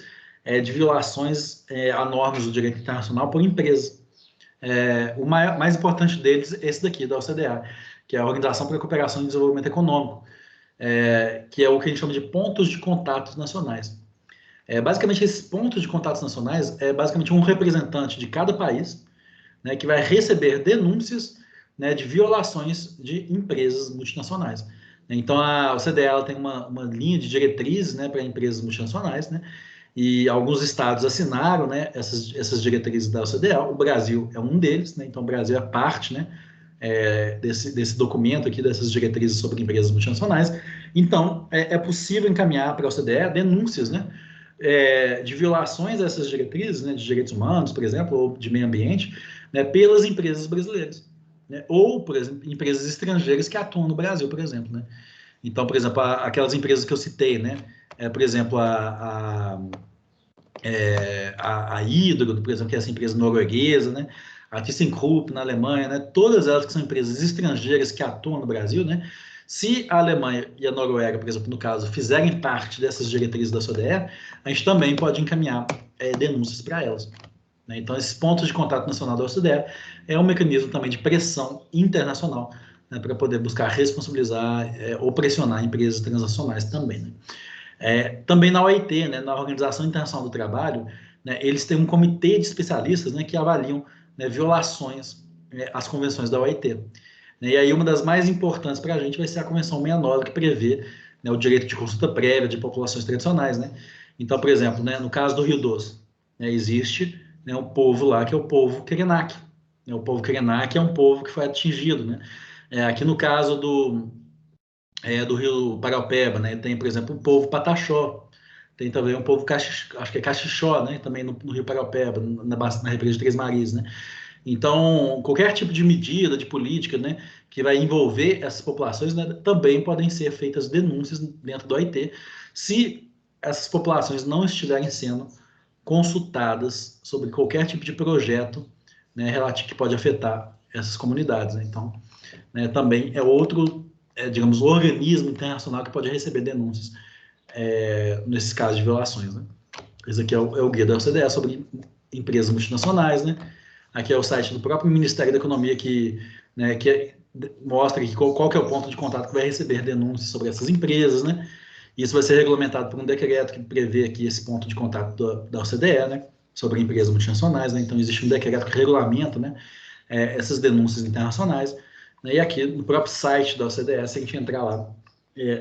de violações a normas do direito internacional por empresa. O mais importante deles é esse daqui, da OCDE, que é a Organização para a Cooperação e Desenvolvimento Econômico, que é o que a gente chama de pontos de contatos nacionais. Basicamente, esses pontos de contatos nacionais é basicamente um representante de cada país, né, que vai receber denúncias, né, de violações de empresas multinacionais. Então, a OCDE ela tem uma linha de diretrizes, né, para empresas multinacionais, né, e alguns estados assinaram, né, essas diretrizes da OCDE. O Brasil é um deles, né, então o Brasil é parte, né, desse documento aqui, dessas diretrizes sobre empresas multinacionais. Então, é possível encaminhar para a OCDE denúncias, né, de violações dessas diretrizes, né, de direitos humanos, por exemplo, ou de meio ambiente, né, pelas empresas brasileiras, né, ou, por exemplo, empresas estrangeiras que atuam no Brasil, por exemplo, né. Então, por exemplo, aquelas empresas que eu citei, né, por exemplo, a Hydro, por exemplo, que é essa empresa norueguesa, né, a ThyssenKrupp na Alemanha, né, todas elas que são empresas estrangeiras que atuam no Brasil, né, se a Alemanha e a Noruega, por exemplo, no caso, fizerem parte dessas diretrizes da OCDE, a gente também pode encaminhar denúncias para elas. Né? Então, esses pontos de contato nacional da OCDE é um mecanismo também de pressão internacional, né, para poder buscar responsabilizar ou pressionar empresas transnacionais também. Né? Também na OIT, né, na Organização Internacional do Trabalho, né, eles têm um comitê de especialistas, né, que avaliam, né, violações às convenções da OIT. Né, e aí uma das mais importantes para a gente vai ser a Convenção 69, que prevê, né, o direito de consulta prévia de populações tradicionais. Né? Então, por exemplo, né, no caso do Rio Doce, né, existe, né, um povo lá que é o povo Krenak. Né? O povo Krenak é um povo que foi atingido. Né? Aqui no caso do Rio Paraupeba, né? Tem, por exemplo, o povo Pataxó, tem também um povo, acho que é Caxixó, né? Também no Rio Paraupeba, na represa de Três Marias, né? Então, qualquer tipo de medida, de política, né, que vai envolver essas populações, né, também podem ser feitas denúncias dentro do OIT, se essas populações não estiverem sendo consultadas sobre qualquer tipo de projeto, né, relativo que pode afetar essas comunidades. Né? Então, né, também é outro, digamos, organismo internacional que pode receber denúncias nesses casos de violações. Né? Esse aqui é o guia da OCDE sobre empresas multinacionais, né? Aqui é o site do próprio Ministério da Economia né, que mostra aqui qual que é o ponto de contato que vai receber denúncias sobre essas empresas, né? Isso vai ser regulamentado por um decreto que prevê aqui esse ponto de contato da OCDE, né? Sobre empresas multinacionais, né? Então, existe um decreto que regulamenta, né? Essas denúncias internacionais. Né? E aqui no próprio site da OCDE, se a gente entrar lá,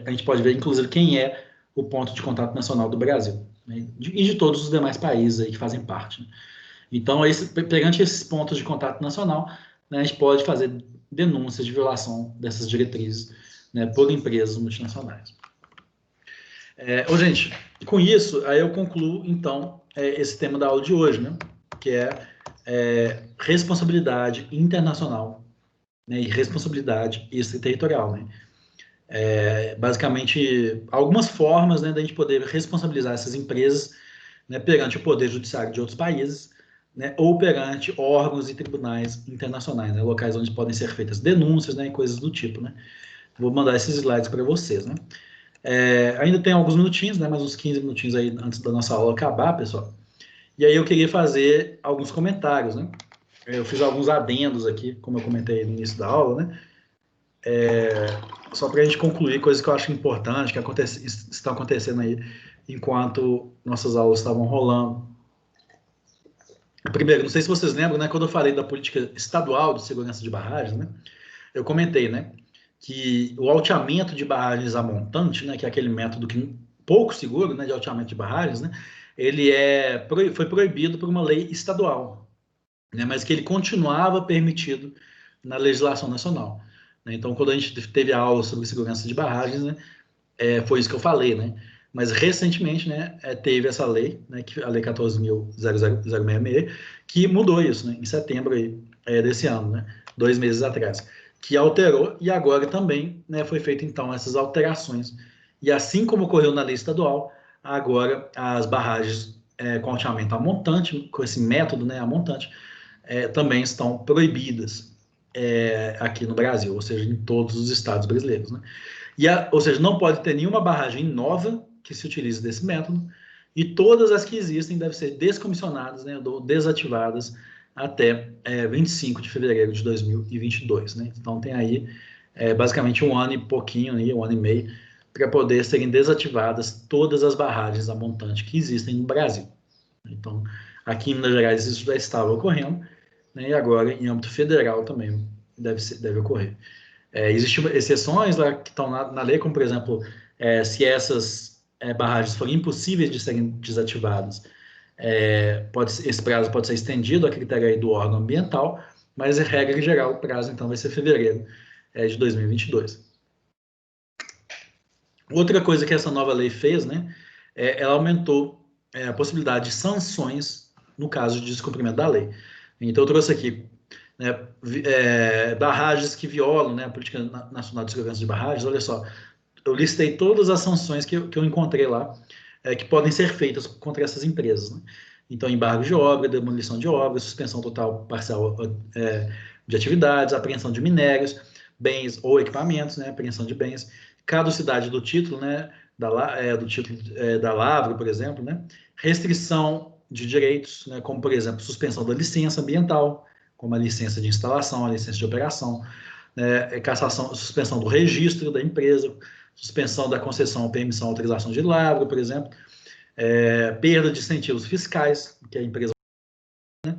a gente pode ver, inclusive, quem é o ponto de contato nacional do Brasil, né? E de todos os demais países aí que fazem parte. Né? Então, perante esses pontos de contato nacional, né, a gente pode fazer denúncias de violação dessas diretrizes, né, por empresas multinacionais. Gente, com isso, aí eu concluo, então, esse tema da aula de hoje, né, que é responsabilidade internacional, né, e responsabilidade extraterritorial. Né. Basicamente, algumas formas, né, da gente poder responsabilizar essas empresas, né, perante o poder judiciário de outros países, né, ou perante órgãos e tribunais internacionais, né, locais onde podem ser feitas denúncias, né, e coisas do tipo. Né. Vou mandar esses slides para vocês. Né. Ainda tem alguns minutinhos, né, mais uns 15 minutinhos aí antes da nossa aula acabar, pessoal. E aí eu queria fazer alguns comentários. Né. Eu fiz alguns adendos aqui, como eu comentei no início da aula, né, só para a gente concluir coisas que eu acho importante, que estão acontecendo aí enquanto nossas aulas estavam rolando. Primeiro, não sei se vocês lembram, né, quando eu falei da política estadual de segurança de barragens, né, eu comentei, né, que o alteamento de barragens a montante, né, que é aquele método pouco seguro, né, de alteamento de barragens, né, ele foi proibido por uma lei estadual, né, mas que ele continuava permitido na legislação nacional. Né. Então, quando a gente teve a aula sobre segurança de barragens, né, foi isso que eu falei, né? Mas recentemente, né, teve essa lei, né, a Lei 14.066, que mudou isso, né, em setembro aí, desse ano, né, 2 meses atrás, que alterou e agora também, né, foi feito então essas alterações. E assim como ocorreu na lei estadual, agora as barragens com alteamento a montante, com esse método, né, a montante, também estão proibidas aqui no Brasil, ou seja, em todos os estados brasileiros, né? Ou seja, não pode ter nenhuma barragem nova que se utilize desse método, e todas as que existem devem ser descomissionadas, né, ou desativadas até 25 de fevereiro de 2022. Né? Então, tem aí basicamente 1 ano e pouquinho, 1 ano e meio, para poder serem desativadas todas as barragens a montante que existem no Brasil. Então, aqui em Minas Gerais isso já estava ocorrendo, né, e agora em âmbito federal também deve ocorrer. Existem exceções lá que estão na lei, como por exemplo, se essas barragens forem impossíveis de serem desativadas, esse prazo pode ser estendido a critério aí do órgão ambiental, mas a regra geral, o prazo então vai ser fevereiro de 2022. Outra coisa que essa nova lei fez, né, ela aumentou a possibilidade de sanções no caso de descumprimento da lei. Então, eu trouxe aqui barragens que violam, né, a Política Nacional de Segurança de Barragens. Olha só, eu listei todas as sanções que eu encontrei lá, que podem ser feitas contra essas empresas. Né? Então, embargo de obra, demolição de obras, suspensão total parcial de atividades, apreensão de minérios, bens ou equipamentos, né, apreensão de bens, caducidade do título, né, do título da lavra, por exemplo, né, restrição de direitos, né, como, por exemplo, suspensão da licença ambiental, como a licença de instalação, a licença de operação, né, cassação, suspensão do registro da empresa, suspensão da concessão, permissão, autorização de lavra, por exemplo, perda de incentivos fiscais, que a empresa, né,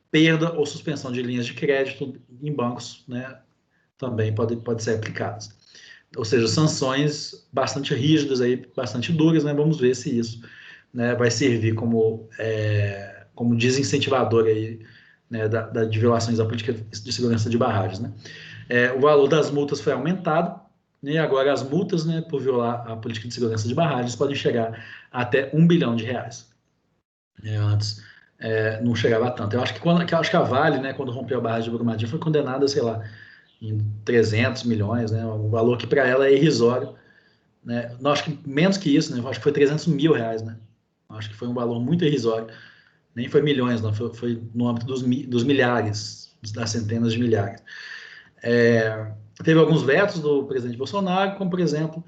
perda ou suspensão de linhas de crédito em bancos, né, também pode ser aplicadas. Ou seja, sanções bastante rígidas, aí, bastante duras, né, vamos ver se isso, né, vai servir como desincentivador aí, né, de violações da política de segurança de barragens. Né. O valor das multas foi aumentado, né, e agora as multas, né, por violar a política de segurança de barragens podem chegar até R$ 1 bilhão. Antes não chegava a tanto. Eu acho que a Vale, né, quando rompeu a barragem de Brumadinho, foi condenada, sei lá, em 300 milhões, né, um valor que para ela é irrisório. Né? Não, acho que menos que isso, né, acho que foi R$ 300 mil, né? Acho que foi um valor muito irrisório. Nem foi milhões, não, foi no âmbito dos milhares, das centenas de milhares. Teve alguns vetos do presidente Bolsonaro, como, por exemplo,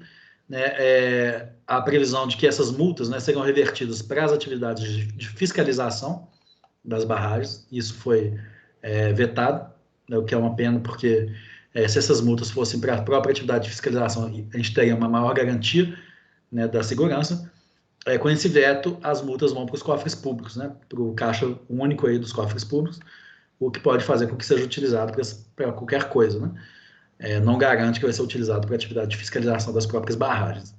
né, a previsão de que essas multas, né, seriam revertidas para as atividades de fiscalização das barragens. Isso foi vetado, né, o que é uma pena, porque se essas multas fossem para a própria atividade de fiscalização, a gente teria uma maior garantia, né, da segurança. Com esse veto, as multas vão para os cofres públicos, né, para o caixa único aí dos cofres públicos, o que pode fazer com que seja utilizado para qualquer coisa, né? Não garante que vai ser utilizado para atividade de fiscalização das próprias barragens.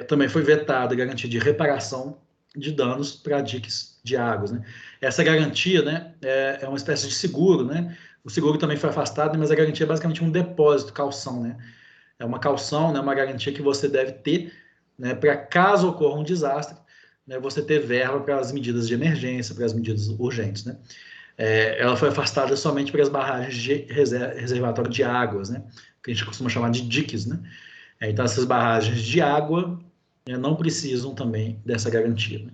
Também foi vetada a garantia de reparação de danos para diques de águas. Né? Essa garantia, né, é uma espécie de seguro. Né? O seguro também foi afastado, mas a garantia é basicamente um depósito, calção. Né? É uma calção, né, uma garantia que você deve ter, né, para caso ocorra um desastre, né, você ter verba para as medidas de emergência, para as medidas urgentes. Né? Ela foi afastada somente para as barragens de reservatório de águas, né, que a gente costuma chamar de diques. Né? Então, essas barragens de água, né, não precisam também dessa garantia.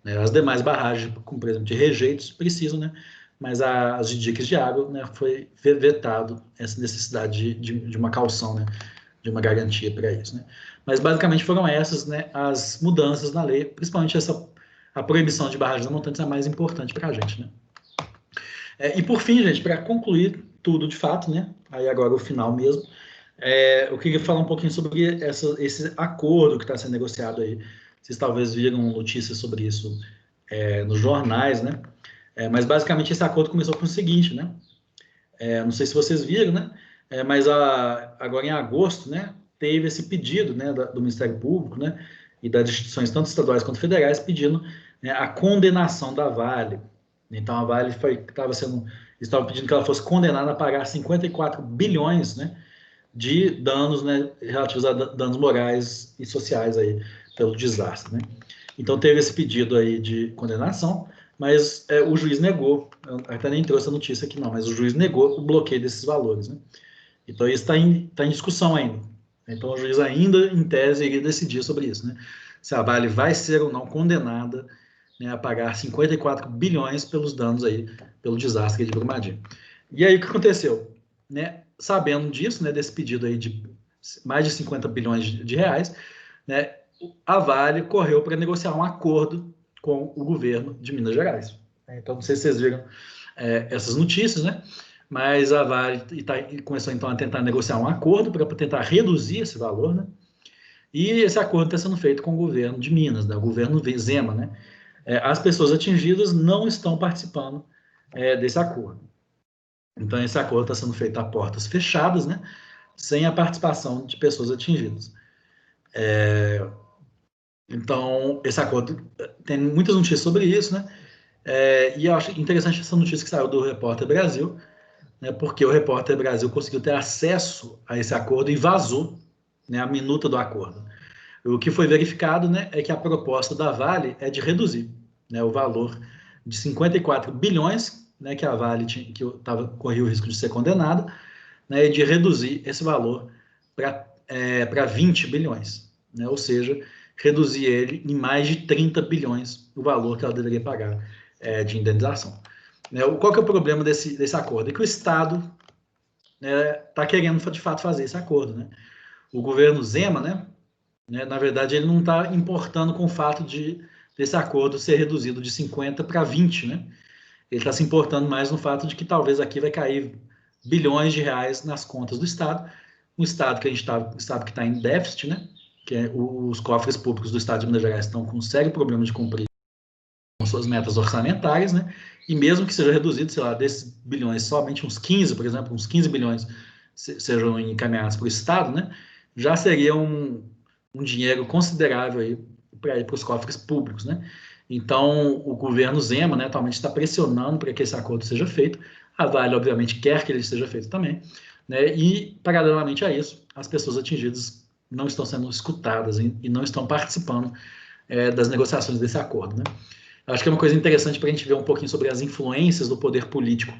Né? As demais barragens, como por exemplo de rejeitos, precisam, né? Mas as de diques de água, né, foi vetado essa necessidade de uma calção, né, de uma garantia para isso. Né? Mas basicamente foram essas, né, as mudanças na lei, principalmente a proibição de barragens montantes é a mais importante para a gente. Né? E por fim, gente, para concluir tudo de fato, né, aí agora o final mesmo, eu queria falar um pouquinho sobre esse acordo que está sendo negociado aí. Vocês talvez viram notícias sobre isso nos jornais, né? Mas basicamente esse acordo começou com o seguinte, né? Não sei se vocês viram, né? Mas agora em agosto, né? Teve esse pedido, né? Do Ministério Público, né? E das instituições tanto estaduais quanto federais pedindo, né, a condenação da Vale. Então a Vale estava pedindo que ela fosse condenada a pagar 54 bilhões, né? De danos, né, relativos a danos morais e sociais aí pelo desastre, né? Então teve esse pedido aí de condenação, mas o juiz negou. Eu até nem trouxe a notícia aqui não, mas o juiz negou o bloqueio desses valores, né? Então isso está em discussão ainda. Então o juiz ainda, em tese, iria decidir sobre isso, né? Se a Vale vai ser ou não condenada, né, a pagar 54 bilhões pelos danos aí, pelo desastre de Brumadinho. E aí o que aconteceu? Né? Sabendo disso, né, desse pedido aí de mais de 50 bilhões de reais, né, a Vale correu para negociar um acordo com o governo de Minas Gerais. Então, não sei se vocês viram essas notícias, né? mas a Vale começou então a tentar negociar um acordo para tentar reduzir esse valor, né? E esse acordo está sendo feito com o governo de Minas, né? O governo Zema, né? As pessoas atingidas não estão participando desse acordo. Então, esse acordo está sendo feito a portas fechadas, né? Sem a participação de pessoas atingidas. Então, esse acordo tem muitas notícias sobre isso, né? E eu acho interessante essa notícia que saiu do Repórter Brasil, né? Porque o Repórter Brasil conseguiu ter acesso a esse acordo e vazou, né, a minuta do acordo. O que foi verificado, né, é que a proposta da Vale é de reduzir, né, o valor de 54 bilhões, né, que a Vale corria o risco de ser condenada, né, e de reduzir esse valor para 20 bilhões, né, ou seja, reduzir ele em mais de 30 bilhões o valor que ela deveria pagar de indenização. Né, qual que é o problema desse acordo? É que o Estado está querendo, de fato, fazer esse acordo. Né? O governo Zema, né, na verdade, ele não está importando com o fato desse acordo ser reduzido de 50 para 20, né? Ele está se importando mais no fato de que talvez aqui vai cair bilhões de reais nas contas do Estado, um Estado que a gente sabe que está em déficit, né? Que os cofres públicos do Estado de Minas Gerais estão com um sério problema de cumprir com suas metas orçamentárias, né? E mesmo que seja reduzido, sei lá, desses bilhões, somente uns 15, por exemplo, uns 15 bilhões sejam encaminhados para o Estado, né? Já seria um dinheiro considerável aí para ir para os cofres públicos, né? Então, o governo Zema, né, atualmente está pressionando para que esse acordo seja feito. A Vale, obviamente, quer que ele seja feito também, né? E, paralelamente a isso, as pessoas atingidas não estão sendo escutadas e não estão participando das negociações desse acordo, né? Acho que é uma coisa interessante para a gente ver um pouquinho sobre as influências do poder político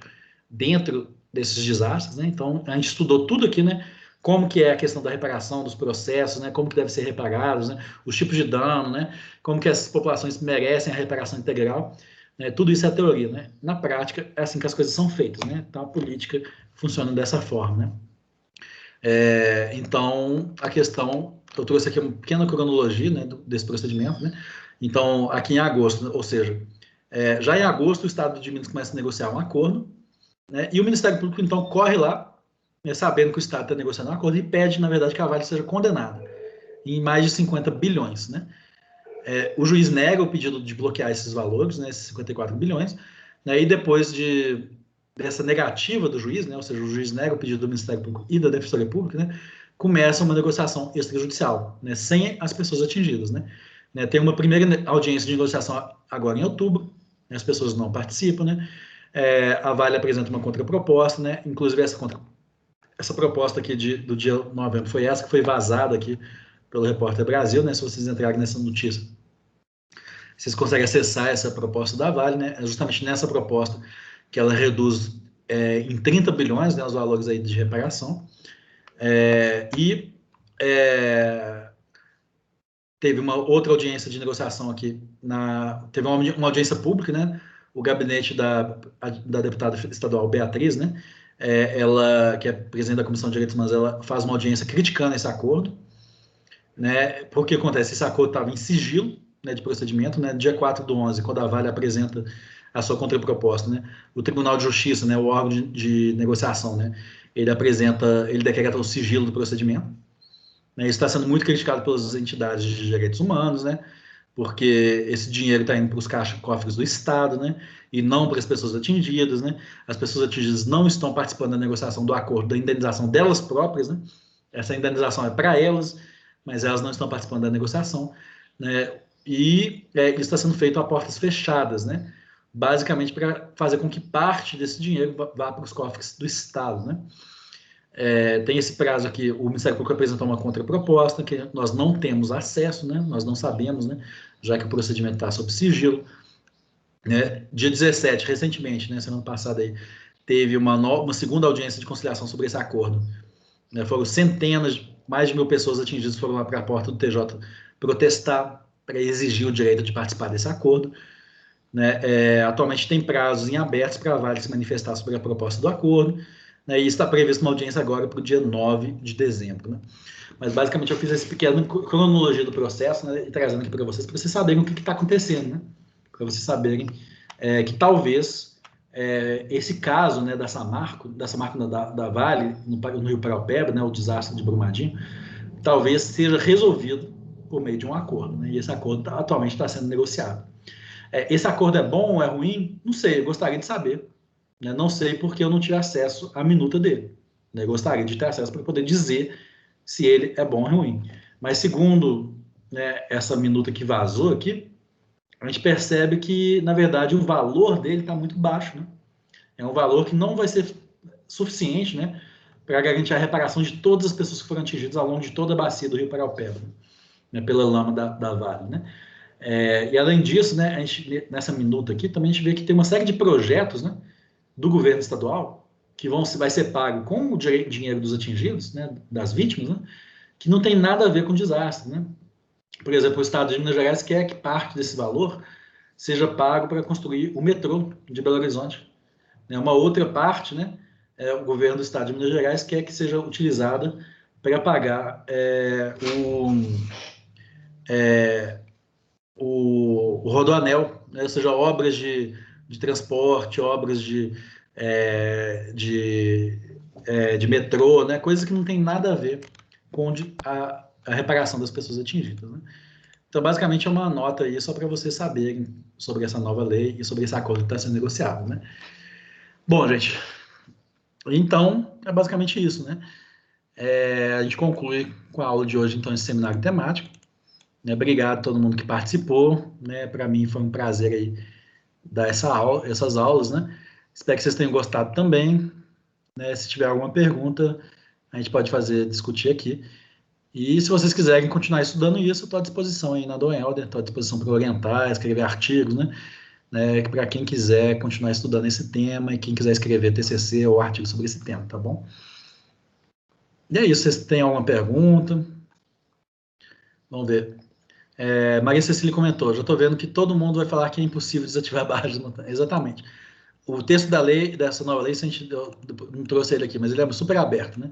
dentro desses desastres, né? Então, a gente estudou tudo aqui, né? Como que é a questão da reparação dos processos, né? Como que deve ser reparados, né? Os tipos de dano, né? Como que as populações merecem a reparação integral, né? Tudo isso é teoria, né? Na prática, é assim que as coisas são feitas, né? Então, a política funciona dessa forma, né? Então, a questão, eu trouxe aqui uma pequena cronologia, né, desse procedimento, né? Então, aqui em agosto, ou seja, já em agosto o Estado de Minas começa a negociar um acordo, né, e o Ministério Público, então, corre lá, né, sabendo que o Estado está negociando um acordo, e pede, na verdade, que a Vale seja condenada em mais de 50 bilhões, né? O juiz nega o pedido de bloquear esses valores, né, esses 54 bilhões, né, e depois dessa negativa do juiz, né, ou seja, o juiz nega o pedido do Ministério Público e da Defensoria Pública, né, começa uma negociação extrajudicial, né, sem as pessoas atingidas, né. Tem uma primeira audiência de negociação agora em outubro, né, as pessoas não participam, né, a Vale apresenta uma contraproposta, né, inclusive essa proposta aqui do dia 9 de novembro foi essa que foi vazada aqui pelo Repórter Brasil, né, se vocês entrarem nessa notícia, vocês conseguem acessar essa proposta da Vale, né, é justamente nessa proposta que ela reduz em 30 bilhões, né, os valores aí de reparação, teve uma outra audiência de negociação aqui, teve uma audiência pública, né, o gabinete da deputada estadual Beatriz, né, ela, que é presidente da Comissão de Direitos Humanos, ela faz uma audiência criticando esse acordo, né, porque acontece, esse acordo estava em sigilo, né, de procedimento, né, dia 4/11, quando a Vale apresenta a sua contraproposta, né, o Tribunal de Justiça, né, o órgão de negociação, né, ele decreta o sigilo do procedimento, né, isso está sendo muito criticado pelas entidades de direitos humanos, né, porque esse dinheiro está indo para os cofres do Estado, né, e não para as pessoas atingidas, né, as pessoas atingidas não estão participando da negociação do acordo, da indenização delas próprias, né, essa indenização é para elas, mas elas não estão participando da negociação, né, e isso está sendo feito a portas fechadas, né, basicamente para fazer com que parte desse dinheiro vá para os cofres do Estado, né. Tem esse prazo aqui, o Ministério Público apresentou uma contraproposta, que nós não temos acesso, né, nós não sabemos, né, já que o procedimento está sob sigilo, né. Dia 17, recentemente, né, semana passada, aí, teve uma segunda audiência de conciliação sobre esse acordo, né, foram centenas, mais de 1.000 pessoas atingidas, foram lá para a porta do TJ protestar para exigir o direito de participar desse acordo, né. Atualmente tem prazos em abertos para a Vale se manifestar sobre a proposta do acordo, né, e está previsto uma audiência agora para o dia 9 de dezembro. Né. Mas basicamente eu fiz essa pequena cronologia do processo, né, e trazendo aqui para vocês saberem o que está acontecendo, né, para vocês saberem que talvez esse caso, né, da Samarco da Vale, no Rio Paraupeba, né, o desastre de Brumadinho, talvez seja resolvido por meio de um acordo, né, e esse acordo atualmente está sendo negociado. Esse acordo é bom ou é ruim? Não sei, eu gostaria de saber. Né? Não sei porque eu não tive acesso à minuta dele. Né? Eu gostaria de ter acesso para poder dizer se ele é bom ou ruim. Mas segundo, né, essa minuta que vazou aqui, a gente percebe que, na verdade, o valor dele está muito baixo. Né? É um valor que não vai ser suficiente, né, para garantir a reparação de todas as pessoas que foram atingidas ao longo de toda a bacia do Rio Paraupeba, né, pela lama da Vale. Né? E além disso, né, a gente, nessa minuta aqui, também a gente vê que tem uma série de projetos, né, do governo estadual que vai ser pago com o dinheiro dos atingidos, né, das vítimas, né, que não tem nada a ver com o desastre. Né? Por exemplo, o Estado de Minas Gerais quer que parte desse valor seja pago para construir o metrô de Belo Horizonte. Uma outra parte, né, o governo do Estado de Minas Gerais quer que seja utilizada para pagar o Rodoanel, né? Ou seja, obras de transporte, obras de metrô, né? Coisas que não tem nada a ver com a reparação das pessoas atingidas. Né? Então, basicamente, é uma nota aí só para vocês saberem sobre essa nova lei e sobre esse acordo que está sendo negociado. Né? Bom, gente, então é basicamente isso. Né? A gente conclui com a aula de hoje, então, esse seminário temático. Né? Obrigado a todo mundo que participou. Né? Para mim foi um prazer aí dar essas aulas. Né? Espero que vocês tenham gostado também. Né? Se tiver alguma pergunta, a gente pode discutir aqui. E se vocês quiserem continuar estudando isso, eu estou à disposição aí na Doelder, estou à disposição para orientar, escrever artigos, né? Para quem quiser continuar estudando esse tema e quem quiser escrever TCC ou artigo sobre esse tema, tá bom? E é isso, vocês têm alguma pergunta? Vamos ver. Maria Cecília comentou, já estou vendo que todo mundo vai falar que é impossível desativar a barra de montanha. Exatamente. O texto da lei, dessa nova lei, a gente não trouxe ele aqui, mas ele é super aberto, né?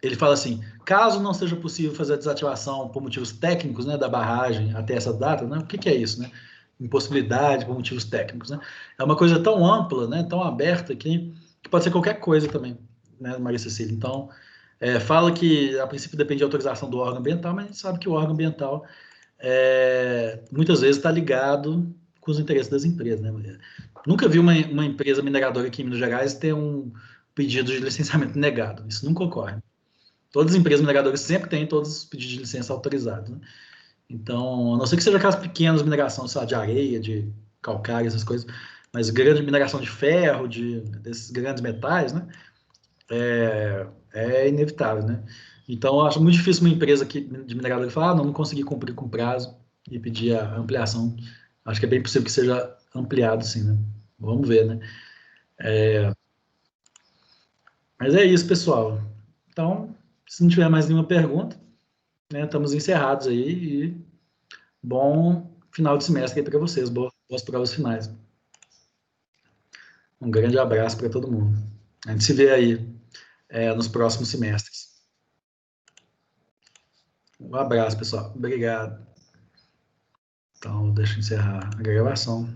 Ele fala assim, caso não seja possível fazer a desativação por motivos técnicos, né, da barragem até essa data, né, o que é isso, né? Impossibilidade por motivos técnicos, né? É uma coisa tão ampla, né, tão aberta que pode ser qualquer coisa também, né, Maria Cecília? Então, fala que a princípio depende de autorização do órgão ambiental, mas a gente sabe que o órgão ambiental muitas vezes está ligado com os interesses das empresas, né? Nunca vi uma empresa mineradora aqui em Minas Gerais ter um pedido de licenciamento negado. Isso nunca ocorre. Todas as empresas mineradoras sempre têm todos os pedidos de licença autorizados. Né? Então, a não ser que seja aquelas pequenas minerações, sei lá, de areia, de calcário, essas coisas, mas grande mineração de ferro, desses grandes metais, né? É inevitável, né? Então, eu acho muito difícil uma empresa de mineradora falar, não consegui cumprir com o prazo e pedir a ampliação. Acho que é bem possível que seja ampliado, sim, né? Vamos ver, né? Mas é isso, pessoal. Então, se não tiver mais nenhuma pergunta, né, estamos encerrados aí e bom final de semestre aí para vocês, boas provas finais. Um grande abraço para todo mundo. A gente se vê aí nos próximos semestres. Um abraço, pessoal. Obrigado. Então, deixa eu encerrar a gravação.